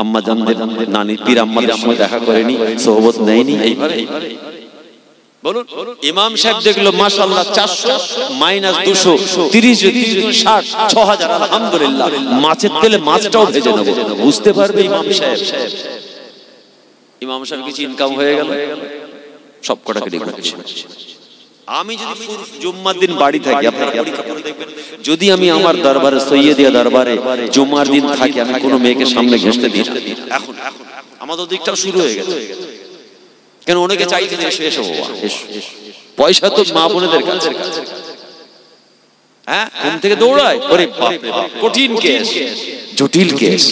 আম্মা জানদের নানি পীর আম্মাদের সময় দেখা করেনি, সোহবত নেয়নি, এইভাবে বলুন। ইমাম সাহেব দেখলো মাশাআল্লাহ 400 মাইনাস 200 30 60 6000, আলহামদুলিল্লাহ, মাছের তেলে মাছটাও ভেজে নেব, বুঝতে পারবে ইমাম সাহেব। ইমাম সাহেব কিছু ইনকাম হয়ে গেল, সব কটাকে ডেকে আমি যদি জুম্মার দিন বাড়ি থাকি, আপনারা পরীক্ষা করে দেখবেন, যদি আমি আমার দরবারে সৈয়দিয়া দরবারে জুম্মার দিন থাকি, আমি কোনো মেয়েকে সামনে ঘেঁষতে দিই না। এখন আমাদের দিকটাও শুরু হয়ে গেছে, কেন অনেকে চাইছে যে এসো এসো বাবা এসো, পয়সা তো মা বোনেদের কাছে, হ্যাঁ ঘুম থেকে দৌড়ায়, ওরে বাপ রে বাপ, কঠিন কেস, জটিল কেস।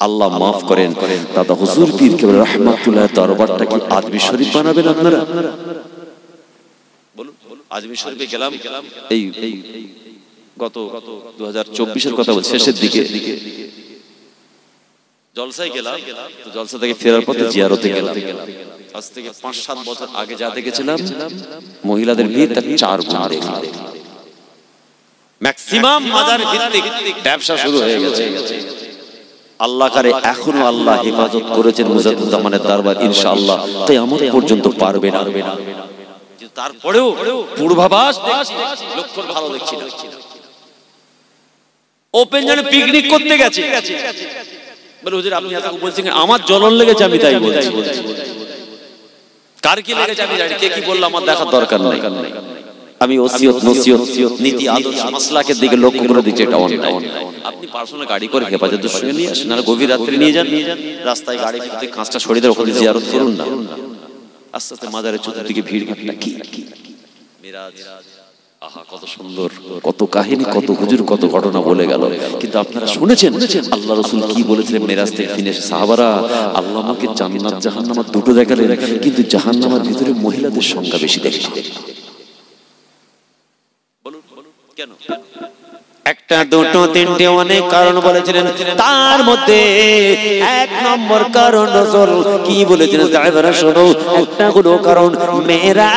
আল্লাহ মাফ করেন। দাদা হুজুর পীর কেবল রহমাতুল্লাহ দরবারটা কি আজমি শরীফ বানাবেন আপনারা? বলুন, আজমি শরীফে গেলাম এই গত 2024-এর কথা বলছি, শেষের দিকে জলসায় গেলাম, তো জলসা থেকে ফেরার পথে জিয়ারতে গেলাম। আজ থেকে 5-7 বছর আগে যা দেখেছিলাম মহিলাদের ভিড়, তার 4 গুণ দেখলাম। ম্যাক্সিমাম মাজার ভিত্তিক ব্যবসা শুরু হয়ে গেছে। আল্লাহ করে এখনো আল্লাহ হেফাজত করেছেন মুজাদ্দিদুজ্জামানের দরবার ইনশাআল্লাহ, তাই আমার পর্যন্ত পারবে না। তারপরেও পূর্বাভাস দেখছি, লক্ষণ ভালো দেখছি না। ওপেন জানে পিকনিক করতে গেছে, বলে হুজুর আপনি এত বলছেন, আমার জ্বলন লেগেছে আমি তাই বলছি। কার কি লেগেছে আমি জানি, কে কি বললো আমার দেখার দরকার নাই। আমি ওসিয়ত নসিয়ত নীতি আদর্শ মাসলাকের দিকে লক্ষ্য করে দিচ্ছি, এটা অন্যায়। আপনি পার্সোনাল গাড়ি করে হেফাজতের সঙ্গে নিয়ে আসেন, আর গভীর রাত্রে নিয়ে যান, রাস্তায় গাড়ি ফিরতে কাঁচটা সরিয়ে দেয়, ওখানে জিয়ারত করুন না। আস্তে আস্তে মাজারের চতুর্দিকে ভিড় ভাট্টা কি মিরাজ, আহা কত সুন্দর, কত কাহিনী, কত হুজুর, কত ঘটনা বলে গেল। কিন্তু আপনারা শুনেছেন আল্লাহ রাসূল কি বলেছিলেন মেরাজ থেকে ফিরে এসে? সাহাবারা, আল্লাহ আমাকে জান্নাত জাহান্নাম দুটো দেখালেন, কিন্তু জাহান্নামের ভিতরে মহিলাদের সংখ্যা বেশি দেখলাম। বলুন কেন? একটা দুটো তিনটে অনেক কারণ বলেছিলেন, তার মধ্যে 1 নম্বর কারণ রাসূল কি বলেছিলেন? সাহাবারা শোনো, একটা হলো কারণ মেয়েরা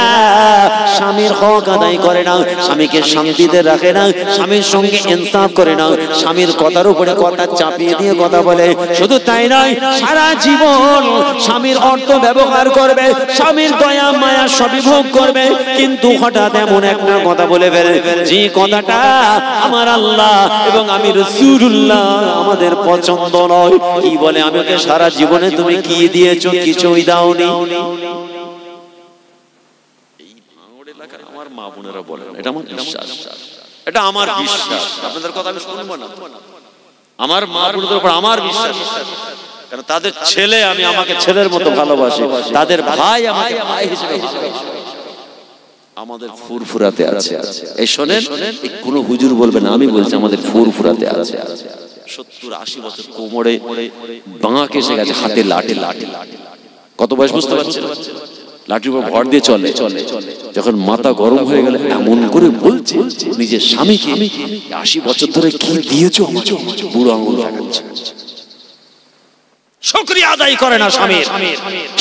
স্বামীর হক আদায় করে না, স্বামীকে শান্তিতে রাখে না, স্বামীর সঙ্গে ইনসাফ করে না, স্বামীর কথার উপরে কথা চাপিয়ে দিয়ে কথা বলে। শুধু তাই নয়, সারা জীবন স্বামীর অর্থ ব্যবহার করবে, স্বামীর দয়া মায়া সবই ভোগ করবে, কিন্তু হঠাৎ এমন একটা কথা বলে ফেলে, যে কথাটা আমার আল্লাহ এবং আমি রাসূলুল্লাহ আমাদের পছন্দ নয়। কি বলে? আমাকে সারা জীবনে তুমি কি দিয়েছো? কিছুই দাওনি। এই ভাঙড় এলাকার আমার মা বোনেরা বলেন, এটা আমার বিশ্বাস, এটা আমার বিশ্বাস, আপনাদের কথা আমি শুনবো না। আমার মা বোনদের উপর আমার বিশ্বাস, কারণ তাদের ছেলে আমি আমাকে ছেলের মতো ভালোবাসি, তাদের ভাই আমাকে ভাই হিসেবে ভালোবাসে। আমাদের ফুরফুরাতে আছে। এই শোনেন, কোন হুজুর বলবে না, আমি বলছি আমাদের ফুরফুরাতে আছে। 70-80 বছর কোমরে বাঁক এসে গেছে, হাতে লাঠি। কত বয়স বুঝতে পারছেন? লাঠির উপর ভর দিয়ে চলে। যখন মাথা গরম হয়ে গেলে এমন করে বলছে নিজের স্বামীকে, 80 বছর ধরে কি দিয়েছো আমাকে, বুড়ো আঙুল দেখাচ্ছে। শুকরিয়া আদায় করে না স্বামীর।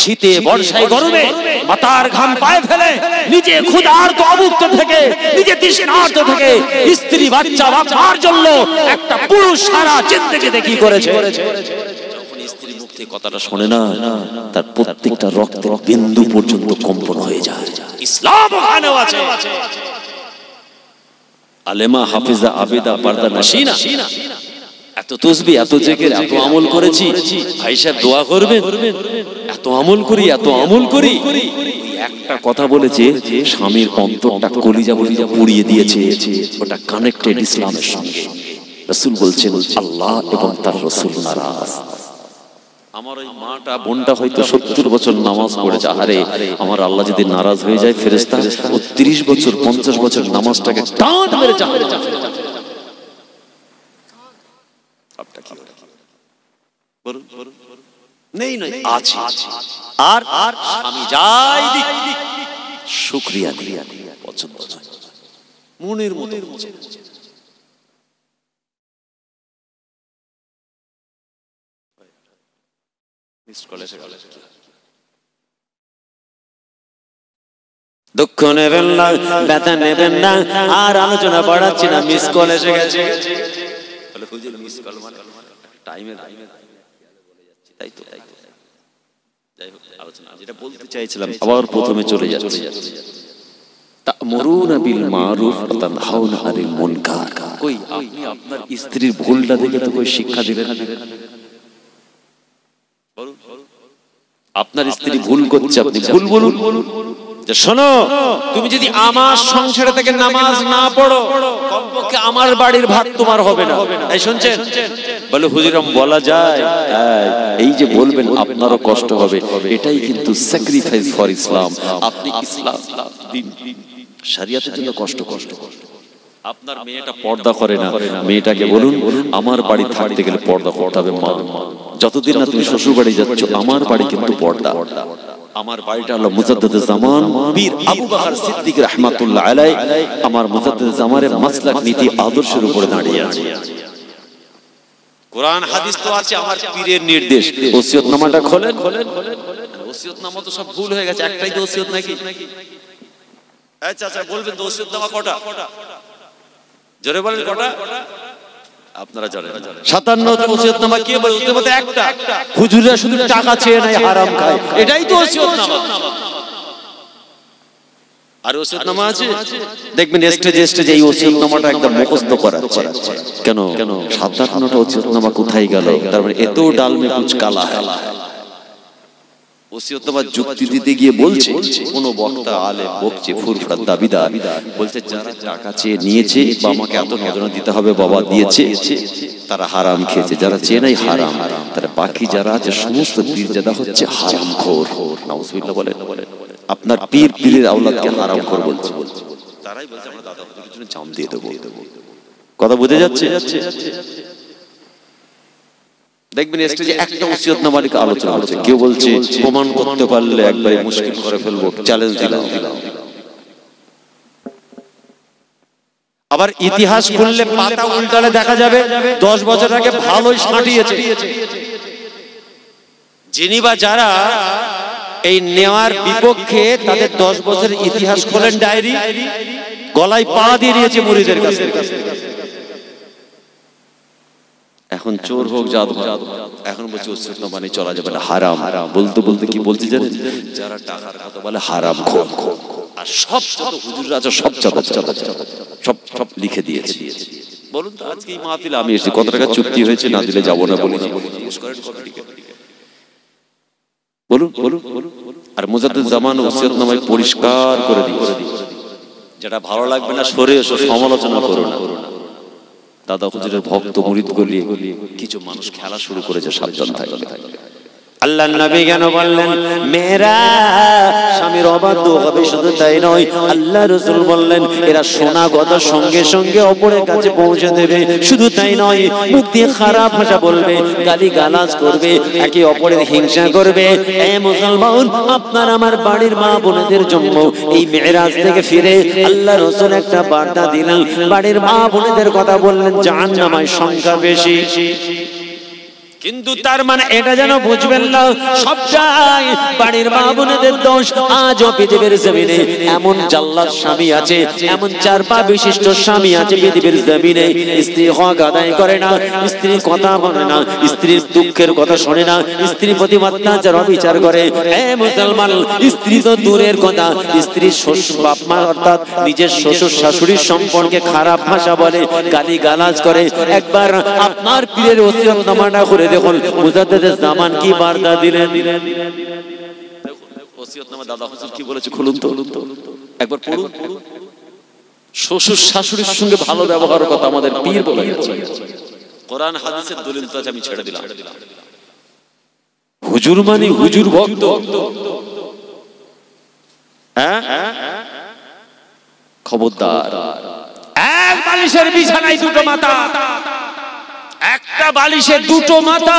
শীতে বর্ষায় গরমে মাথার ঘাম পায়ে ফেলে নিজে ক্ষুধার্ত অভুক্ত থেকে, নিজে তৃষ্ণার্ত থেকে স্ত্রী বাচ্চা বাচ্চার জন্য একটা পুরুষ সারা জিন্দেগিতে কি করেছে। যখন স্ত্রী মুখ থেকে কথাটা শোনে না, তার প্রত্যেকটা রক্তের বিন্দু পর্যন্ত কম্পন হয়ে যায়। ইসলাম ওখানেও আছে। আলেমা হাফিজা আবেদা পর্দা নশিনা, এত তসবিহ, এত জিকির, এত আমল করেছি, ভাই সাহেব দোয়া করবেন, এত আমল করি, একটা কথা বলেছে, স্বামীর অন্তরটা কলিজা পুড়িয়ে দিয়েছে, ওটা কানেক্টেড ইসলামের সঙ্গে। রাসূল বলছেন আল্লাহ এবং তার রাসূল নারাজ। আমার ওই মাটা বোনটা হয়তো 70 বছর নামাজ পড়েছে, আরে আমার আল্লাহ যদি নারাজ হয়ে যায়, ফেরেশতা ও 30 বছর 50 বছর নামাজটাকে টান মেরে জাহান্নামে নেই নয় আছে। আর আমি যাই দিই শুকরিয়া দিয়া পছন্দ নয়, মনের মতো। দুঃখ নেবেন না, ব্যথা নেবেন না, আর আলোচনা বাড়াচ্ছি না। মিস কল এসে গেছে, মিস কল মানে টাইমে তাই তো। যাই হোক, আলোচনা যেটা বলতে চাইছিলাম আবার প্রথমে চলে যাচ্ছে। তা'মুরুনা বিল মারুফ ওয়া তানহাউনা আনিল মুনকার। কই আপনি আপনার স্ত্রীর ভুলটা দেখে তো কই শিক্ষা দিবেন? আপনার স্ত্রী ভুল করছে, আপনি ভুল বলুন। যে শোনো, তুমি যদি আমার সংসারে থেকে নামাজ না পড়ো, কমপক্ষে আমার বাড়ির ভাত তোমার হবে না। এই শুনছেন? বলে হুজুরাম বলা যায়? এই যে বলবেন আপনারও কষ্ট হবে, এটাই কিন্তু স্যাক্রিফাইস ফর ইসলাম। আপনি ইসলাম দিন শরিয়াতের জন্য কষ্ট। আপনার মেয়েটা পর্দা করে না, মেয়েটাকে বলুন আমার বাড়ি থাকতে গেলে পর্দা করতে হবে। মা, যতদিন না তুমি শ্বশুর বাড়ি যাচ্ছ, আমার বাড়ি কিন্তু পর্দা। আমার বাড়িটা হলো মুজাদ্দিদুজ জামান পীর আবু বকর সিদ্দিক রাহমাতুল্লাহ আলাইহি, আমার মুজাদ্দিদুজ জামানের মাসলাক নীতি আদর্শের উপরে দাঁড়িয়ে আছে। কোরআন হাদিস তো আছে, আমার পীরের নির্দেশ। ওসিয়তনামাটা খোলেন। ওসিয়তনামা তো সব ভুল হয়ে গেছে, একটাই তো ওসিয়ত নাকি? আচ্ছা বলবেন তো ওসিয়তনামা কটা? জোরে বলেন কটা? আপনারা জানেন 57টা ওসিয়তনামা। কে বলে ওসিয়তনামা? একটা। হুজুররা শুধু টাকা চেয়ে নাই, হারাম খায়, এটাই তো ওসিয়তনামা। আর ওসিয়তনামা আছে দেখবেন স্টেজে এই ওসিয়তনামাটা একদম মুখস্থ করাচ্ছে। কেন 57টা ওসিয়তনামা কোথায় গেল? তার মানে এত ডাল মে কুছ কালা है। ওসিয়তনামা যুক্তি দিতে গিয়ে বলছে, কোন বক্তা আলেম বকছে, ফুরফুরা দাবিদার বলছে যারা টাকা চেয়ে নিয়েছে বা আমাকে এত নজর দিতে হবে বাবা দিয়েছে, তারা হারাম খেয়েছে। যারা চেয়ে নাই হারাম, তারা বাকি যারা আছে সমস্ত পীরজাদা হচ্ছে হারামখোর। নাউজুবিল্লাহ বলেন। আপনার পীরের আওলাদকে হারামখোর বলছে। তারাই বলছে আমরা দাদা হুজুরের জন্য জাম দিয়ে দেব। কথা বুঝে যাচ্ছে? দেখবেন স্টেজে একটা ওসিয়তনামা নিয়ে আলোচনা হচ্ছে। কেউ বলছে প্রমাণ করতে পারলে একবারে মুশকিল করে ফেলবো, চ্যালেঞ্জ দিলাম। আবার ইতিহাস খুললে পাতা উল্টালে দেখা যাবে 10 বছর আগে ভালোই সাঁটিয়েছে। যিনি বা যারা এই নেওয়ার বিপক্ষে, তাদের 10 বছরের ইতিহাস খোলেন ডায়েরি, গলায় পা দিয়ে দিয়েছে মুরিদের কাছে। এখন চোর হোক জাদু, এখন বলছে ওসিয়তনামা নিয়ে চলা যাবে না, হারাম। বলতে কি বলছে জানেন? যারা টাকার কথা বলে হারাম খোর। আর সব যত হুজুররা আছে সব লিখে দিয়েছে। বলুন তো আজকে এই মাহফিলে আমি এসেছি, কত টাকা চুক্তি হয়েছে, না দিলে যাবো না বলেছি। বলুন। আর মুজাদ্দিদ জামান ওসিয়তনামায় পরিষ্কার করে দিয়েছে, যেটা ভালো লাগবে না সরে এসো, সমালোচনা করো না। দাদা হুজুরের ভক্ত মুরিদ গলিয়ে কিছু মানুষ খেলা শুরু করেছে, সাবধান থাকবে। আল্লাহর নবী কেন বললেন মেয়েরা স্বামীর অবাধ্য হবে? শুধু তাই নয়, আল্লাহ রাসূল বললেন এরা শোনা কথা সঙ্গে সঙ্গে অপরের কাছে পৌঁছে দেবে। শুধু তাই নয়, মুখ দিয়ে খারাপ ভাষা বলবে, গালি গালাজ করবে, একে অপরের হিংসা করবে। এ মুসলমান, আপনার আমার বাড়ির মা বোনদের জন্য এই মেরাজ থেকে ফিরে আল্লাহ রাসূল একটা বার্তা দিলেন। বাড়ির মা বোনদের কথা বললেন জাহান্নামের সংখ্যা বেশি। কিন্তু তার মানে এটা যেন বুঝবেন না সবটাই বাড়ির মা বোনদের দোষ। আজও পৃথিবীর জমিনে এমন জাল্লাদ স্বামী আছে, এমন 4 পা বিশিষ্ট স্বামী আছে পৃথিবীর জমিনে, স্ত্রী হক আদায় করে না, স্ত্রীর কথা বলে না, স্ত্রীর দুঃখের কথা শোনে না, স্ত্রীর প্রতি অত্যাচার অবিচার করে। হে মুসলমান, স্ত্রী তো দূরের কথা, স্ত্রীর শ্বশুর বাপ মা অর্থাৎ নিজের শ্বশুর শাশুড়ির সম্পর্কে খারাপ ভাষা বলে, গালি গালাজ করে। একবার আপনার পীরের ওসিয়তনামাটা করে দেখুন, মুজাদ্দিদুজ জামান কি বার্তা দিলেন। ওসিয়তনামা দাদা হুজুর কি বলেছে খুলুন তো, একবার পড়ুন। শ্বশুর শাশুড়ির সঙ্গে ভালো ব্যবহারের কথা আমাদের পীর বলে গেছে। কোরআন হাদিসের দলিল তো আমি ছেড়ে দিলাম। হুজুর মানে হুজুর ভক্ত। হ্যাঁ, খবরদার। এক বালিশের বিছানায় 2টো মাথা, একটা বালিশে 2টো মাথা।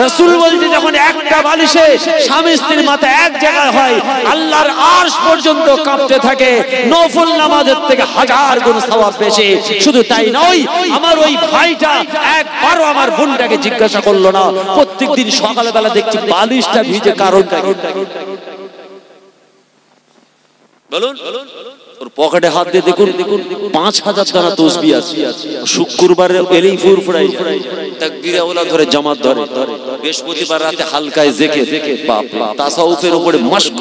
রাসূল বলতে যখন একটা বালিশে স্বামী স্ত্রীর মাথা এক জায়গায় হয়, আল্লাহর আরশ পর্যন্ত কাঁপতে থাকে, নফল নামাজের থেকে 1000 গুণ সওয়াব বেশি। শুধু তাই নয়, আমার ওই ভাইটা একবারও আমার বোনটাকে জিজ্ঞাসা করলো না। প্রত্যেকদিন সকালবেলা দেখছি বালিশটা ভিজে, কারণটা কি? বলুন। ওর পকেটে হাত দিয়ে দেখুন 5000 দানা তসবিহ আছে। শুক্রবার এলেই ফুরফুরাই তাকবীরে ওলা ধরে, জামাত ধরে। বৃহস্পতিবার রাতে হালকায় জিকির, বাপ রে, তাসাউফের উপরে মাশক।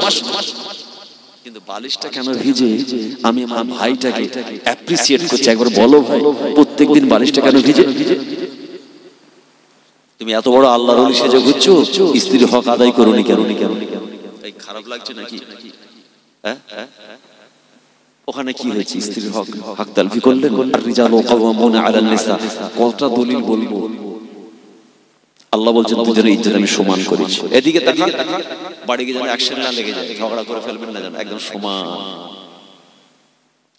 কিন্তু বালিশটা কেন ভিজে? আমি আমার ভাইটাকে অ্যাপ্রিসিয়েট করছি। একবার বলো ভাই, প্রত্যেকদিন বালিশটা কেন ভিজে? তুমি এত বড় আল্লাহর ওলি সেজে ঘুরছো, স্ত্রীর হক আদায় করোনি কেন? এই খারাপ লাগছে নাকি? ওখানে কি হয়েছে? স্ত্রীর হক হক তালফি করলেন। আর রিজালু কাওয়ামুনা আলান নিসা, কতটা দলিল বলবো? আল্লাহ বলছেন দুজনের ইজ্জত আমি সমান করেছি। এদিকে তাকান, বাড়ি গিয়ে যেন অ্যাকশন না লেগে যায়, ঝগড়া করে ফেলবেন না, যেন একদম সমান।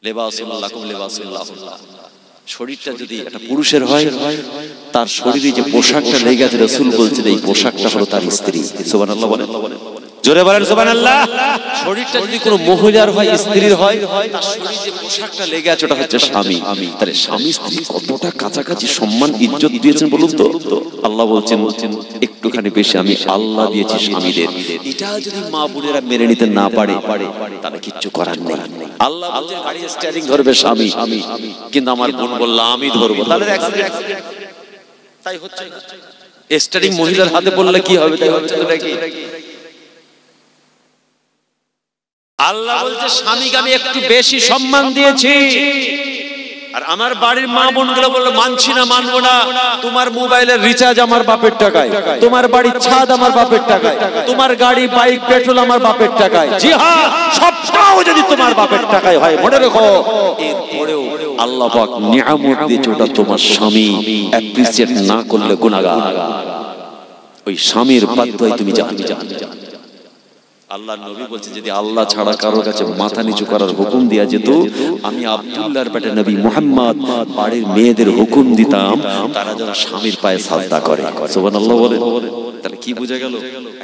লিবাসুল লাকুম লিবাসুল লাহুম। শরীরটা যদি একটা পুরুষের হয়, তার শরীরে যে পোশাকটা লেগে আছে, রাসূল বলছেন এই পোশাকটা হলো তার স্ত্রী। সুবহানাল্লাহ বলেন, জোরে বলেন সুবহানাল্লাহ। শরীরটা যদি কোনো মহিলার হয়, স্ত্রীর হয়, তার শরীরে যে পোশাকটা লেগে আছে ওটা হচ্ছে স্বামী। তাহলে স্বামী স্ত্রী কতটা কাছাকাছি সম্মান ইজ্জত দিয়েছেন বলুন তো? আল্লাহ বলছেন একটুখানি বেশি আমি আল্লাহ দিয়েছি স্বামীদের। এটা যদি মা বোনেরা মেনে নিতে না পারে তাহলে কিচ্ছু করার নেই। আল্লাহ বলছেন গাড়ি স্টিয়ারিং ধরবে স্বামী, কিন্তু আমার বোন বলল আমি ধরবো, তাহলে তাই হচ্ছে। স্টিয়ারিং মহিলার হাতে বললে কি হবে? তাই হচ্ছে নাকি? আল্লাহ বলছে স্বামীকে আমি একটু বেশি সম্মান দিয়েছি। আর আমার বাড়ির মা বোনগুলো বললো মানছি না, মানবো না। তোমার মোবাইলের রিচার্জ আমার বাপের টাকায়, তোমার বাড়ির ছাদ আমার বাপের টাকায়, তোমার গাড়ি বাইক পেট্রোল আমার বাপের টাকায়। জি হ্যাঁ, সবটাও যদি তোমার বাপের টাকায় হয়, মনে রেখো এরপরেও আল্লাহ পাক নিয়ামত দিয়েছে, ওটা তোমার স্বামী অ্যাপ্রিসিয়েট না করলে গুনাহগার। ওই স্বামীর বাধ্যই তুমি জানবে। আল্লাহর নবী বলছেন যদি আল্লাহ ছাড়া কারোর কাছে মাথা নিচু করার হুকুম দেয়া যেত, আমি আব্দুল্লাহর বেটা নবী মুহাম্মদ বাড়ির মেয়েদের হুকুম দিতাম তারা যেন স্বামীর পায়ে সাজদা করে। সুবহানাল্লাহ বলেন। তাহলে কি বোঝা গেল?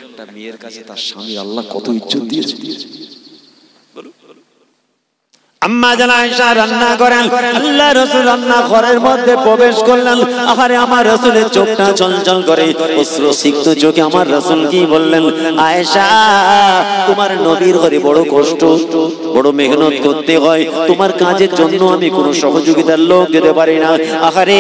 একটা মেয়ের কাছে তার স্বামীর আল্লাহ কত ইজ্জত দিয়েছে। আম্মা জান আয়েশা রান্না করেন, আল্লাহ রাসূল রান্না ঘরের মধ্যে প্রবেশ করলেন। আহারে আমার রাসূলের চোখটা চঞ্চল করে, অশ্রুসিক্ত চোখে আমার রাসূল কি বললেন? আয়েশা, তোমার নবীর ঘরে বড় কষ্ট, বড় মেহনত করতে হয়, তোমার কাজের জন্য আমি কোনো সহযোগিতার লোক দিতে পারি না। আহারে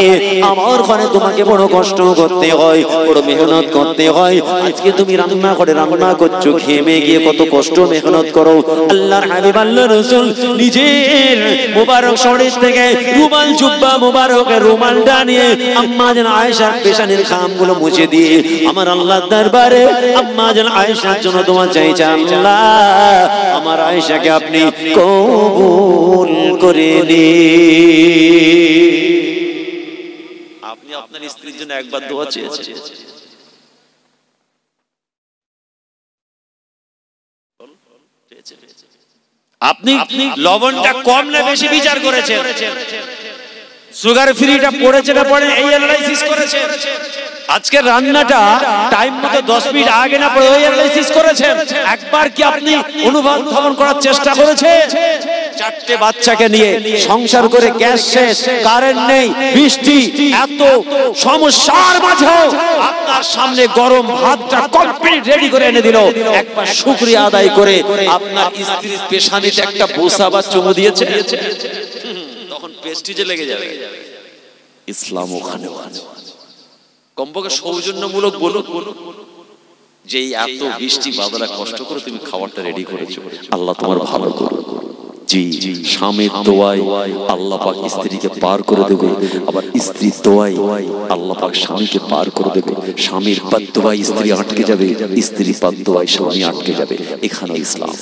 আমার ঘরে তোমাকে বড় কষ্ট করতে হয়, বড় মেহনত করতে হয়। আজকে তুমি রান্না করে রান্না করছো, ঘেমে গিয়ে কত কষ্ট মেহনত করো। আল্লাহর হাবিব আল্লাহর রাসূল নিজে মুবারক শরীর থেকে রুমাল, জুব্বা মুবারকের রুমালটা নিয়ে আম্মা জান আয়েশার পেশানির খামগুলো মুছে দিয়ে আমার আল্লাহর দরবারে আম্মা জান আয়েশার জন্য দোয়া চাইছে, আল্লাহ আমার আয়েশাকে আপনি কবুল করে নিন। আপনি আপনার স্ত্রীর জন্য একবার দোয়া চেয়েছেন? আপনি লবণটা কম না বেশি বিচার করেছেন? সুগার ফ্রিটা পড়েছে না পড়ে এই অ্যানালাইসিস করেছেন? আজকে রান্নাটা টাইম মতো 10 মিনিট আগে না পড়ে ওই অ্যানালাইসিস করেছেন? একবার কি আপনি অনুধাবন করার চেষ্টা করেছেন? চারটে বাচ্চাকে নিয়ে সংসার করে গ্যাস শেষ, কারেন্ট নেই, বৃষ্টি, এত সমস্যার মাঝেও আপনার সামনে গরম ভাতটা কমপ্লিট রেডি করে এনে দিল। একবার শুকরিয়া আদায় করে আপনার স্ত্রীর পেশানিতে একটা বোসা বা চুমু দিয়েছে, তখন প্রেস্টিজে লেগে যাবে। ইসলাম ওখানে আছে। কমপক্ষে সৌজন্যমূলক বলুন যে এত বৃষ্টি বাদলা কষ্ট করে তুমি খাবারটা রেডি করেছো, আল্লাহ তোমার ভালো করুন। জি, স্বামীর দোয়ায় আল্লাহ পাক স্ত্রীকে পার করে দেবে, আবার স্ত্রীর দোয়ায় আল্লাহ পাক স্বামীকে পার করে দেবে। স্বামীর বদদোয়ায় স্ত্রী আটকে যাবে, স্ত্রীর বদদোয়ায় স্বামী আটকে যাবে। এখানে ইসলাম।